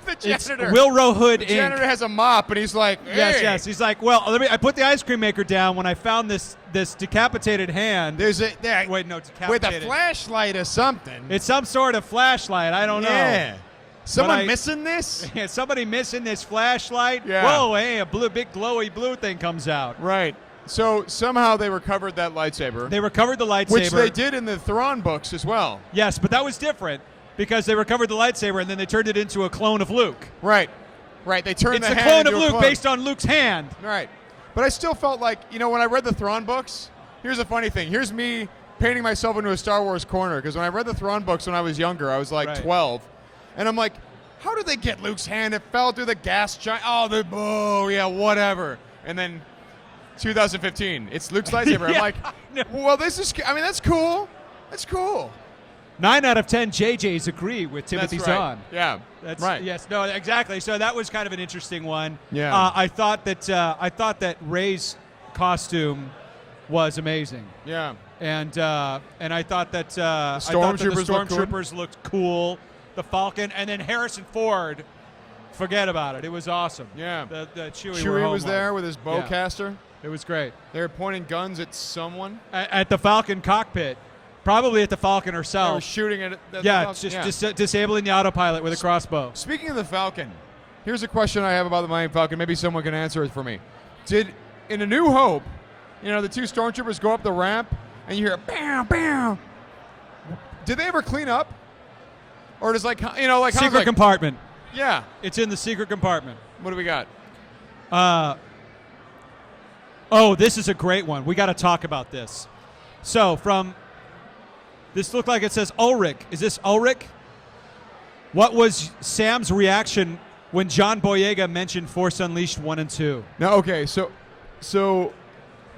The janitor. It's Wilro Hood The Inc. janitor has a mop, and he's like, hey. Yes. He's like, well, I put the ice cream maker down when I found this decapitated hand. There's a wait, no, decapitated with a flashlight or something. It's some sort of flashlight. I don't know. Yeah. Someone But missing this? Yeah, somebody missing this flashlight. Yeah. Whoa, hey, a big glowy blue thing comes out. Right. So somehow they recovered that lightsaber. They recovered the lightsaber. Which they did in the Thrawn books as well. Yes, but that was different because they recovered the lightsaber and then they turned it into a clone of Luke. Right. They turned it's the a hand clone of into a Luke clone. based on Luke's hand. Right. But I still felt like, when I read the Thrawn books, here's a funny thing. Here's me painting myself into a Star Wars corner because when I read the Thrawn books when I was younger, I was like 12. And I'm like, how did they get Luke's hand? It fell through the gas giant. Whatever. And then 2015, it's Luke's lightsaber. I'm like, well, that's cool. That's cool. 9 out of 10 JJs agree with Timothy That's right. Zahn. Yeah. That's right. Yes. No. Exactly. So that was kind of an interesting one. Yeah. I thought that Rey's costume was amazing. Yeah. And I thought that the Stormtroopers looked cool. The Falcon, and then Harrison Ford. Forget about it. It was awesome. Yeah. The Chewie Was there with his bowcaster. It was great. They were pointing guns at someone. At the Falcon cockpit. Probably at the Falcon herself. They were shooting at the yeah, Falcon. just disabling the autopilot with a crossbow. Speaking of the Falcon, here's a question I have about the Millennium Falcon. Maybe someone can answer it for me. In A New Hope, the two stormtroopers go up the ramp and you hear bam, bam. Did they ever clean up? Or does secret compartment. Yeah. It's in the secret compartment. What do we got? This is a great one. We got to talk about this. So this looked like it says Ulrich. Is this Ulrich? What was Sam's reaction when John Boyega mentioned Force Unleashed 1 and 2? No, okay, so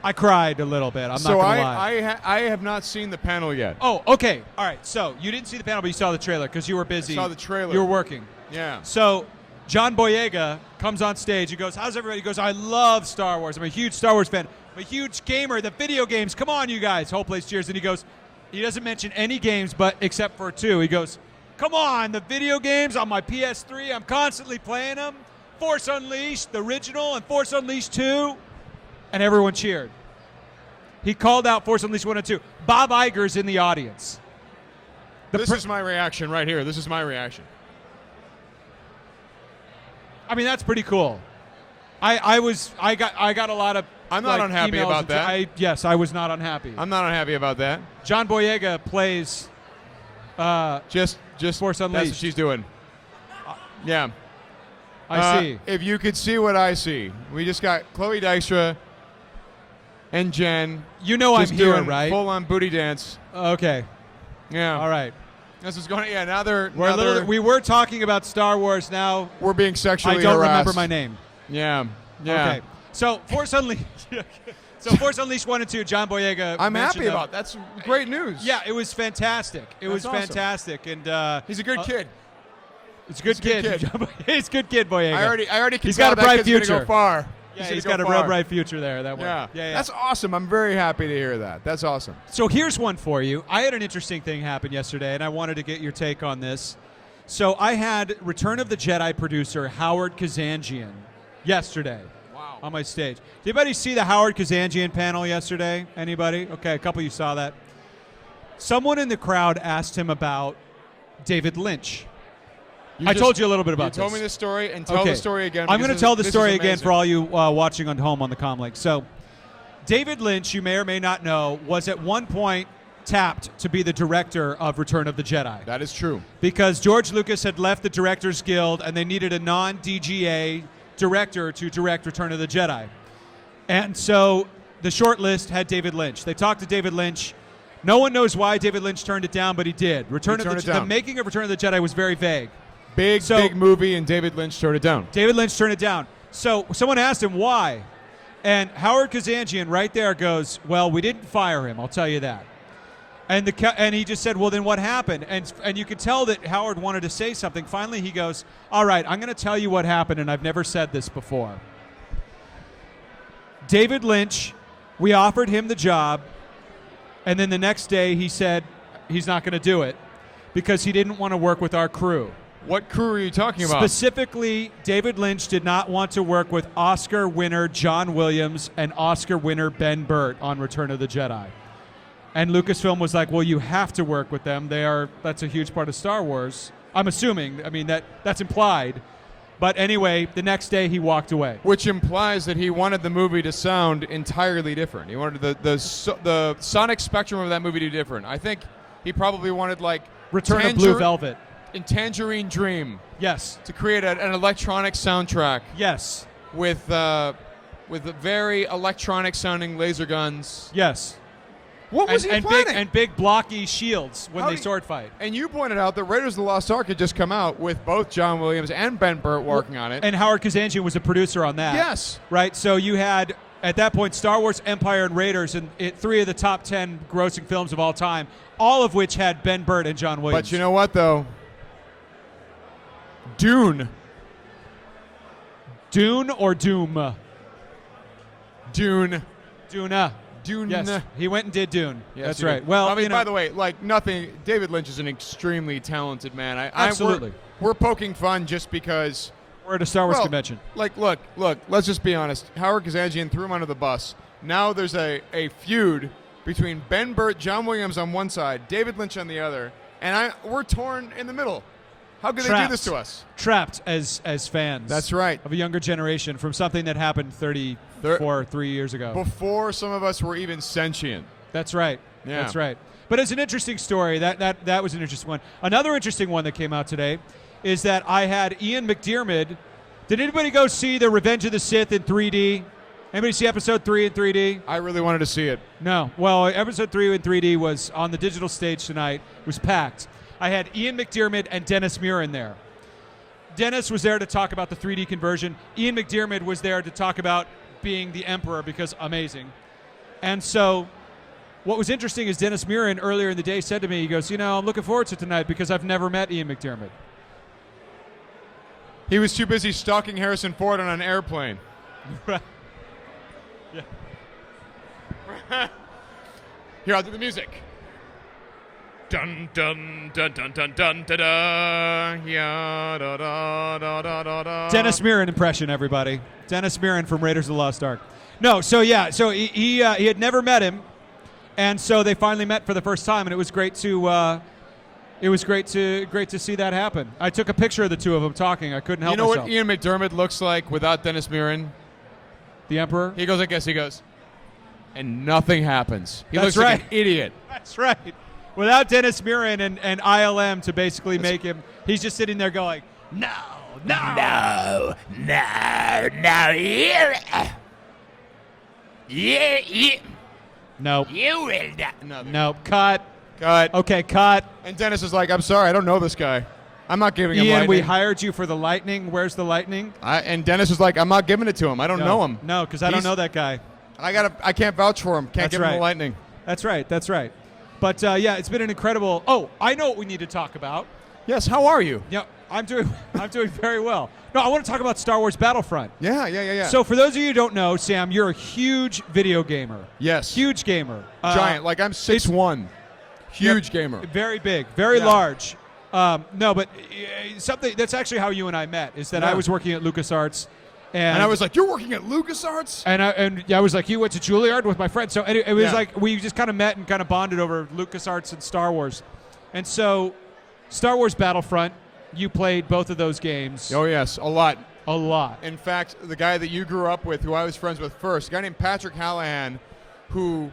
I cried a little bit. I'm not going to lie. I have not seen the panel yet. Oh, okay. All right. So you didn't see the panel, but you saw the trailer because you were busy. I saw the trailer. You were working. Yeah. So John Boyega comes on stage. He goes, "How's everybody?" He goes, "I love Star Wars. I'm a huge Star Wars fan. I'm a huge gamer. The video games. Come on, you guys." Whole place cheers. And he goes, he doesn't mention any games, but except for 2. He goes, "Come on, the video games on my PS3. I'm constantly playing them. Force Unleashed, the original, and Force Unleashed 2." And everyone cheered. He called out Force Unleashed 1 and 2. Bob Iger's in the audience. This is my reaction right here. This is my reaction. I mean, that's pretty cool. I got a lot of. I'm not unhappy emails about that. Yes, I was not unhappy. I'm not unhappy about that. John Boyega plays. Just Force Unleashed. That's what she's doing. Yeah. I see. If you could see what I see, we just got Chloe Dykstra and Jen. You know I'm just here, doing right? Full-on booty dance. Okay. Yeah. All right. This is going. Yeah. Now they're. We were talking about Star Wars. Now we're being sexually I don't harassed. remember my name. Yeah. Yeah. Okay. So Force Unleashed. Force Unleashed 1 and 2. John Boyega. I'm happy mentioned them. about. That's great news. Yeah, it was fantastic. That's awesome. Fantastic, and he's a good kid. It's a good kid. He's a good kid, Boyega. I already can He's tell got a that bright kid's future. gonna go far. Yeah, he's got a real bright future there. That one. Yeah. Yeah. That's awesome. I'm very happy to hear that. That's awesome. So here's one for you. I had an interesting thing happen yesterday, and I wanted to get your take on this. So I had Return of the Jedi producer Howard Kazanjian yesterday on my stage. Did anybody see the Howard Kazanjian panel yesterday? Anybody? Okay, a couple of you saw that. Someone in the crowd asked him about David Lynch. I told you a little bit about this. You told me this story, and tell the story again. I'm going to tell the story again for all you watching on home on the Comlink. So, David Lynch, you may or may not know, was at one point tapped to be the director of Return of the Jedi. That is true. Because George Lucas had left the Directors Guild, and they needed a non-DGA director to direct Return of the Jedi. And so the short list had David Lynch. They talked to David Lynch. No one knows why David Lynch turned it down, but he did. The making of Return of the Jedi was very vague. Big movie, and David Lynch turned it down. David Lynch turned it down. So someone asked him why. And Howard Kazanjian right there goes, "Well, we didn't fire him, I'll tell you that." And he just said, "Well, then what happened?" And you could tell that Howard wanted to say something. Finally, he goes, "All right, I'm going to tell you what happened, and I've never said this before." David Lynch, we offered him the job, and then the next day he said he's not going to do it because he didn't want to work with our crew. What crew are you talking about? Specifically, David Lynch did not want to work with Oscar winner John Williams and Oscar winner Ben Burtt on Return of the Jedi. And Lucasfilm was like, "Well, you have to work with them. That's a huge part of Star Wars." I'm assuming. I mean, that's implied. But anyway, the next day he walked away. Which implies that he wanted the movie to sound entirely different. He wanted the sonic spectrum of that movie to be different. I think he probably wanted like Return of Blue Velvet. In Tangerine Dream. Yes. To create an electronic soundtrack. Yes. With very electronic sounding laser guns. Yes. What was he planning? And big blocky shields when they sword fight. And you pointed out that Raiders of the Lost Ark had just come out with both John Williams and Ben Burtt working on it. And Howard Kazanjian was a producer on that. Yes. Right? So you had at that point, Star Wars, Empire, and Raiders, and 3 of the top 10 grossing films of all time, all of which had Ben Burt and John Williams. But you know what, though? Dune. Dune or Doom? Dune. Duna. Dune. Yes, he went and did Dune. Yes, That's he right. did. Well, I mean, you know, by the way, like nothing. David Lynch is an extremely talented man. Absolutely. We're poking fun just because we're at a Star Wars convention. Like, look. Let's just be honest. Howard Kazanjian threw him under the bus. Now there's a feud between Ben Burt, John Williams on one side, David Lynch on the other, and we're torn in the middle. How could they do this to us? Trapped as fans. That's right. Of a younger generation from something that happened 3 years ago. Before some of us were even sentient. That's right. Yeah. That's right. But it's an interesting story. That was an interesting one. Another interesting one that came out today is that I had Ian McDiarmid. Did anybody go see the Revenge of the Sith in 3D? Anybody see episode 3 in 3D? I really wanted to see it. No. Well, episode 3 in 3D was on the digital stage tonight. It was packed. I had Ian McDiarmid and Dennis Muren there. Dennis was there to talk about the 3D conversion. Ian McDiarmid was there to talk about being the Emperor because amazing. And so what was interesting is Dennis Muren earlier in the day said to me, he goes, I'm looking forward to tonight because I've never met Ian McDiarmid. He was too busy stalking Harrison Ford on an airplane. Right. Yeah. Here, I'll do the music. Dun dun dun dun dun dun da da ya da da da da da da. Dennis Muren impression, everybody. Dennis Muren from Raiders of the Lost Ark. No, so he had never met him, and so they finally met for the first time, and it was great to see that happen. I took a picture of the two of them talking. I couldn't help myself. You know what Ian McDiarmid looks like without Dennis Muren? The Emperor? He goes like this. He goes, and nothing happens. He That's looks right. like an idiot. That's right. Without Dennis Muren and ILM to basically make him, he's just sitting there going, no, yeah. Nope. You will not. Nope. Cut. Cut. Okay, cut. And Dennis is like, I'm sorry, I don't know this guy. I'm not giving him Ian, lightning. we hired you for the lightning. Where's the lightning? And Dennis is like, I'm not giving it to him. I don't know him. No, because I don't know that guy. I can't vouch for him. Can't give him the lightning. That's right. That's right. But it's been an incredible. Oh, I know what we need to talk about. Yes. How are you? Yeah, I'm doing very well. No, I want to talk about Star Wars Battlefront. Yeah. So for those of you who don't know, Sam, you're a huge video gamer. Yes. Huge gamer. Giant. Like I'm 6'1". Huge gamer. Very big. Very large. No, but something that's actually how you and I met is that I was working at LucasArts. And I was like, you're working at LucasArts? And I was like, you went to Juilliard with my friend. So it was like we just kind of met and kind of bonded over LucasArts and Star Wars. And so Star Wars Battlefront, you played both of those games. Oh, yes, a lot. A lot. In fact, the guy that you grew up with, who I was friends with first, a guy named Patrick Hallahan, who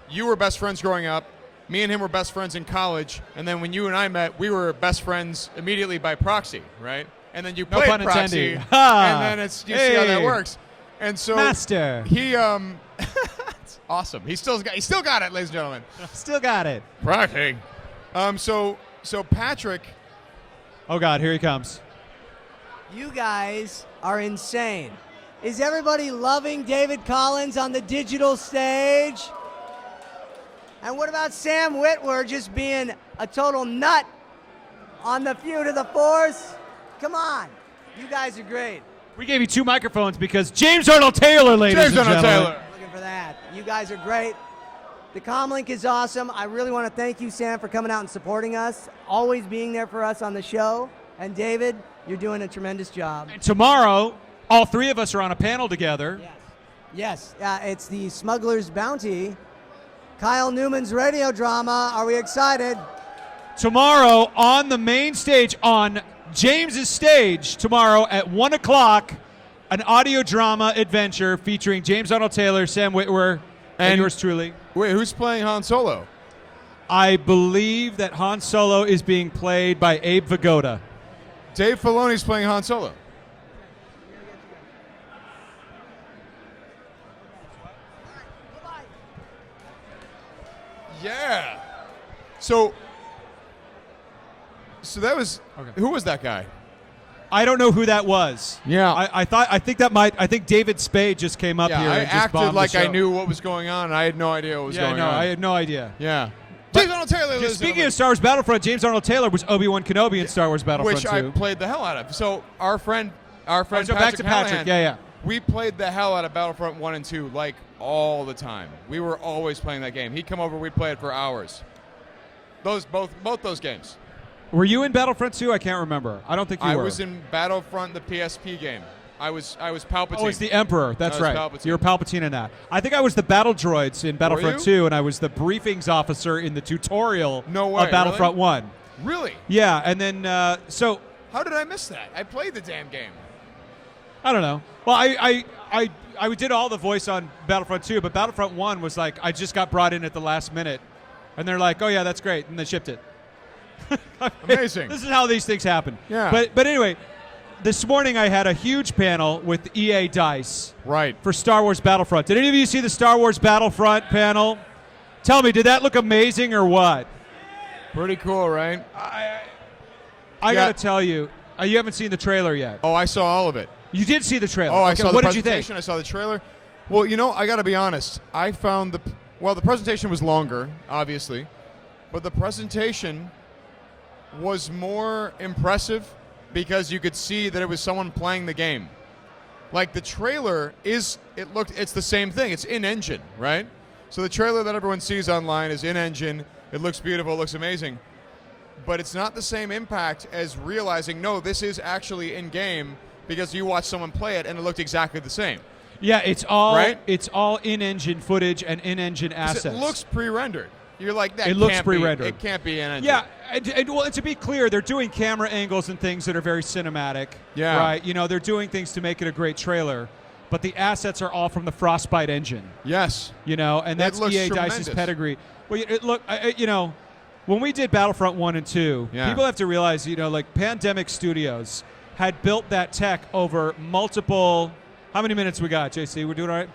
you were best friends growing up. Me and him were best friends in college. And then when you and I met, we were best friends immediately by proxy, right? And then you No played pun proxy, intended. and then you see how that works. And so Master. He it's awesome. He still got it, ladies and gentlemen. Still got it. Proxy. So Patrick. Oh God, here he comes. You guys are insane. Is everybody loving David Collins on the digital stage? And what about Sam Witwer just being a total nut on the Feud of the Force? Come on. You guys are great. We gave you 2 microphones because James Arnold Taylor, ladies and gentlemen. Looking for that. You guys are great. The Comlink is awesome. I really want to thank you, Sam, for coming out and supporting us, always being there for us on the show. And David, you're doing a tremendous job. And tomorrow, all 3 of us are on a panel together. Yes, it's the Smuggler's Bounty. Kyle Newman's radio drama. Are we excited? Tomorrow on the main stage, on James's stage, tomorrow at 1 o'clock, an audio drama adventure featuring James Arnold Taylor, Sam Witwer, and yours truly. Wait, who's playing Han Solo? I believe that Han Solo is being played by Abe Vigoda. Dave Filoni's playing Han Solo. Yeah. So that was who was that guy? I don't know who that was. Yeah. I think David Spade just came up Yeah, here I and just acted bombed like the I show. knew what was going on, and I had no idea what was going on. I had no idea. Yeah. But James Arnold Taylor. ladies and Speaking gentlemen. of Star Wars Battlefront, James Arnold Taylor was Obi-Wan Kenobi in Star Wars Battlefront which 2. I played the hell out of. So our friend so back to Patrick. Callahan, Yeah. we played the hell out of Battlefront 1 and 2 like all the time. We were always playing that game. He'd come over, we'd play it for hours. Both those games. Were you in Battlefront 2? I can't remember. I don't think you were. I was in Battlefront, the PSP game. I was Palpatine. Oh, it's the Emperor. That's I was right. Palpatine. You were Palpatine in that. I think I was the battle droids in Battlefront 2, and I was the briefings officer in the tutorial of Battlefront 1. Really? Yeah, and then so. How did I miss that? I played the damn game. I don't know. Well, I did all the voice on Battlefront 2, but Battlefront 1 was like I just got brought in at the last minute, and they're like, "Oh yeah, that's great," and they shipped it. Amazing. This is how these things happen. Yeah. But anyway, this morning I had a huge panel with EA Dice. Right. For Star Wars Battlefront. Did any of you see the Star Wars Battlefront panel? Tell me, did that look amazing or what? Pretty cool, right? I got to tell you, you haven't seen the trailer yet. Oh, I saw all of it. You did see the trailer. Oh, I Okay, saw the what did you presentation. think? I saw the trailer. Well, I got to be honest. I found the presentation was longer, obviously, but the presentation was more impressive because you could see that it was someone playing the game. Like the trailer it's the same thing. It's in engine, right? So the trailer that everyone sees online is in engine. It looks beautiful, it looks amazing. But it's not the same impact as realizing, no, this is actually in game because you watch someone play it and it looked exactly the same. Yeah, it's all right? It's all in-engine footage and in-engine 'Cause assets. it looks pre-rendered. You're like, that It looks can't pre-rendered. It can't be in engine. Yeah, and to be clear, they're doing camera angles and things that are very cinematic. Yeah. Right? They're doing things to make it a great trailer, but the assets are all from the Frostbite engine. Yes. And that's looks EA tremendous. Dice's pedigree. Well, when we did Battlefront 1 and 2, people have to realize, like Pandemic Studios had built that tech over multiple. How many minutes we got, JC? We're doing all right?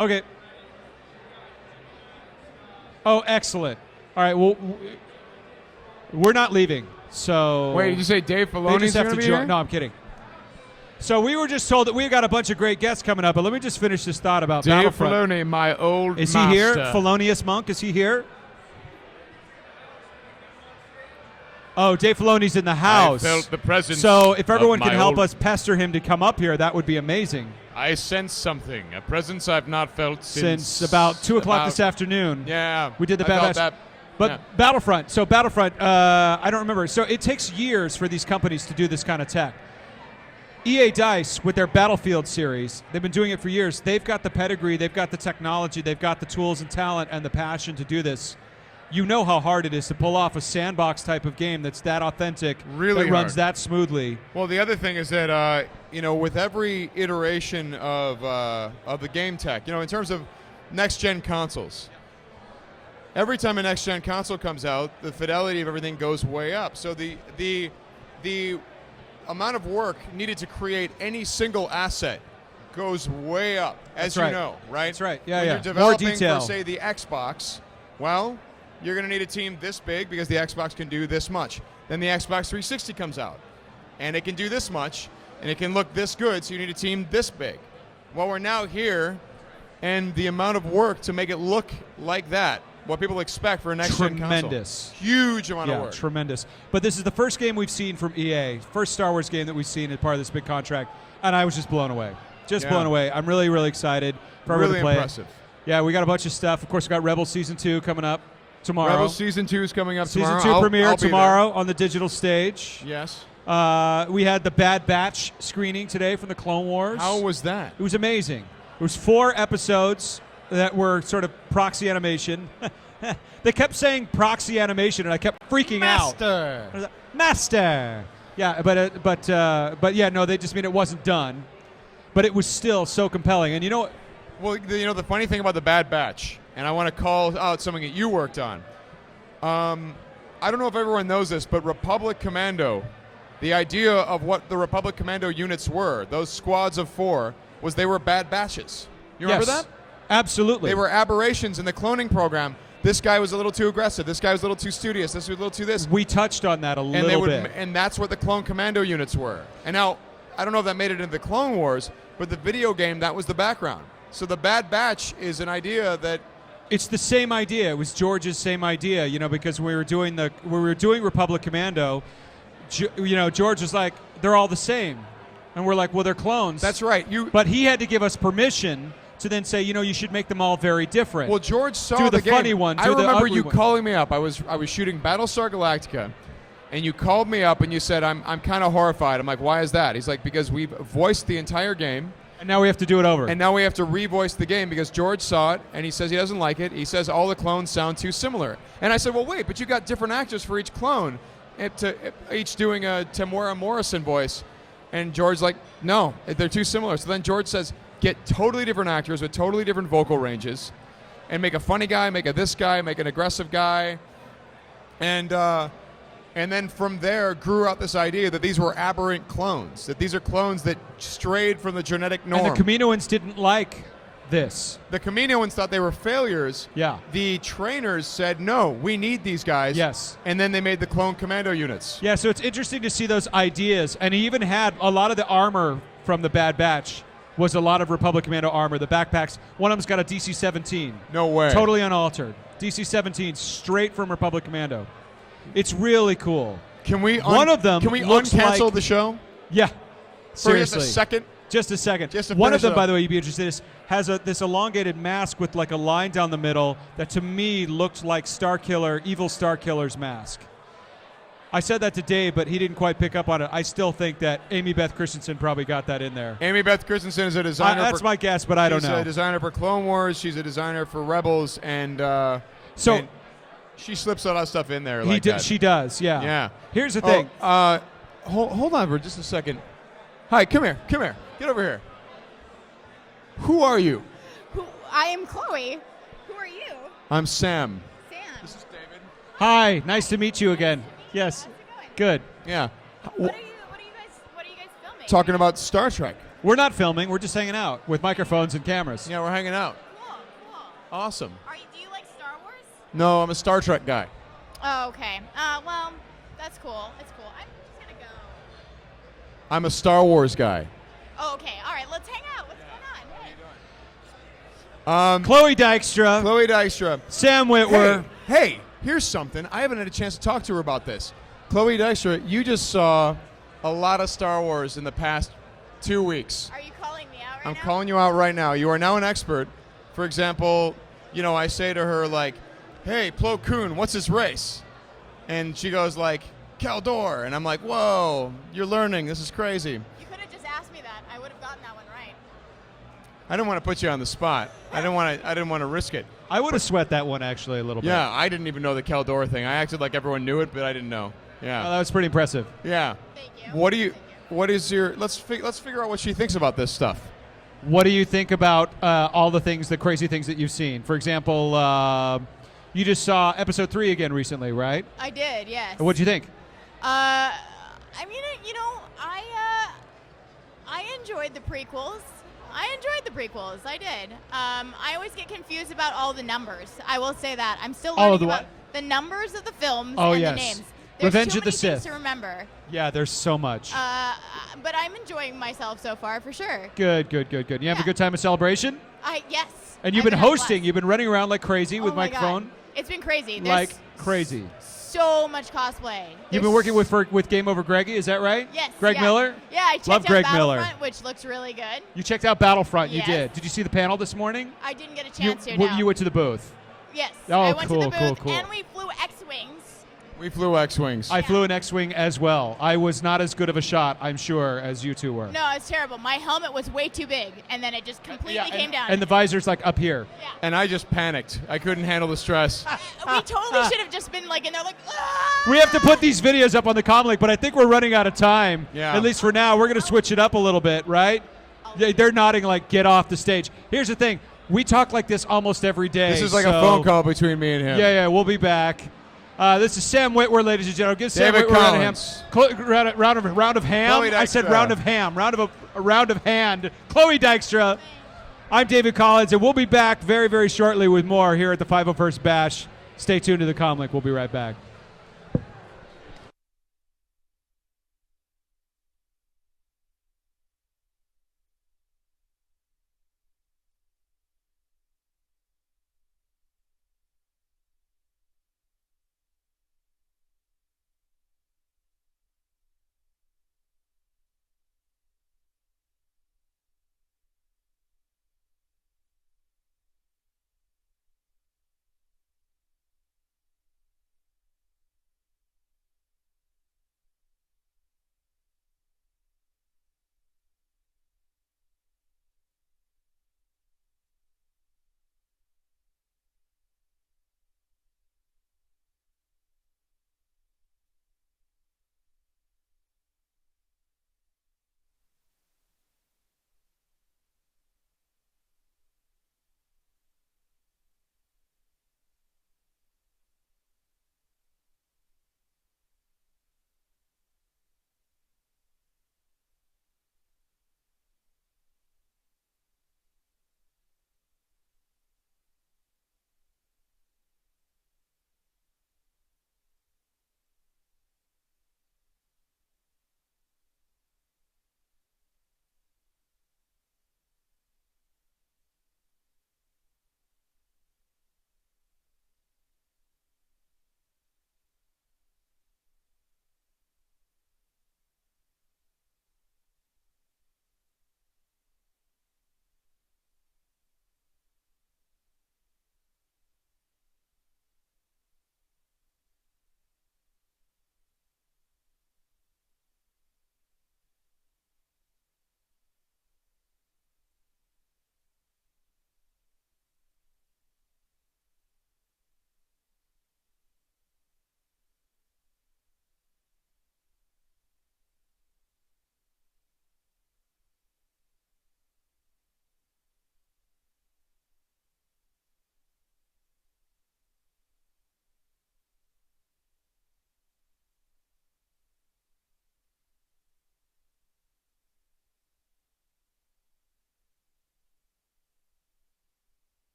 Okay. Oh, excellent. All right, well, we're not leaving, so... Wait, did you say Dave Filoni's They just have gonna to be join. here? No, I'm kidding. So we were just told that we've got a bunch of great guests coming up, but let me just finish this thought about Dave Battlefront. Filoni, my old Is master. he here? Felonious Monk, is he here? Oh, Dave Filoni's in the house. I felt the presence So if everyone of can my help old- us pester him to come up here, that would be amazing. I sense something, a presence I've not felt Since about 2 o'clock this afternoon. Yeah. We did the I felt Bad Batch. that. But Yeah. Battlefront. So Battlefront, I don't remember. So it takes years for these companies to do this kind of tech. EA Dice, with their Battlefield series, they've been doing it for years. They've got the pedigree, they've got the technology, they've got the tools and talent and the passion to do this. You know how hard it is to pull off a sandbox type of game that's that authentic, Really that runs hard. that smoothly. Well, the other thing is that with every iteration of the game tech, in terms of next gen consoles, every time a next gen console comes out, the fidelity of everything goes way up. So the amount of work needed to create any single asset goes way up, as That's right. you know, right? That's right. Yeah, when yeah. you're developing More detail. for, say, the Xbox, well, you're going to need a team this big because the Xbox can do this much. Then the Xbox 360 comes out, and it can do this much, and it can look this good, so you need a team this big. Well, we're now here, and the amount of work to make it look like that, what people expect for a next-gen console. Tremendous. Huge amount of work. Tremendous. But this is the first game we've seen from EA, first Star Wars game that we've seen as part of this big contract, and I was just blown away. Just Yeah. blown away. I'm really, really excited for everyone Really to play impressive. it. Yeah, we got a bunch of stuff. Of course, we got Rebel Season 2 coming up tomorrow. Rebel Season 2 is coming up Season tomorrow. 2 premiere I'll be tomorrow on the digital stage. there. Yes. We had the Bad Batch screening today from the Clone Wars. How was that? It was amazing. It was 4 episodes that were sort of proxy animation. They kept saying proxy animation, and I kept freaking out. Master. Yeah, but yeah, no, they just mean it wasn't done, but it was still so compelling. And you know what? Well, the funny thing about the Bad Batch, and I want to call out something that you worked on. I don't know if everyone knows this, but Republic Commando, the idea of what the Republic Commando units were, those squads of 4, was they were Bad Batches. You remember Yes, that? Absolutely. They were aberrations in the cloning program this guy was a little too aggressive. This guy was a little too studious. This was a little too this. We touched on that a little bit. And that's what the Clone Commando units were. And now, I don't know if that made it into the Clone Wars, but the video game, that was the background. So the Bad Batch is an idea that... It's the same idea. It was George's same idea, because we were doing Republic Commando, George was like, they're all the same. And we're like, well, they're clones. That's right. But he had to give us permission to then say, you should make them all very different. Well, George saw do the game. funny one. I remember you calling me up. I was shooting Battlestar Galactica, and you called me up and you said, I'm kind of horrified. I'm like, why is that? He's like, because we've voiced the entire game. And now we have to do it over. And now we have to revoice the game because George saw it, and he says he doesn't like it. He says all the clones sound too similar. And I said, well, wait, but you got different actors for each clone, each doing a Tamora Morrison voice. And George's like, no, they're too similar. So then George says, get totally different actors with totally different vocal ranges and make a funny guy, make a this guy, make an aggressive guy. And then from there grew out this idea that these were aberrant clones, that these are clones that strayed from the genetic norm. And the Kaminoans didn't like this. The Kaminoans thought they were failures. Yeah. The trainers said, no, we need these guys. Yes. And then they made the Clone Commando units. Yeah, so it's interesting to see those ideas. And he even had a lot of the armor from the Bad Batch was a lot of Republic Commando armor. The backpacks, one of them's got a DC-17. No way. Totally unaltered. DC-17 straight from Republic Commando. It's really cool. Can we one of them Can we looks uncancel like, the show? Yeah. For Seriously. just a second? Just a second. Just to one of finish them, up. by the way, you'd be interested in, has this elongated mask with like a line down the middle that to me looked like evil Starkiller's mask. I said that to Dave, but he didn't quite pick up on it. I still think that Amy Beth Christensen probably got that in there. Amy Beth Christensen is a designer. That's my guess, but I don't know. She's a designer for Clone Wars. She's a designer for Rebels, and so she slips a lot of stuff in there. She does, yeah. Yeah. Here's the thing. Hold on for just a second. Hi, come here. Get over here. Who are you? I am Chloe. Who are you? I'm Sam. This is David. Hi, nice to meet you again. Yes. Good. Yeah. What are you guys filming? Talking about Star Trek. We're not filming. We're just hanging out with microphones and cameras. Yeah, we're hanging out. Cool. Awesome. Do you like Star Wars? No, I'm a Star Trek guy. Oh, okay. Well, that's cool. It's cool. I'm just gonna go. I'm a Star Wars guy. Oh, okay. All right. Let's hang out. What's going on? Hey. Chloe Dykstra. Chloe Dykstra. Sam Witwer. Hey, here's something. I haven't had a chance to talk to her about this. Chloe Dykstra, you just saw a lot of Star Wars in the past 2 weeks. Are you calling me out right I'm now? calling you out right now. You are now an expert. For example, I say to her, like, hey, Plo Koon, what's his race? And she goes, like, Caldor. And I'm like, whoa, you're learning. This is crazy. You could have just asked me that. I would have gotten that one right. I didn't want to put you on the spot. I didn't want to risk it. I would have sweat that one actually a little bit. Yeah, I didn't even know the Caldor thing. I acted like everyone knew it, but I didn't know. Yeah. Oh, that was pretty impressive. Yeah. Thank you. What is your? Let's figure out what she thinks about this stuff. What do you think about all the crazy things that you've seen? For example, you just saw episode 3 again recently, right? I did, yes. What'd you think? I enjoyed the prequels. I did. I always get confused about all the numbers. I will say that. I'm still learning about the numbers of the films and the names. There's Revenge too of the many things Sith. to remember. Yeah, there's so much. But I'm enjoying myself so far, for sure. Good. You have a good time at Celebration? Yes. And you've been hosting. You've been running around like crazy with microphone. God. It's been crazy. Like There's crazy. so much cosplay. You've been working with Game Over Greggy, is that right? Yes. Greg Miller? Yeah, I checked Love out Greg Battlefront, Miller. which looks really good. You checked out Battlefront, Yes. you did. Did you see the panel this morning? I didn't get a chance to, You went to the booth. Yes. Oh, I went cool, to the booth, cool. and we flew X-Wings. We flew X-Wings. I flew an X-Wing as well. I was not as good of a shot, I'm sure, as you two were. No, it's terrible. My helmet was way too big, and then it just completely came down. And the visor's like up here. And I just panicked. I couldn't handle the stress. We totally should have just been like, and they're like, ah! We have to put these videos up on the Comlink, but I think we're running out of time. Yeah. At least for now. We're going to switch it up a little bit, right? They're nodding like, get off the stage. Here's the thing. We talk like this almost every day. This is like a phone call between me and him. Yeah, we'll be back. This is Sam Witwer, ladies and gentlemen. Give Sam David Witwer Collins. round of ham. Chloe I said Dykstra. round of ham. A round of hand. Chloe Dykstra. I'm David Collins, and we'll be back very, very shortly with more here at the 501st Bash. Stay tuned to the Comlink. We'll be right back.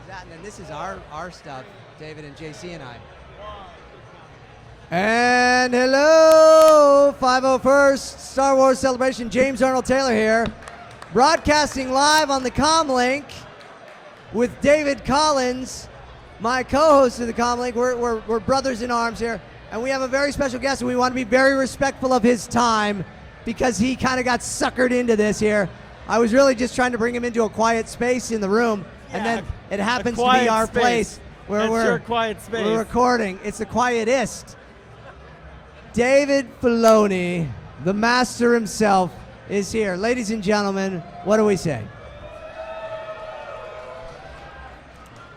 That, and then this is our stuff, David and JC and I. And hello, 501st Star Wars Celebration. James Arnold Taylor here, broadcasting live on the Comlink with David Collins, my co-host of the Comlink. We're brothers in arms here, and we have a very special guest, and we want to be very respectful of his time because he kind of got suckered into this here. I was really just trying to bring him into a quiet space in the room, and then it happens to be our place where we're recording. It's the quietest. David Filoni, the master himself, is here. Ladies and gentlemen, what do we say?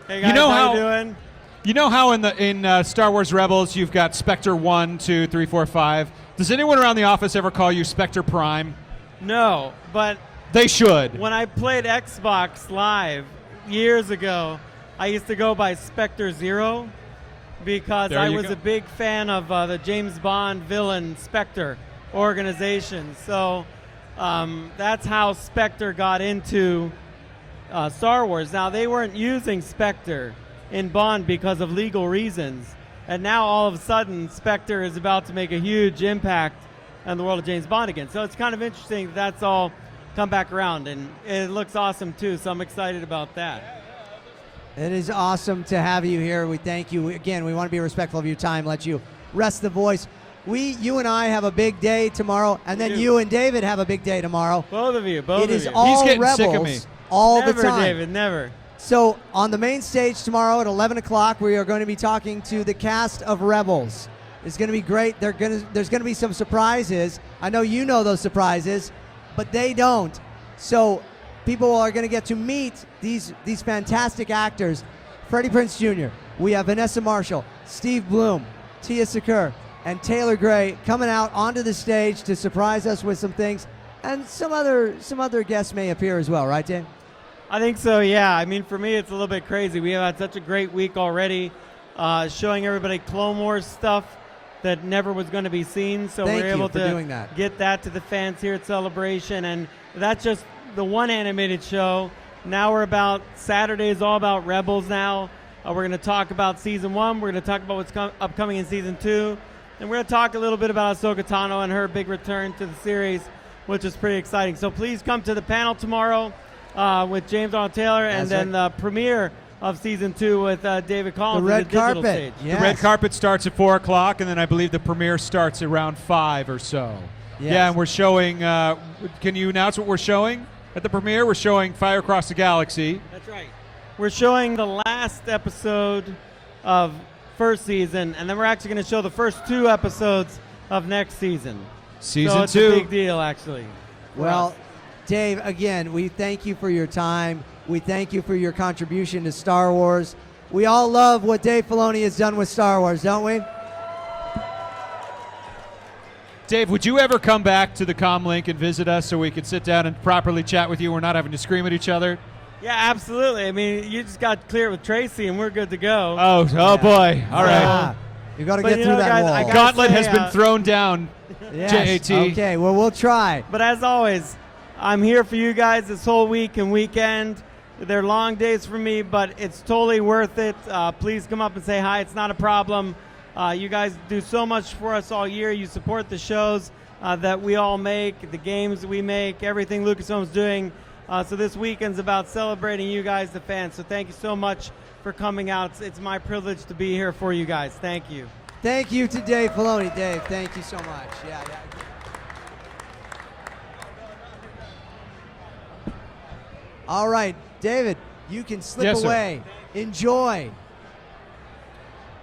Hey guys, how you doing? You know how in Star Wars Rebels you've got Spectre 1, 2, 3, 4, 5? Does anyone around the office ever call you Spectre Prime? No, but they should. When I played Xbox Live years ago, I used to go by Spectre Zero because I was a big fan of the James Bond villain Spectre organization. So that's how Spectre got into Star Wars. Now, they weren't using Spectre in Bond because of legal reasons. And now, all of a sudden, Spectre is about to make a huge impact on the world of James Bond again. So it's kind of interesting that that's all come back around. And it looks awesome, too. So I'm excited about that. It is awesome to have you here. We thank you. Again, we want to be respectful of your time, let you rest the voice. You and I have a big day tomorrow, and then you and David have a big day tomorrow. Both of you, both of you. It is all He's getting Rebels sick of me. all Never, the time. David, never. So on the main stage tomorrow at 11 o'clock, we are going to be talking to the cast of Rebels. It's going to be great. There's going to be some surprises. I know you know those surprises, but they don't. So people are going to get to meet these fantastic actors. Freddie Prinze Jr., we have Vanessa Marshall, Steve Bloom, Tia Sakur, and Taylor Gray coming out onto the stage to surprise us with some things. And some other guests may appear as well, right, Dave? I think so, yeah. I mean, for me, it's a little bit crazy. We have had such a great week already, showing everybody Clone Wars stuff that never was going to be seen. So we're able to get that to the fans here at Celebration. And that's just the one animated show. Now we're about Saturday is all about Rebels now. We're going to talk about Season 1. We're going to talk about what's upcoming in Season 2. And we're going to talk a little bit about Ahsoka Tano and her big return to the series, which is pretty exciting. So please come to the panel tomorrow with James Arnold Taylor, and then the premiere of Season 2 with David Collins. The red carpet. Stage. Yes. The red carpet starts at 4 o'clock, and then I believe the premiere starts around 5 or so. Yes. Yeah, and we're showing, can you announce what we're showing at the premiere? We're showing Fire Across the Galaxy. That's right. We're showing the last episode of first season, and then we're actually going to show the first 2 episodes of next season. Season so it's 2. a big deal, actually. Well, Dave, again, we thank you for your time. We thank you for your contribution to Star Wars. We all love what Dave Filoni has done with Star Wars, don't we? Dave, would you ever come back to the Comlink and visit us so we could sit down and properly chat with you? We're not having to scream at each other. Yeah, absolutely. I mean, you just got to clear it with Tracy, and we're good to go. Oh boy. All right. You got to get through that guys, wall. Gauntlet has been thrown down, Yes. JAT. Okay, well, we'll try. But as always, I'm here for you guys this whole week and weekend. They're long days for me, but it's totally worth it. Please come up and say hi. It's not a problem. You guys do so much for us all year. You support the shows that we all make, the games we make, everything Lucasfilm's doing. So this weekend's about celebrating you guys, the fans. So thank you so much for coming out. It's my privilege to be here for you guys. Thank you. Thank you to Dave Filoni. Dave, thank you so much. Yeah. All right, David, you can slip Yes, sir. away. Enjoy.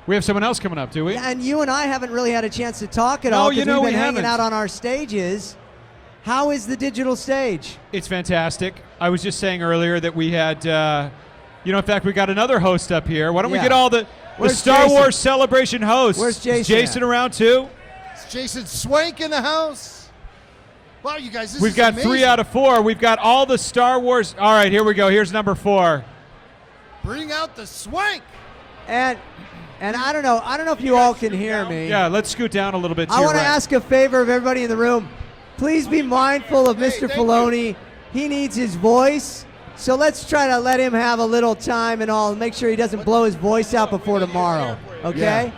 We have someone else coming up, do we? Yeah, and you and I haven't really had a chance to talk at No, all you because know, we've been we hanging haven't. out on our stages. How is the digital stage? It's fantastic. I was just saying earlier that we had, in fact, we got another host up here. Why don't we Yeah. get all the Where's Star Jason? Wars Celebration hosts? Where's Jason Is Jason at? around too? It's Jason Swank in the house. Wow, you guys, this We've is got amazing. 3 out of 4. We've got all the Star Wars. All right, here we go. Here's number 4. Bring out the swank. And I don't know if you all can hear me. Yeah, let's scoot down a little bit. I want to ask a favor of everybody in the room. Please be mindful of Mr. Filoni. He needs his voice. So let's try to let him have a little time and all. Make sure he doesn't blow his voice out before tomorrow. Okay?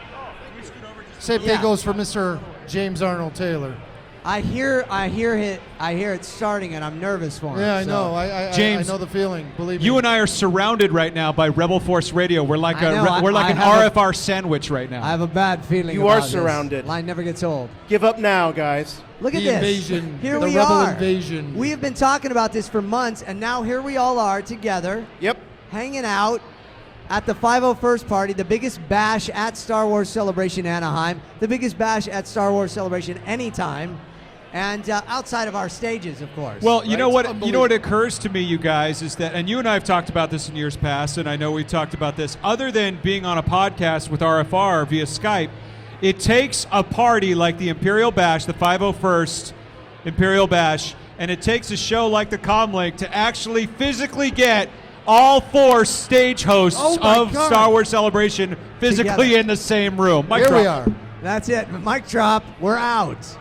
Same thing goes for Mr. James Arnold Taylor. I hear it starting, and I'm nervous for him. Yeah, I so. know. I James, know the feeling. Believe me. You and I are surrounded right now by Rebel Force Radio. We're like an RFR sandwich right now. I have a bad feeling. You are about this. surrounded. Line never gets old. Give up now, guys. Look at The this. invasion. Here The we rebel are. invasion. We have been talking about this for months, and now here we all are together. Yep. Hanging out at the 501st party, the biggest bash at Star Wars Celebration Anaheim, the biggest bash at Star Wars Celebration anytime, and outside of our stages, of course. Well, you Right? know what? You know what occurs to me, you guys, is that, and you and I have talked about this in years past, and I know we've talked about this. Other than being on a podcast with RFR via Skype, it takes a party like the Imperial Bash, the 501st Imperial Bash, and it takes a show like the Comlink to actually physically get all 4 stage hosts of Star Wars Celebration physically Together. in the same room. Mic Here drop. we are. That's it. Mic drop. We're out.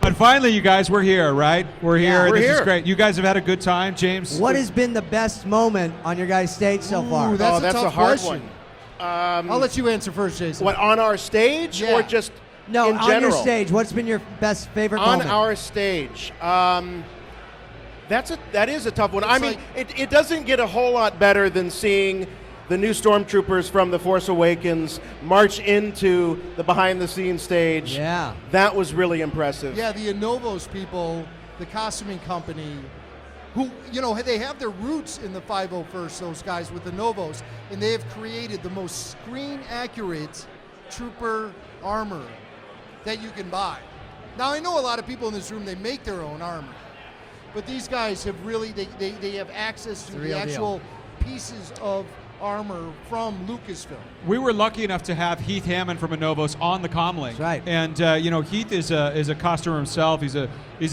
And finally, you guys, we're here, right? We're here. we're This is here. great. You guys have had a good time, James. What has been the best moment on your guys' stage so far? Ooh, that's that's tough a hard question. one. I'll let you answer first, Jason. What, on our stage or just No, in on general? your stage. What's been your best favorite On moment? our stage. That is a tough one. It's I mean, it doesn't get a whole lot better than seeing the new stormtroopers from The Force Awakens march into the behind-the-scenes stage. Yeah. That was really impressive. Yeah, the Innovos people, the costuming company, who, they have their roots in the 501st, those guys with the Novos, and they have created the most screen-accurate trooper armor that you can buy. Now, I know a lot of people in this room, they make their own armor, but these guys have really, they have access to the actual pieces of armor from Lucasfilm. We were lucky enough to have Heath Hammond from Innovos on the Comlink. That's right. And Heath is a costumer himself. He's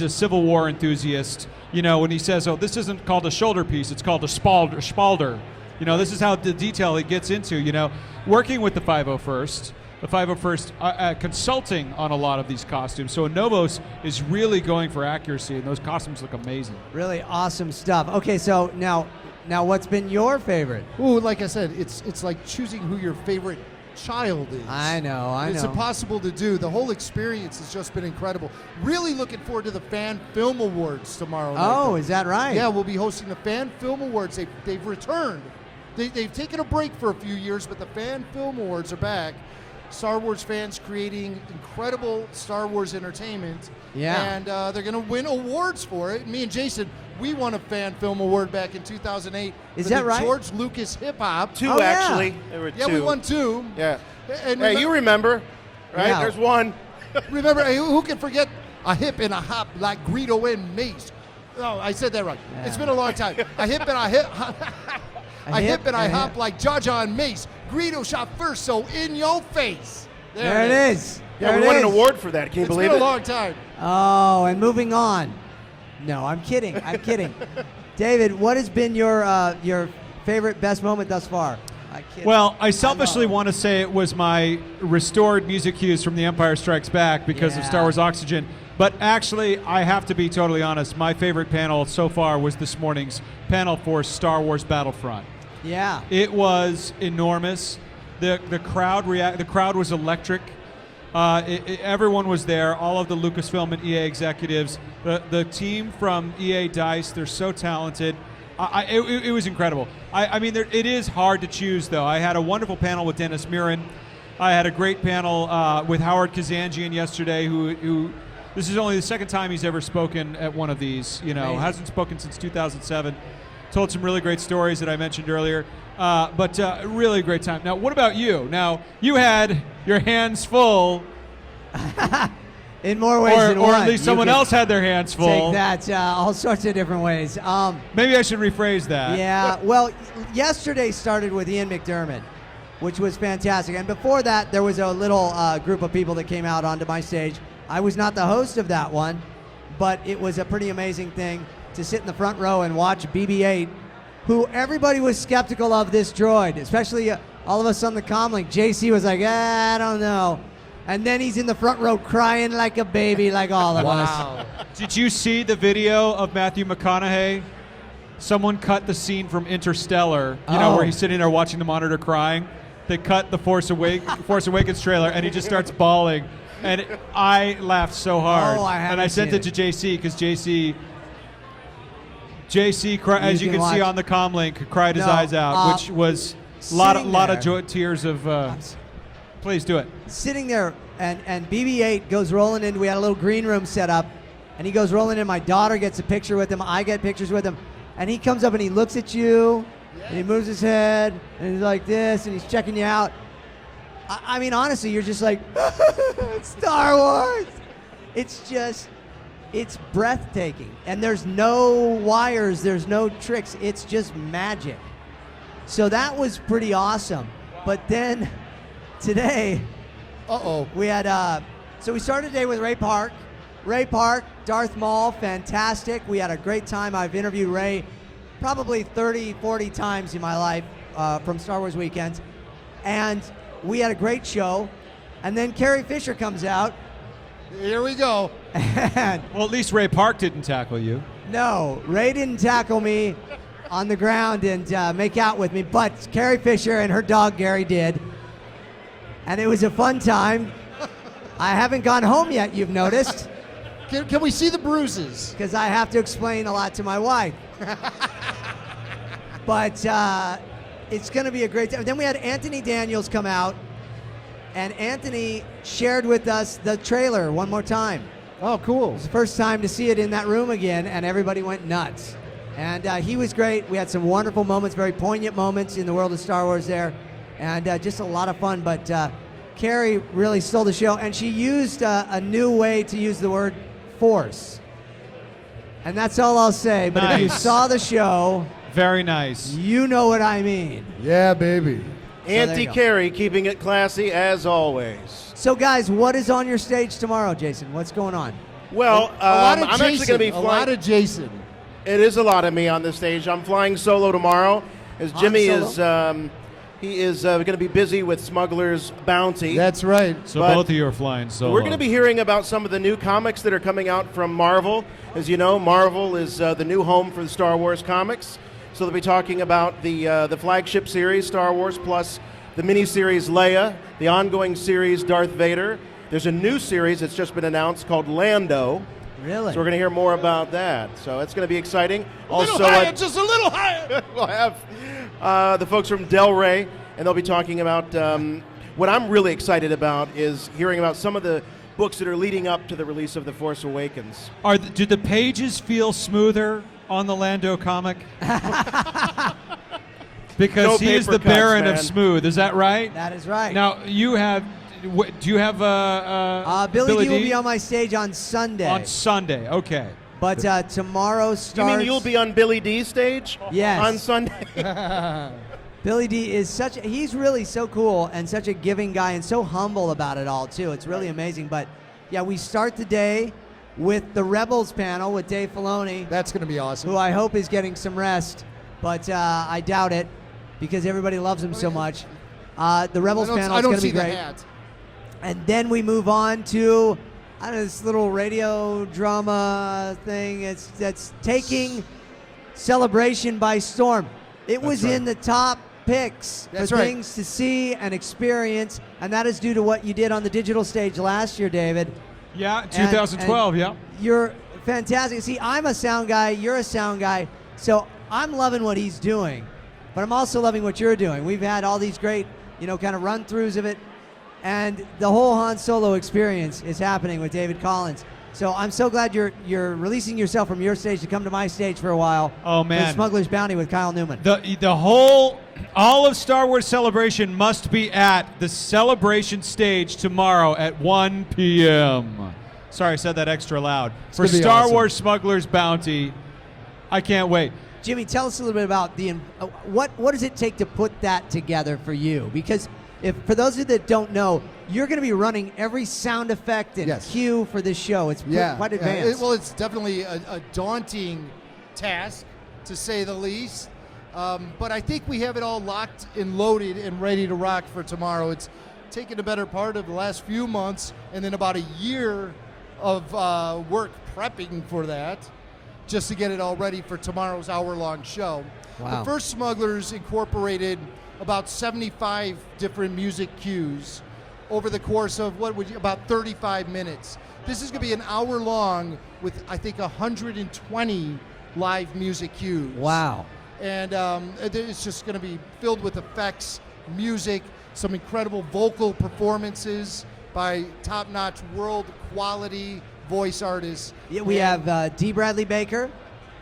a Civil War enthusiast. When he says, "Oh, this isn't called a shoulder piece; it's called a spalder." This is how the detail he gets into. Working with the 501st. The 501st consulting on a lot of these costumes. So Innovos is really going for accuracy, and those costumes look amazing. Really awesome stuff. Okay, so now what's been your favorite? Ooh, like I said, it's like choosing who your favorite child is. I know. It's impossible to do. The whole experience has just been incredible. Really looking forward to the Fan Film Awards tomorrow night. Oh, is that right? Yeah, we'll be hosting the Fan Film Awards. They've returned. They've taken a break for a few years, but the Fan Film Awards are back. Star Wars fans creating incredible Star Wars entertainment. Yeah. And they're going to win awards for it. Me and Jason, we won a Fan Film Award back in 2008. Is for that the right? George Lucas Hip Hop. Two, actually. There were Yeah, two. we won 2. Yeah. And Hey, you remember, right? Yeah. There's one. Remember, who can forget a hip and a hop like Greedo and Mace? Oh, I said that right. Yeah. It's been a long time. A hip and a hip. I hip and I hop like Jar Jar and Mace. Greedo shot first, so in your face. There it is. Yeah, There we it won an is. award for that. Can you It's believe been it? a long time. Oh, and moving on. No, I'm kidding. I'm kidding. David, what has been your favorite, best moment thus far? I kid. Well, I selfishly want to say it was my restored music cues from The Empire Strikes Back because of Star Wars Oxygen. But actually, I have to be totally honest. My favorite panel so far was this morning's panel for Star Wars Battlefront. Yeah. It was enormous. The crowd was electric. Everyone was there. All of the Lucasfilm and EA executives. The team from EA Dice. They're so talented. It was incredible. It is hard to choose though. I had a wonderful panel with Dennis Murin. I had a great panel with Howard Kazanjian yesterday. Who this is only the second time he's ever spoken at one of these. Amazing. Hasn't spoken since 2007. Told some really great stories that I mentioned earlier. But really great time. Now, what about you? Now, you had your hands full. In more ways than or one. at least You someone could else had their hands full. Take that all sorts of different ways. Maybe I should rephrase that. Yeah, well, yesterday started with Ian McDermott, which was fantastic. And before that, there was a little group of people that came out onto my stage. I was not the host of that one, but it was a pretty amazing thing to sit in the front row and watch BB-8, who everybody was skeptical of this droid, especially all of us on the Comlink. JC was like, I don't know. And then he's in the front row crying like a baby, like all of us. Did you see the video of Matthew McConaughey someone cut the scene from Interstellar, where he's sitting there watching the monitor crying. They cut the Force Awakens trailer, and he just starts bawling. And I laughed so hard. And I sent it to JC because JC, as you can see on the Comlink, cried his eyes out, which was a lot of tears of. Please do it. Sitting there, and BB-8 goes rolling in. We had a little green room set up, and he goes rolling in. My daughter gets a picture with him. I get pictures with him. And he comes up and he looks at you, and he moves his head, and he's like this, and he's checking you out. I mean, honestly, you're just like, Star Wars. It's breathtaking. And there's no wires, there's no tricks. It's just magic. So that was pretty awesome. But then today, we had, so we started today with Ray Park. Ray Park, Darth Maul, fantastic. We had a great time. I've interviewed Ray probably 30, 40 times in my life from Star Wars weekends. And we had a great show. And then Carrie Fisher comes out. Here we go. And well, at least Ray Park didn't tackle you. No, Ray didn't tackle me on the ground and make out with me, but Carrie Fisher and her dog Gary did. And it was a fun time. I haven't gone home yet, you've noticed. Can we see the bruises? Because I have to explain a lot to my wife. But it's going to be a great time. Then we had Anthony Daniels come out, and Anthony shared with us the trailer one more time. Oh, cool. It was the first time to see it in that room again, and everybody went nuts. And he was great. We had some wonderful moments, very poignant moments in the world of Star Wars there, and just a lot of fun. But Carrie really stole the show, and she used a new way to use the word Force. And that's all I'll say. But if you saw the show, very nice. You know what I mean. Yeah, baby. Auntie Carrie keeping it classy as always. So, guys, what is on your stage tomorrow, Jason? What's going on? Well, I'm actually going to be flying. A lot of Jason. It is a lot of me on this stage. I'm flying solo tomorrow, as Jimmy is. He is going to be busy with Smuggler's Bounty. That's right. So both of you are flying solo. We're going to be hearing about some of the new comics that are coming out from Marvel. As you know, Marvel is the new home for the Star Wars comics. So they'll be talking about the flagship series, Star Wars, plus the miniseries Leia, the ongoing series Darth Vader. There's a new series that's just been announced called Lando. Really? So we're going to hear more about that. So it's going to be exciting. Just a little higher. We'll have the folks from Del Rey, and they'll be talking about what I'm really excited about is hearing about some of the books that are leading up to the release of The Force Awakens. Do the pages feel smoother on the Lando comic? Because he is the Baron of Smooth, is that right? That is right. Now, you have, do you have Billy D will be on my stage on Sunday. On Sunday, okay. But tomorrow starts... You mean you'll be on Billy D's stage? Yes. On Sunday? Billy D is he's really so cool and such a giving guy and so humble about it all, too. It's really amazing. But, yeah, we start the day with the Rebels panel with Dave Filoni. That's going to be awesome. Who I hope is getting some rest, but I doubt it because everybody loves him so much. The Rebels panel is going to be great. Hat. And then we move on to this little radio drama thing. That's taking Celebration by storm. It was in the top picks for things to see and experience, and that is due to what you did on the digital stage last year, David. Yeah, 2012, yeah. You're fantastic. See, I'm a sound guy, you're a sound guy, so I'm loving what he's doing, but I'm also loving what you're doing. We've had all these great, kind of run-throughs of it, and the whole Han Solo experience is happening with David Collins. So I'm so glad you're releasing yourself from your stage to come to my stage for a while. Oh, man. For Smuggler's Bounty with Kyle Newman. All of Star Wars Celebration must be at the Celebration stage tomorrow at 1 p.m. Sorry, I said that extra loud. For Star Wars Smuggler's Bounty. I can't wait. Jimmy, tell us a little bit about what does it take to put that together for you? Because for those of you that don't know, you're going to be running every sound effect and cue for this show. It's quite advanced. It's definitely a daunting task, to say the least. But I think we have it all locked and loaded and ready to rock for tomorrow. It's taken the better part of the last few months and then about a year of work prepping for that. just to get it all ready for tomorrow's hour-long show. Wow. The first Smugglers incorporated about 75 different music cues over the course of about 35 minutes. This is going to be an hour long with, I think, 120 live music cues. Wow. And it's just going to be filled with effects, music, some incredible vocal performances by top-notch world-quality voice artists. Yeah, we have Dee Bradley Baker,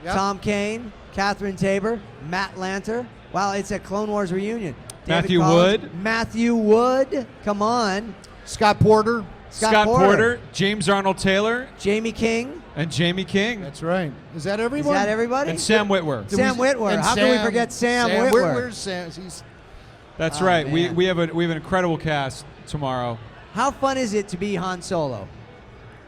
Yep. Tom Kane, Catherine Tabor, Matt Lanter. Wow, it's a Clone Wars reunion. David Matthew Collins, Wood. Matthew Wood. Come on. Scott Porter. Scott Porter, James Arnold Taylor, Jamie King. and Jamie King. That's right. Is that everyone? Is that everybody? And Sam Witwer. Sam Witwer. And How can we forget Sam Witwer? Where's Sam? He's That's Oh, right. man. We have an incredible cast tomorrow. How fun is it to be Han Solo?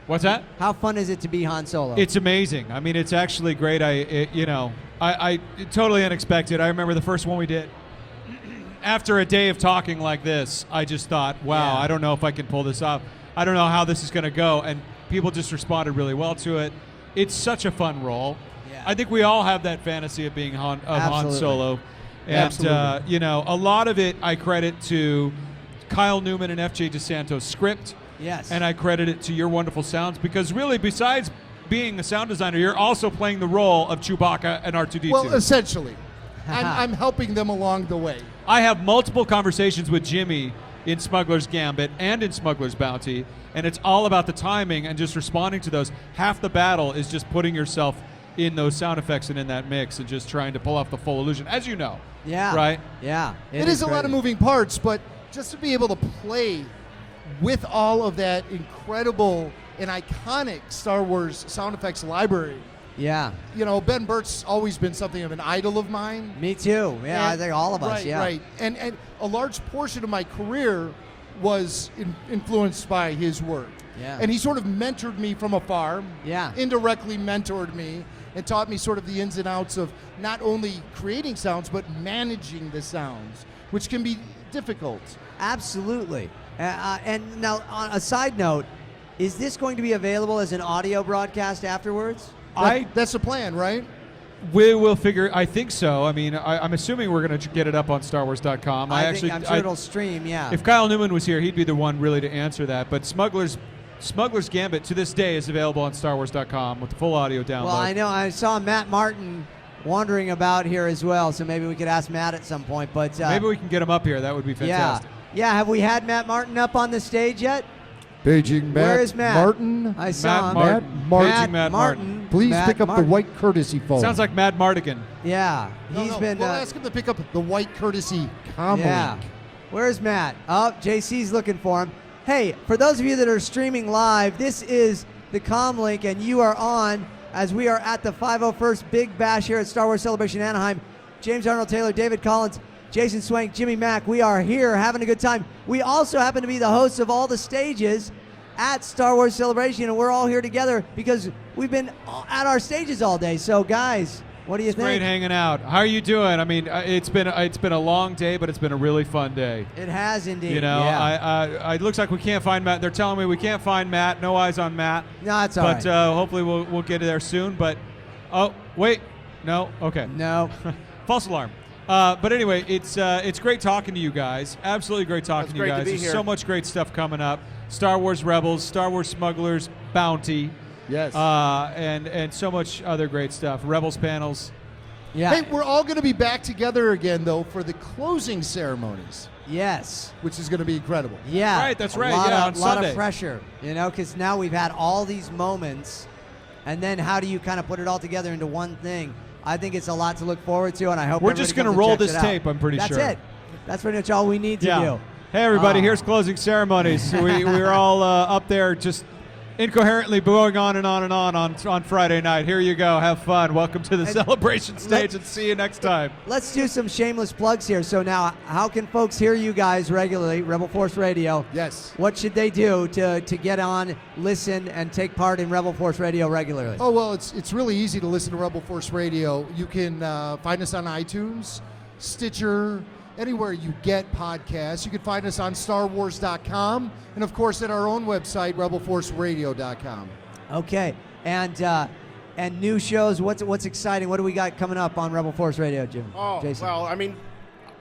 What's that? How fun is it to be Han Solo? It's amazing. I mean, it's actually great. I totally unexpected. I remember the first one we did. After a day of talking like this, I just thought, wow, Yeah. I don't know if I can pull this off. I don't know how this is going to go. And people just responded really well to it. It's such a fun role. Yeah. I think we all have that fantasy of being Han Absolutely. Solo. And, Absolutely. a lot of it I credit to Kyle Newman and F.J. DeSanto's script. Yes. And I credit it to your wonderful sounds because really, besides being a sound designer, you're also playing the role of Chewbacca and R2-D2. well, essentially. I'm helping them along the way. I have multiple conversations with Jimmy in Smuggler's Gambit and in Smuggler's Bounty, and it's all about the timing and just responding to those. Half the battle is just putting yourself in those sound effects and in that mix and just trying to pull off the full illusion, as you know. Yeah. Right? Yeah. It is a lot of moving parts, but just to be able to play with all of that incredible and iconic Star Wars sound effects library. Yeah. You know, Ben Burtt's always been something of an idol of mine. Me too. Yeah, I think all of us. Right, Yeah. right. And a large portion of my career was influenced by his work. Yeah. And he sort of mentored me from afar. Yeah. Indirectly mentored me and taught me sort of the ins and outs of not only creating sounds, but managing the sounds, which can be difficult. Absolutely. And now, on a side note, is this going to be available as an audio broadcast afterwards? That's the plan, right? We will figure. I think so. I mean, I'm assuming we're going to get it up on StarWars.com. I'm sure it'll stream. Yeah. If Kyle Newman was here, he'd be the one really to answer that. But Smuggler's Gambit to this day is available on StarWars.com with the full audio download. Well, I know I saw Matt Martin wandering about here as well, so maybe we could ask Matt at some point. But maybe we can get him up here. That would be fantastic. Yeah. Have we had Matt Martin up on the stage yet? Paging Matt Where is Matt? Martin. I saw him. Matt Martin. Please Matt pick up Martin. the white courtesy phone. Sounds like Mad Mardigan. Yeah. No, He's no, been. We'll ask him to pick up the white courtesy Comlink. Yeah. Where's Matt? Oh, JC's looking for him. Hey, for those of you that are streaming live, this is the Comlink, and you are on as we are at the 501st Big Bash here at Star Wars Celebration Anaheim. James Arnold Taylor, David Collins, Jason Swank, Jimmy Mack. We are here having a good time. We also happen to be the hosts of all the stages at Star Wars Celebration, and we're all here together because we've been at our stages all day. So, guys, what do you think? Great hanging out. How are you doing? I mean, it's been a long day, but it's been a really fun day. It has indeed. You know, yeah. it looks like we can't find Matt. They're telling me we can't find Matt. No eyes on Matt. No, that's all right. But hopefully we'll get there soon. But oh wait, no, okay, no, false alarm. But anyway, it's great talking to you guys. Absolutely great talking to you great to guys. be There's here. so much great stuff coming up. Star Wars Rebels, Star Wars Smugglers, Bounty. Yes. And so much other great stuff. Rebels panels. Yeah. Hey, we're all going to be back together again, though, for the closing ceremonies. Yes. Which is going to be incredible. Yeah. Right, that's a right, Lot yeah, of, on lot Sunday. of pressure, you know, because now we've had all these moments, and then how do you kind of put it all together into one thing? I think it's a lot to look forward to, and I hope We're just going to roll this tape, I'm pretty sure. That's it. That's pretty much all we need to do. Hey, everybody, here's closing ceremonies. We're all up there just incoherently going on and on and on Friday night. Here you go. Have fun. Welcome to the celebration stage, and see you next time. Let's do some shameless plugs here. So now, how can folks hear you guys regularly, Rebel Force Radio? Yes. What should they do to get on, listen, and take part in Rebel Force Radio regularly? Oh, well, it's really easy to listen to Rebel Force Radio. You can find us on iTunes, Stitcher, anywhere you get podcasts. You can find us on StarWars.com, and of course at our own website, RebelForceRadio.com. Okay, and and new shows. What's exciting? What do we got coming up on Rebel Force Radio, Jim? Oh, Jason. well, I mean,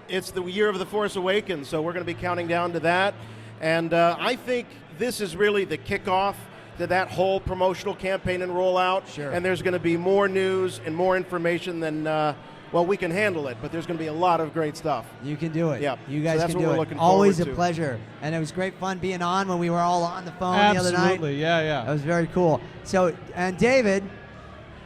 it's the year of The Force Awakens, so we're going to be counting down to that. And I think this is really the kickoff to that whole promotional campaign and rollout. Sure. And there's going to be more news and more information than, well, we can handle it, but there's going to be a lot of great stuff. You can do it. Yeah. You guys so that's can what do we're it. looking Always a forward to. pleasure. And it was great fun being on when we were all on the phone the other night. Absolutely, yeah. That was very cool. So, and David,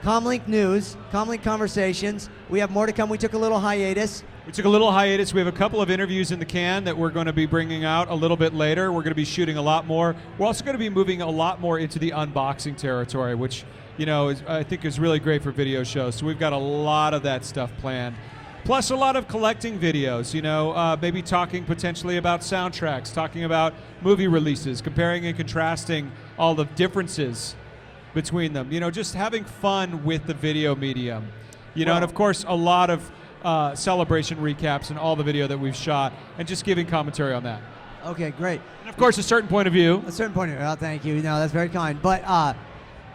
Comlink News, Comlink Conversations. We have more to come. We took a little hiatus. We took a little hiatus. We have a couple of interviews in the can that we're going to be bringing out a little bit later. We're going to be shooting a lot more. We're also going to be moving a lot more into the unboxing territory, which, you know, I think is really great for video shows. So we've got a lot of that stuff planned. Plus a lot of collecting videos, you know, maybe talking potentially about soundtracks, talking about movie releases, comparing and contrasting all the differences between them. You know, just having fun with the video medium. You know, and of course a lot of celebration recaps and all the video that we've shot, and just giving commentary on that. Okay, great. And of course, a certain point of view. A certain point of view. Oh, thank you. No, that's very kind. But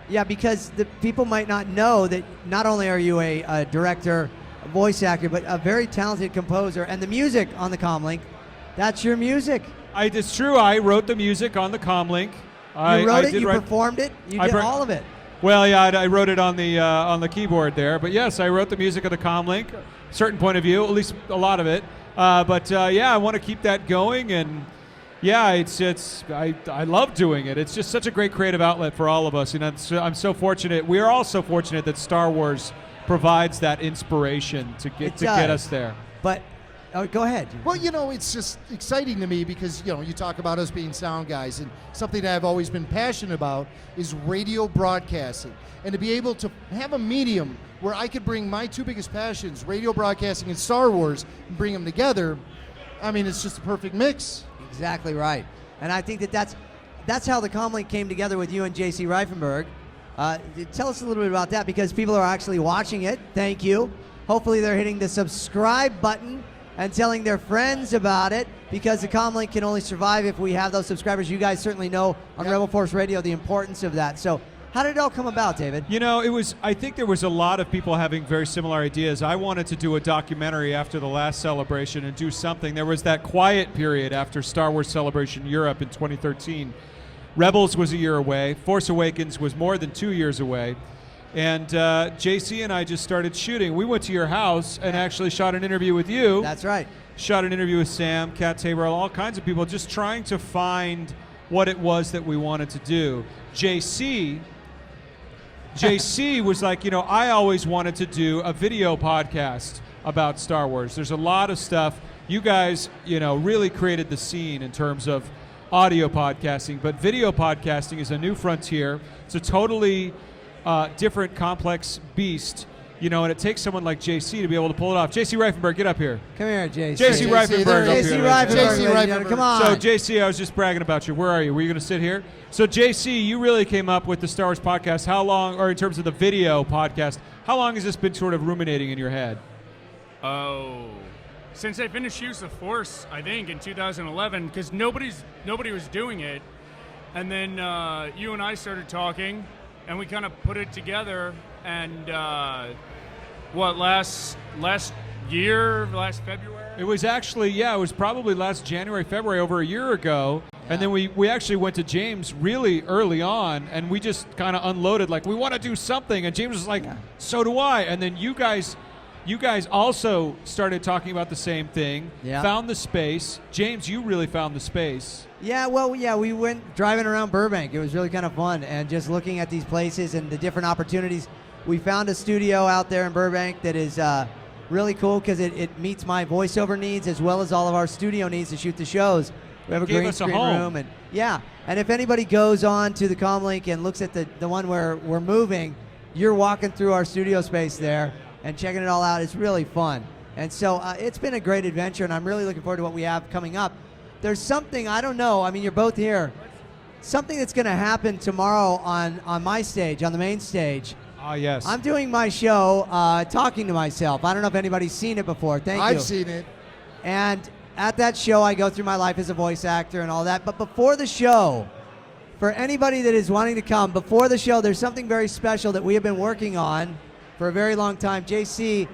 yeah, because the people might not know that not only are you a director, a voice actor, but a very talented composer, and the music on the Comlink, that's your music. It's true. I wrote the music on the Comlink. You wrote it. You performed it. You did all of it. Well, yeah, I wrote it on the keyboard there, but yes, I wrote the music of the Comlink. Certain point of view, at least a lot of it. But yeah, I want to keep that going, and yeah, I love doing it. It's just such a great creative outlet for all of us, and I'm so fortunate. We are all so fortunate that Star Wars provides that inspiration to get us there. But go ahead. Well, you know, it's just exciting to me because, you know, you talk about us being sound guys, and something that I've always been passionate about is radio broadcasting. And to be able to have a medium where I could bring my two biggest passions, radio broadcasting and Star Wars, and bring them together, I mean, it's just a perfect mix. Exactly right. And I think that's how the Comlink came together with you and J.C. Reifenberg. Tell us a little bit about that, because people are actually watching it. Thank you. Hopefully they're hitting the subscribe button and telling their friends about it, because the Comlink can only survive if we have those subscribers. You guys certainly know on Rebel Force Radio the importance of that. So how did it all come about, David? You know, I think there was a lot of people having very similar ideas. I wanted to do a documentary after the last celebration and do something. There was that quiet period after Star Wars Celebration Europe in 2013. Rebels was a year away. Force Awakens was more than 2 years away. And JC and I just started shooting. We went to your house and actually shot an interview with you. That's right. Shot an interview with Sam, Kat Tabor, all kinds of people, just trying to find what it was that we wanted to do. JC was like, you know, I always wanted to do a video podcast about Star Wars. There's a lot of stuff. You guys, you know, really created the scene in terms of audio podcasting, but video podcasting is a new frontier. It's a totally different, complex beast, you know, and it takes someone like JC to be able to pull it off. JC Reifenberg, get up here. Come here, JC. JC Reifenberg. JC Reifenberg, come on. So, JC, I was just bragging about you. Where are you? Were you going to sit here? So, JC, you really came up with the Star Wars podcast. How long, or in terms of the video podcast, how long has this been sort of ruminating in your head? Oh, since I finished Use of Force, I think, in 2011, because nobody was doing it. And then you and I started talking, and we kind of put it together, and last February? It was actually, it was probably last January, February, over a year ago. Yeah. And then we actually went to James really early on, and we just kind of unloaded, like, we want to do something. And James was like, so do I. And then you guys also started talking about the same thing, found the space. James, you really found the space. Yeah, we went driving around Burbank. It was really kind of fun, and just looking at these places and the different opportunities. We found a studio out there in Burbank that is really cool, because it meets my voiceover needs as well as all of our studio needs to shoot the shows. We have a green screen room, and and if anybody goes on to the Comlink and looks at the one where we're moving, you're walking through our studio space there and checking it all out. It's really fun. And so it's been a great adventure, and I'm really looking forward to what we have coming up. There's something, I don't know, I mean, you're both here, something that's going to happen tomorrow on my stage, on the main stage. Yes. I'm doing my show, talking to myself. I don't know if anybody's seen it before. Thank you. I've seen it. And at that show, I go through my life as a voice actor and all that. But before the show, for anybody that is wanting to come before the show, there's something very special that we have been working on for a very long time. JC,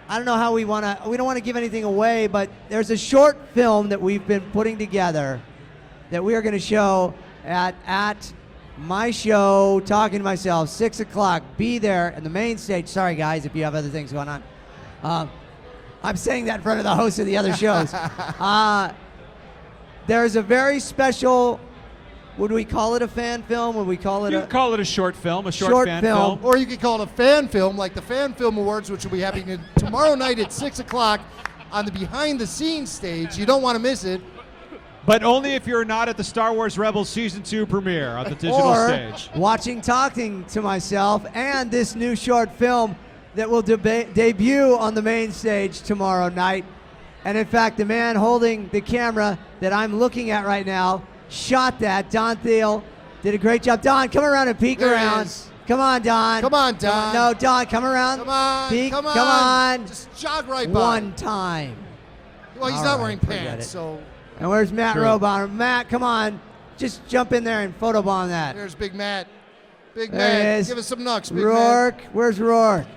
I don't know how we don't want to give anything away, but there's a short film that we've been putting together that we are going to show at my show, Talking to Myself, 6 o'clock. Be there at the main stage. Sorry, guys, if you have other things going on. I'm saying that in front of the hosts of the other shows. There's a very special, would we call it a fan film? Would we call it You could call it a short film, a short fan film. Or you could call it a fan film, like the Fan Film Awards, which will be happening tomorrow night at 6 o'clock on the behind-the-scenes stage. You don't want to miss it. But only if you're not at the Star Wars Rebels Season 2 premiere on the digital stage. Watching Talking to Myself and this new short film that will debut on the main stage tomorrow night. And in fact, the man holding the camera that I'm looking at right now shot that. Don Thiel did a great job. Don, come around and peek around. Come on, Don. Come on, Don. No, Don, come around. Come on. Peek. Come on. Come on. Just jog right by. One time. Well, he's All not right, wearing forget pants, it. so. And where's Matt True. Robon? Matt, come on. Just jump in there and photobomb that. There's Big Matt. Big There Matt. he is. Give us some knucks, Big Rourke. Matt. Where's Rourke?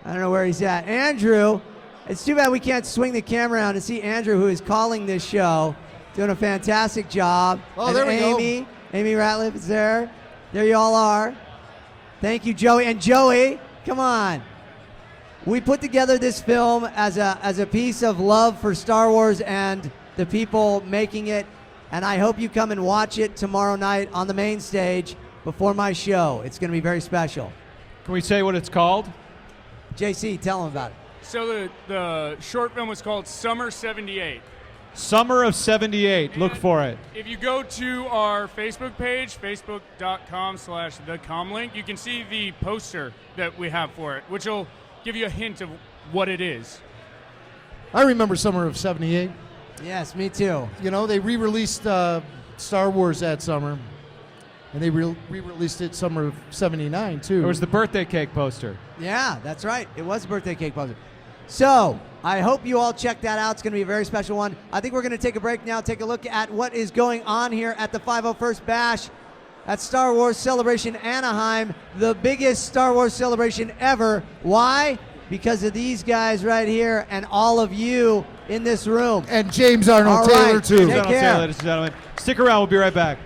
I don't know where he's at. Andrew. It's too bad we can't swing the camera around and see Andrew, who is calling this show, doing a fantastic job. Oh, and there we go. Amy Ratliff is there. There you all are. Thank you, Joey. And Joey, come on. We put together this film as a piece of love for Star Wars and the people making it, and I hope you come and watch it tomorrow night on the main stage before my show. It's going to be very special. Can we say what it's called? JC, tell them about it. So the short film was called Summer 78. Summer of 78. Look for it. If you go to our Facebook page, facebook.com/the Comlink, you can see the poster that we have for it, which will give you a hint of what it is. I remember summer of 78. Yes, me too. You know, they re-released Star Wars that summer, and they re-released it summer of 79, too. It was the birthday cake poster. Yeah, that's right. It was a birthday cake poster. So, I hope you all check that out. It's going to be a very special one. I think we're going to take a break now, take a look at what is going on here at the 501st Bash at Star Wars Celebration Anaheim, the biggest Star Wars celebration ever. Why? Because of these guys right here and all of you in this room. And James Arnold All Taylor, right, too. Take James Arnold care. Taylor, ladies and gentlemen. Stick around. We'll be right back.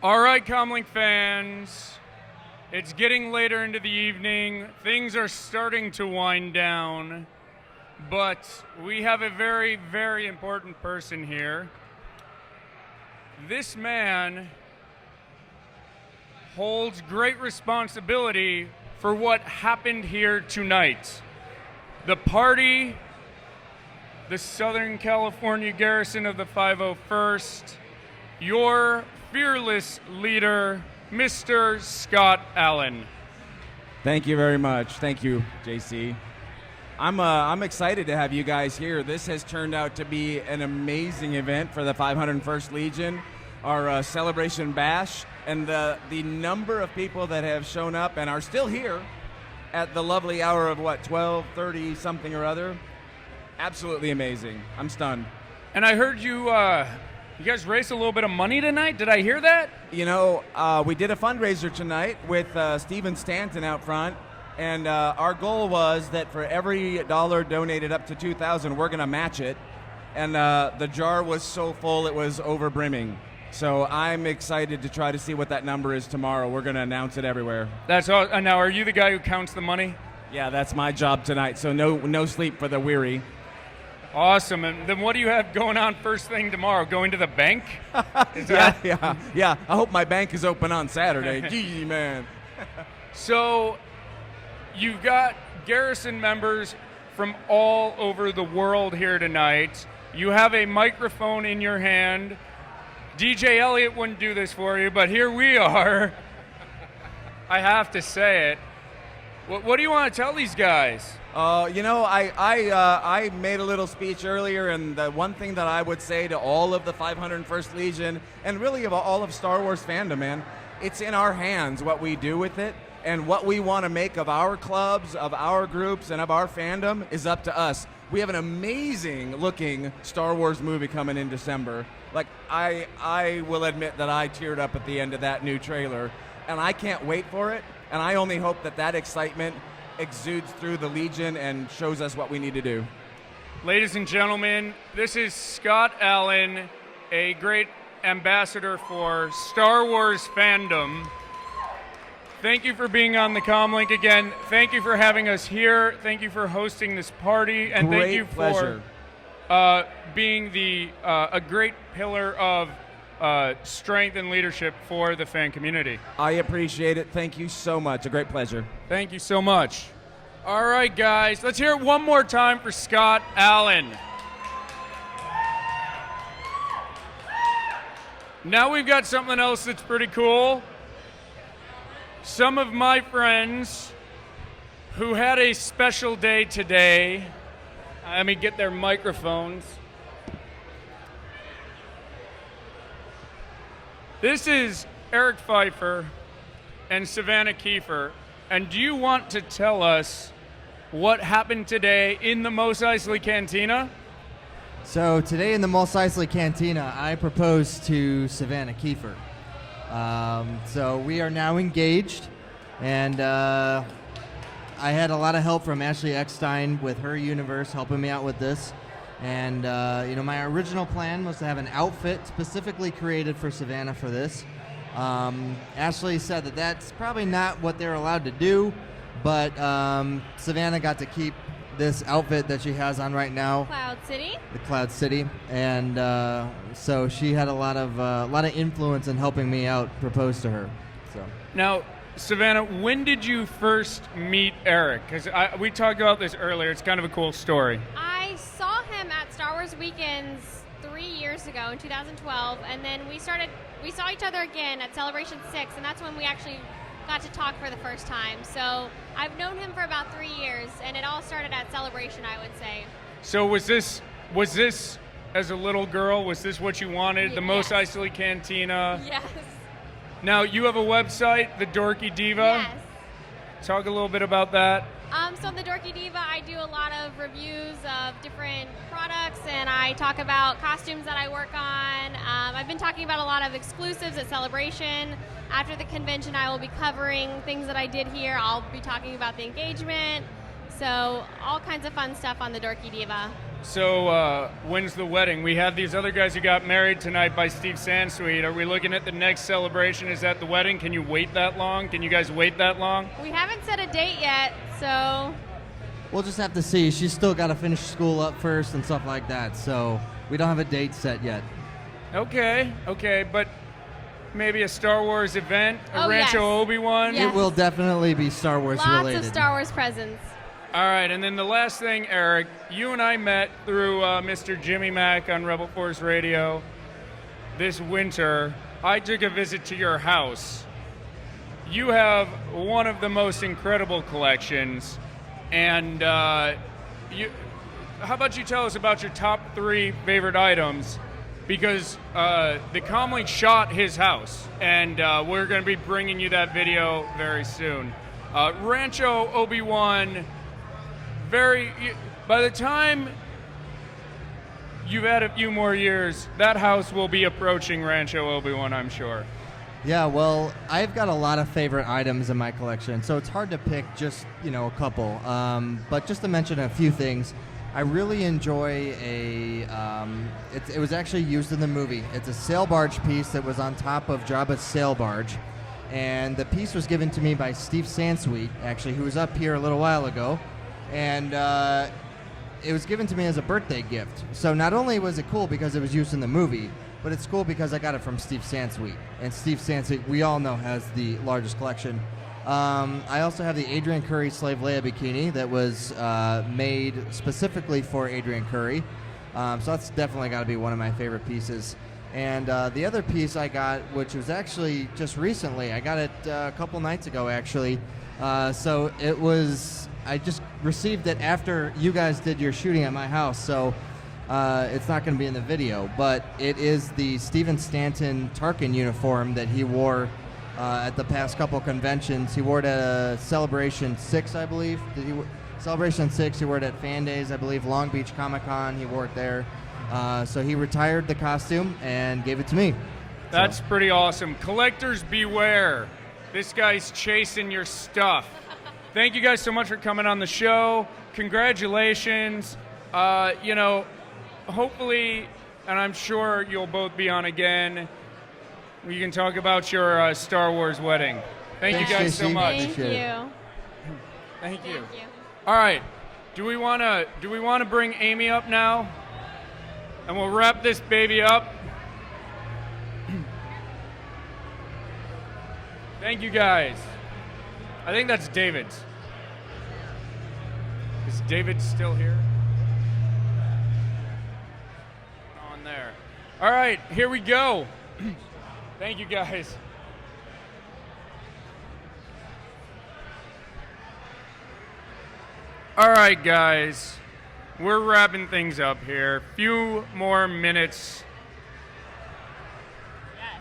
All right, Comlink fans, it's getting later into the evening. Things are starting to wind down, but we have a very, very important person here. This man holds great responsibility for what happened here tonight. The party, the Southern California garrison of the 501st, your fearless leader, Mr. Scott Allen. Thank you very much. Thank you, JC. I'm excited to have you guys here. This has turned out to be an amazing event for the 501st Legion, our celebration bash, and the number of people that have shown up and are still here at the lovely hour of 12:30 something or other. Absolutely amazing. I'm stunned. And I heard you guys raised a little bit of money tonight. Did I hear that? You know, we did a fundraiser tonight with Steven Stanton out front, and our goal was that for every dollar donated up to $2,000, we're going to match it. And the jar was so full it was overbrimming. So I'm excited to try to see what that number is tomorrow. We're going to announce it everywhere. That's all. Now, are you the guy who counts the money? Yeah, that's my job tonight. So no sleep for the weary. Awesome. And then what do you have going on first thing tomorrow? Going to the bank? Yeah. I hope my bank is open on Saturday. Gee, man. So you've got garrison members from all over the world here tonight. You have a microphone in your hand. DJ Elliot wouldn't do this for you, but here we are. I have to say it. What do you want to tell these guys? You know, I made a little speech earlier, and the one thing that I would say to all of the 501st Legion, and really of all of Star Wars fandom, man, it's in our hands what we do with it, and what we want to make of our clubs, of our groups, and of our fandom is up to us. We have an amazing looking Star Wars movie coming in December. Like, I will admit that I teared up at the end of that new trailer, and I can't wait for it, and I only hope that excitement exudes through the Legion and shows us what we need to do. Ladies and gentlemen, this is Scott Allen, a great ambassador for Star Wars fandom. Thank you for being on the Comlink again. Thank you for having us here. Thank you for hosting this party, and thank you pleasure. for being a great pillar of strength and leadership for the fan community. I appreciate it. Thank you so much. A great pleasure. Thank you so much. All right, guys, let's hear it one more time for Scott Allen. Now we've got something else that's pretty cool. Some of my friends who had a special day today, let me get their microphones. This is Eric Pfeiffer and Savannah Kiefer. And do you want to tell us what happened today in the Mos Eisley Cantina? So today in the Mos Eisley Cantina, I proposed to Savannah Kiefer. So we are now engaged, and I had a lot of help from Ashley Eckstein with her universe helping me out with this. And, my original plan was to have an outfit specifically created for Savannah for this. Ashley said that that's probably not what they're allowed to do, but Savannah got to keep this outfit that she has on right now. Cloud City. The Cloud City. And so she had a lot of influence in helping me out propose to her. So Now, Savannah, when did you first meet Eric? Because we talked about this earlier. It's kind of a cool story. I saw him at Star Wars Weekends 3 years ago in 2012, and then we saw each other again at Celebration 6, and that's when we actually got to talk for the first time. So I've known him for about 3 years, and it all started at Celebration, I would say. So was this as a little girl, was this what you wanted? The Mos Eisley Cantina? Yes. Now, you have a website, The Dorky Diva? Yes. Talk a little bit about that. So The Dorky Diva, I do a lot of reviews of different products, and I talk about costumes that I work on. I've been talking about a lot of exclusives at Celebration. After the convention, I will be covering things that I did here. I'll be talking about the engagement. So all kinds of fun stuff on the Dorky Diva. So when's the wedding? We have these other guys who got married tonight by Steve Sansweet. Are we looking at the next celebration? Is that the wedding? Can you wait that long? Can you guys wait that long? We haven't set a date yet, so We'll just have to see. She's still got to finish school up first and stuff like that, so we don't have a date set yet. Okay, but maybe a Star Wars event, a Oh, Rancho yes. Obi-Wan? Yes. It will definitely be Star Wars lots related. of Star Wars presents. All right, and then the last thing, Eric, you and I met through Mr. Jimmy Mack on Rebel Force Radio this winter. I took a visit to your house. You have one of the most incredible collections, and how about you tell us about your top 3 favorite items? Because the Comlink shot his house, and we're going to be bringing you that video very soon. Rancho Obi-Wan. By the time you've had a few more years, that house will be approaching Rancho Obi-Wan, I'm sure. Yeah, well, I've got a lot of favorite items in my collection, so it's hard to pick just, a couple. But just to mention a few things, I really enjoy it was actually used in the movie. It's a sail barge piece that was on top of Jabba's sail barge. And the piece was given to me by Steve Sansweet, actually, who was up here a little while ago. And it was given to me as a birthday gift. So not only was it cool because it was used in the movie, but it's cool because I got it from Steve Sansweet. And Steve Sansweet, we all know, has the largest collection. I also have the Adrian Curry Slave Leia bikini that was made specifically for Adrian Curry. So that's definitely got to be one of my favorite pieces. And the other piece I got, which was actually just recently, I got it a couple nights ago, actually. So it was, I just received it after you guys did your shooting at my house, so it's not going to be in the video. But it is the Stephen Stanton Tarkin uniform that he wore at the past couple conventions. He wore it at Celebration 6, I believe. Celebration 6, he wore it at Fan Days, I believe. Long Beach Comic Con, he wore it there. So he retired the costume and gave it to me. That's pretty awesome. Collectors beware. This guy's chasing your stuff. Thank you guys so much for coming on the show. Congratulations. Hopefully, and I'm sure you'll both be on again. We can talk about your Star Wars wedding. Thank you guys so much. Thank you. Thank you. All right. Do we want to bring Amy up now? And we'll wrap this baby up. Thank you guys. I think that's David's. Is David still here? On there. All right, here we go. Thank you guys. All right, guys. We're wrapping things up here. Few more minutes.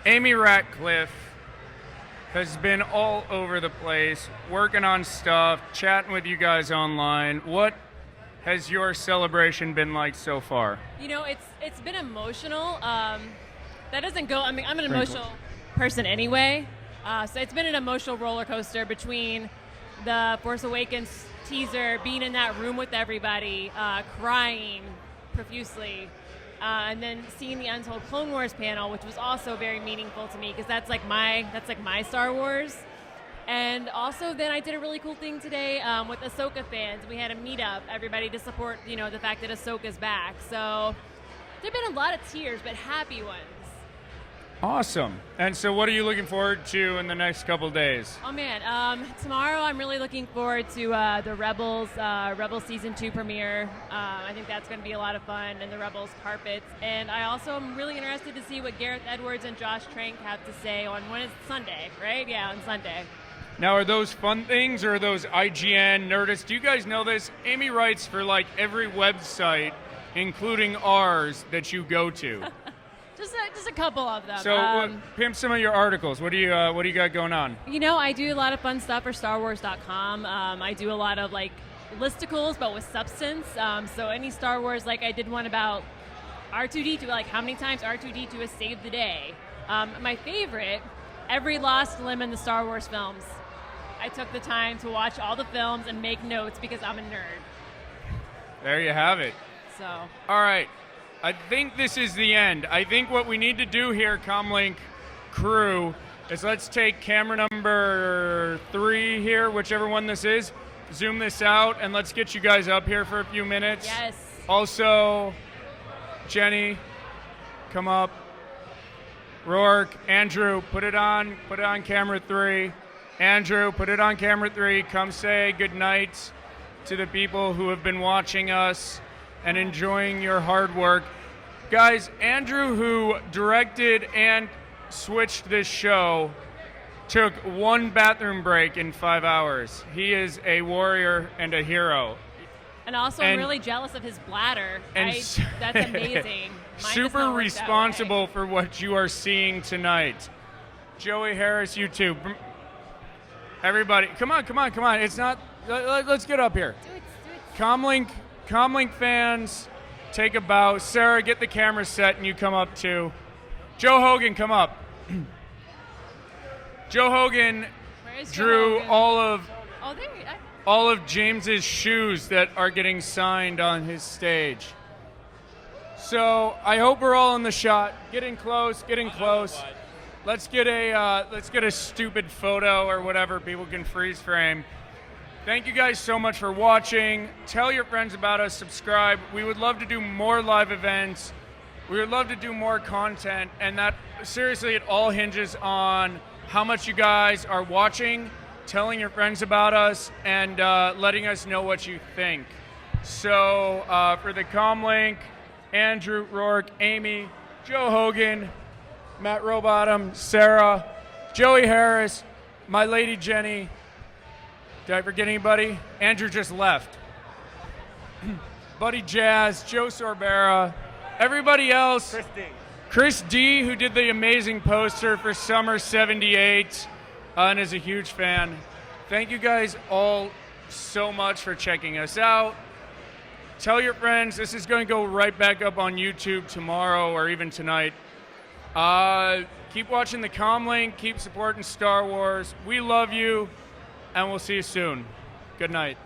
Amy Ratcliffe has been all over the place, working on stuff, chatting with you guys online. What has your celebration been like so far? It's been emotional. That doesn't go. I mean, I'm an emotional person anyway, so it's been an emotional roller coaster between the Force Awakens teaser, being in that room with everybody, crying profusely, and then seeing the Untold Clone Wars panel, which was also very meaningful to me because that's like my Star Wars. And also then I did a really cool thing today with Ahsoka fans. We had a meetup, everybody to support, the fact that Ahsoka's back. So there've been a lot of tears, but happy ones. Awesome. And so what are you looking forward to in the next couple days? Oh man, tomorrow I'm really looking forward to the Rebels Season 2 premiere. I think that's going to be a lot of fun, and the Rebels carpets. And I also am really interested to see what Gareth Edwards and Josh Trank have to say on when is Sunday, right? Yeah, on Sunday. Now, are those fun things or are those IGN, Nerdist? Do you guys know this? Amy writes for like every website, including ours, that you go to. Just a couple of them. So pimp some of your articles. What do you got going on? I do a lot of fun stuff for StarWars.com. I do a lot of like listicles, but with substance. So any Star Wars, like I did one about R2-D2, like how many times R2-D2 has saved the day. My favorite, every lost limb in the Star Wars films. I took the time to watch all the films and make notes because I'm a nerd. There you have it. So. All right. I think this is the end. I think what we need to do here, Comlink crew, is let's take camera number 3 here, whichever one this is, zoom this out, and let's get you guys up here for a few minutes. Yes. Also, Jenny, come up. Rourke, Andrew, put it on camera 3. Andrew, put it on camera 3. Come say goodnight to the people who have been watching us and enjoying your hard work. Guys, Andrew, who directed and switched this show, took 1 bathroom break in 5 hours. He is a warrior and a hero. And also, I'm really jealous of his bladder. That's amazing. Mine does super not work that way. responsible for what you are seeing tonight. Joey Harris, you too. Everybody, come on. It's not, let's get up here. Do it. Comlink fans, take a bow. Sarah, get the camera set and you come up too. Joe Hogan, come up. Joe Hogan drew all of James's shoes that are getting signed on his stage. So I hope we're all in the shot. Getting close. Let's get a stupid photo or whatever people can freeze frame. Thank you guys so much for watching. Tell your friends about us. Subscribe. We would love to do more live events. We would love to do more content, and that seriously, it all hinges on how much you guys are watching, telling your friends about us, and letting us know what you think. So for the Comlink, Andrew, Rourke, Amy, Joe Hogan, Matt Rowbottom, Sarah, Joey Harris, my lady Jenny. Did I forget anybody? Andrew just left. Buddy Jazz, Joe Sorbera, everybody else. Chris D, who did the amazing poster for Summer 78 and is a huge fan. Thank you guys all so much for checking us out. Tell your friends. This is going to go right back up on YouTube tomorrow or even tonight. Keep watching the Comlink. Keep supporting Star Wars. We love you, and we'll see you soon. Good night.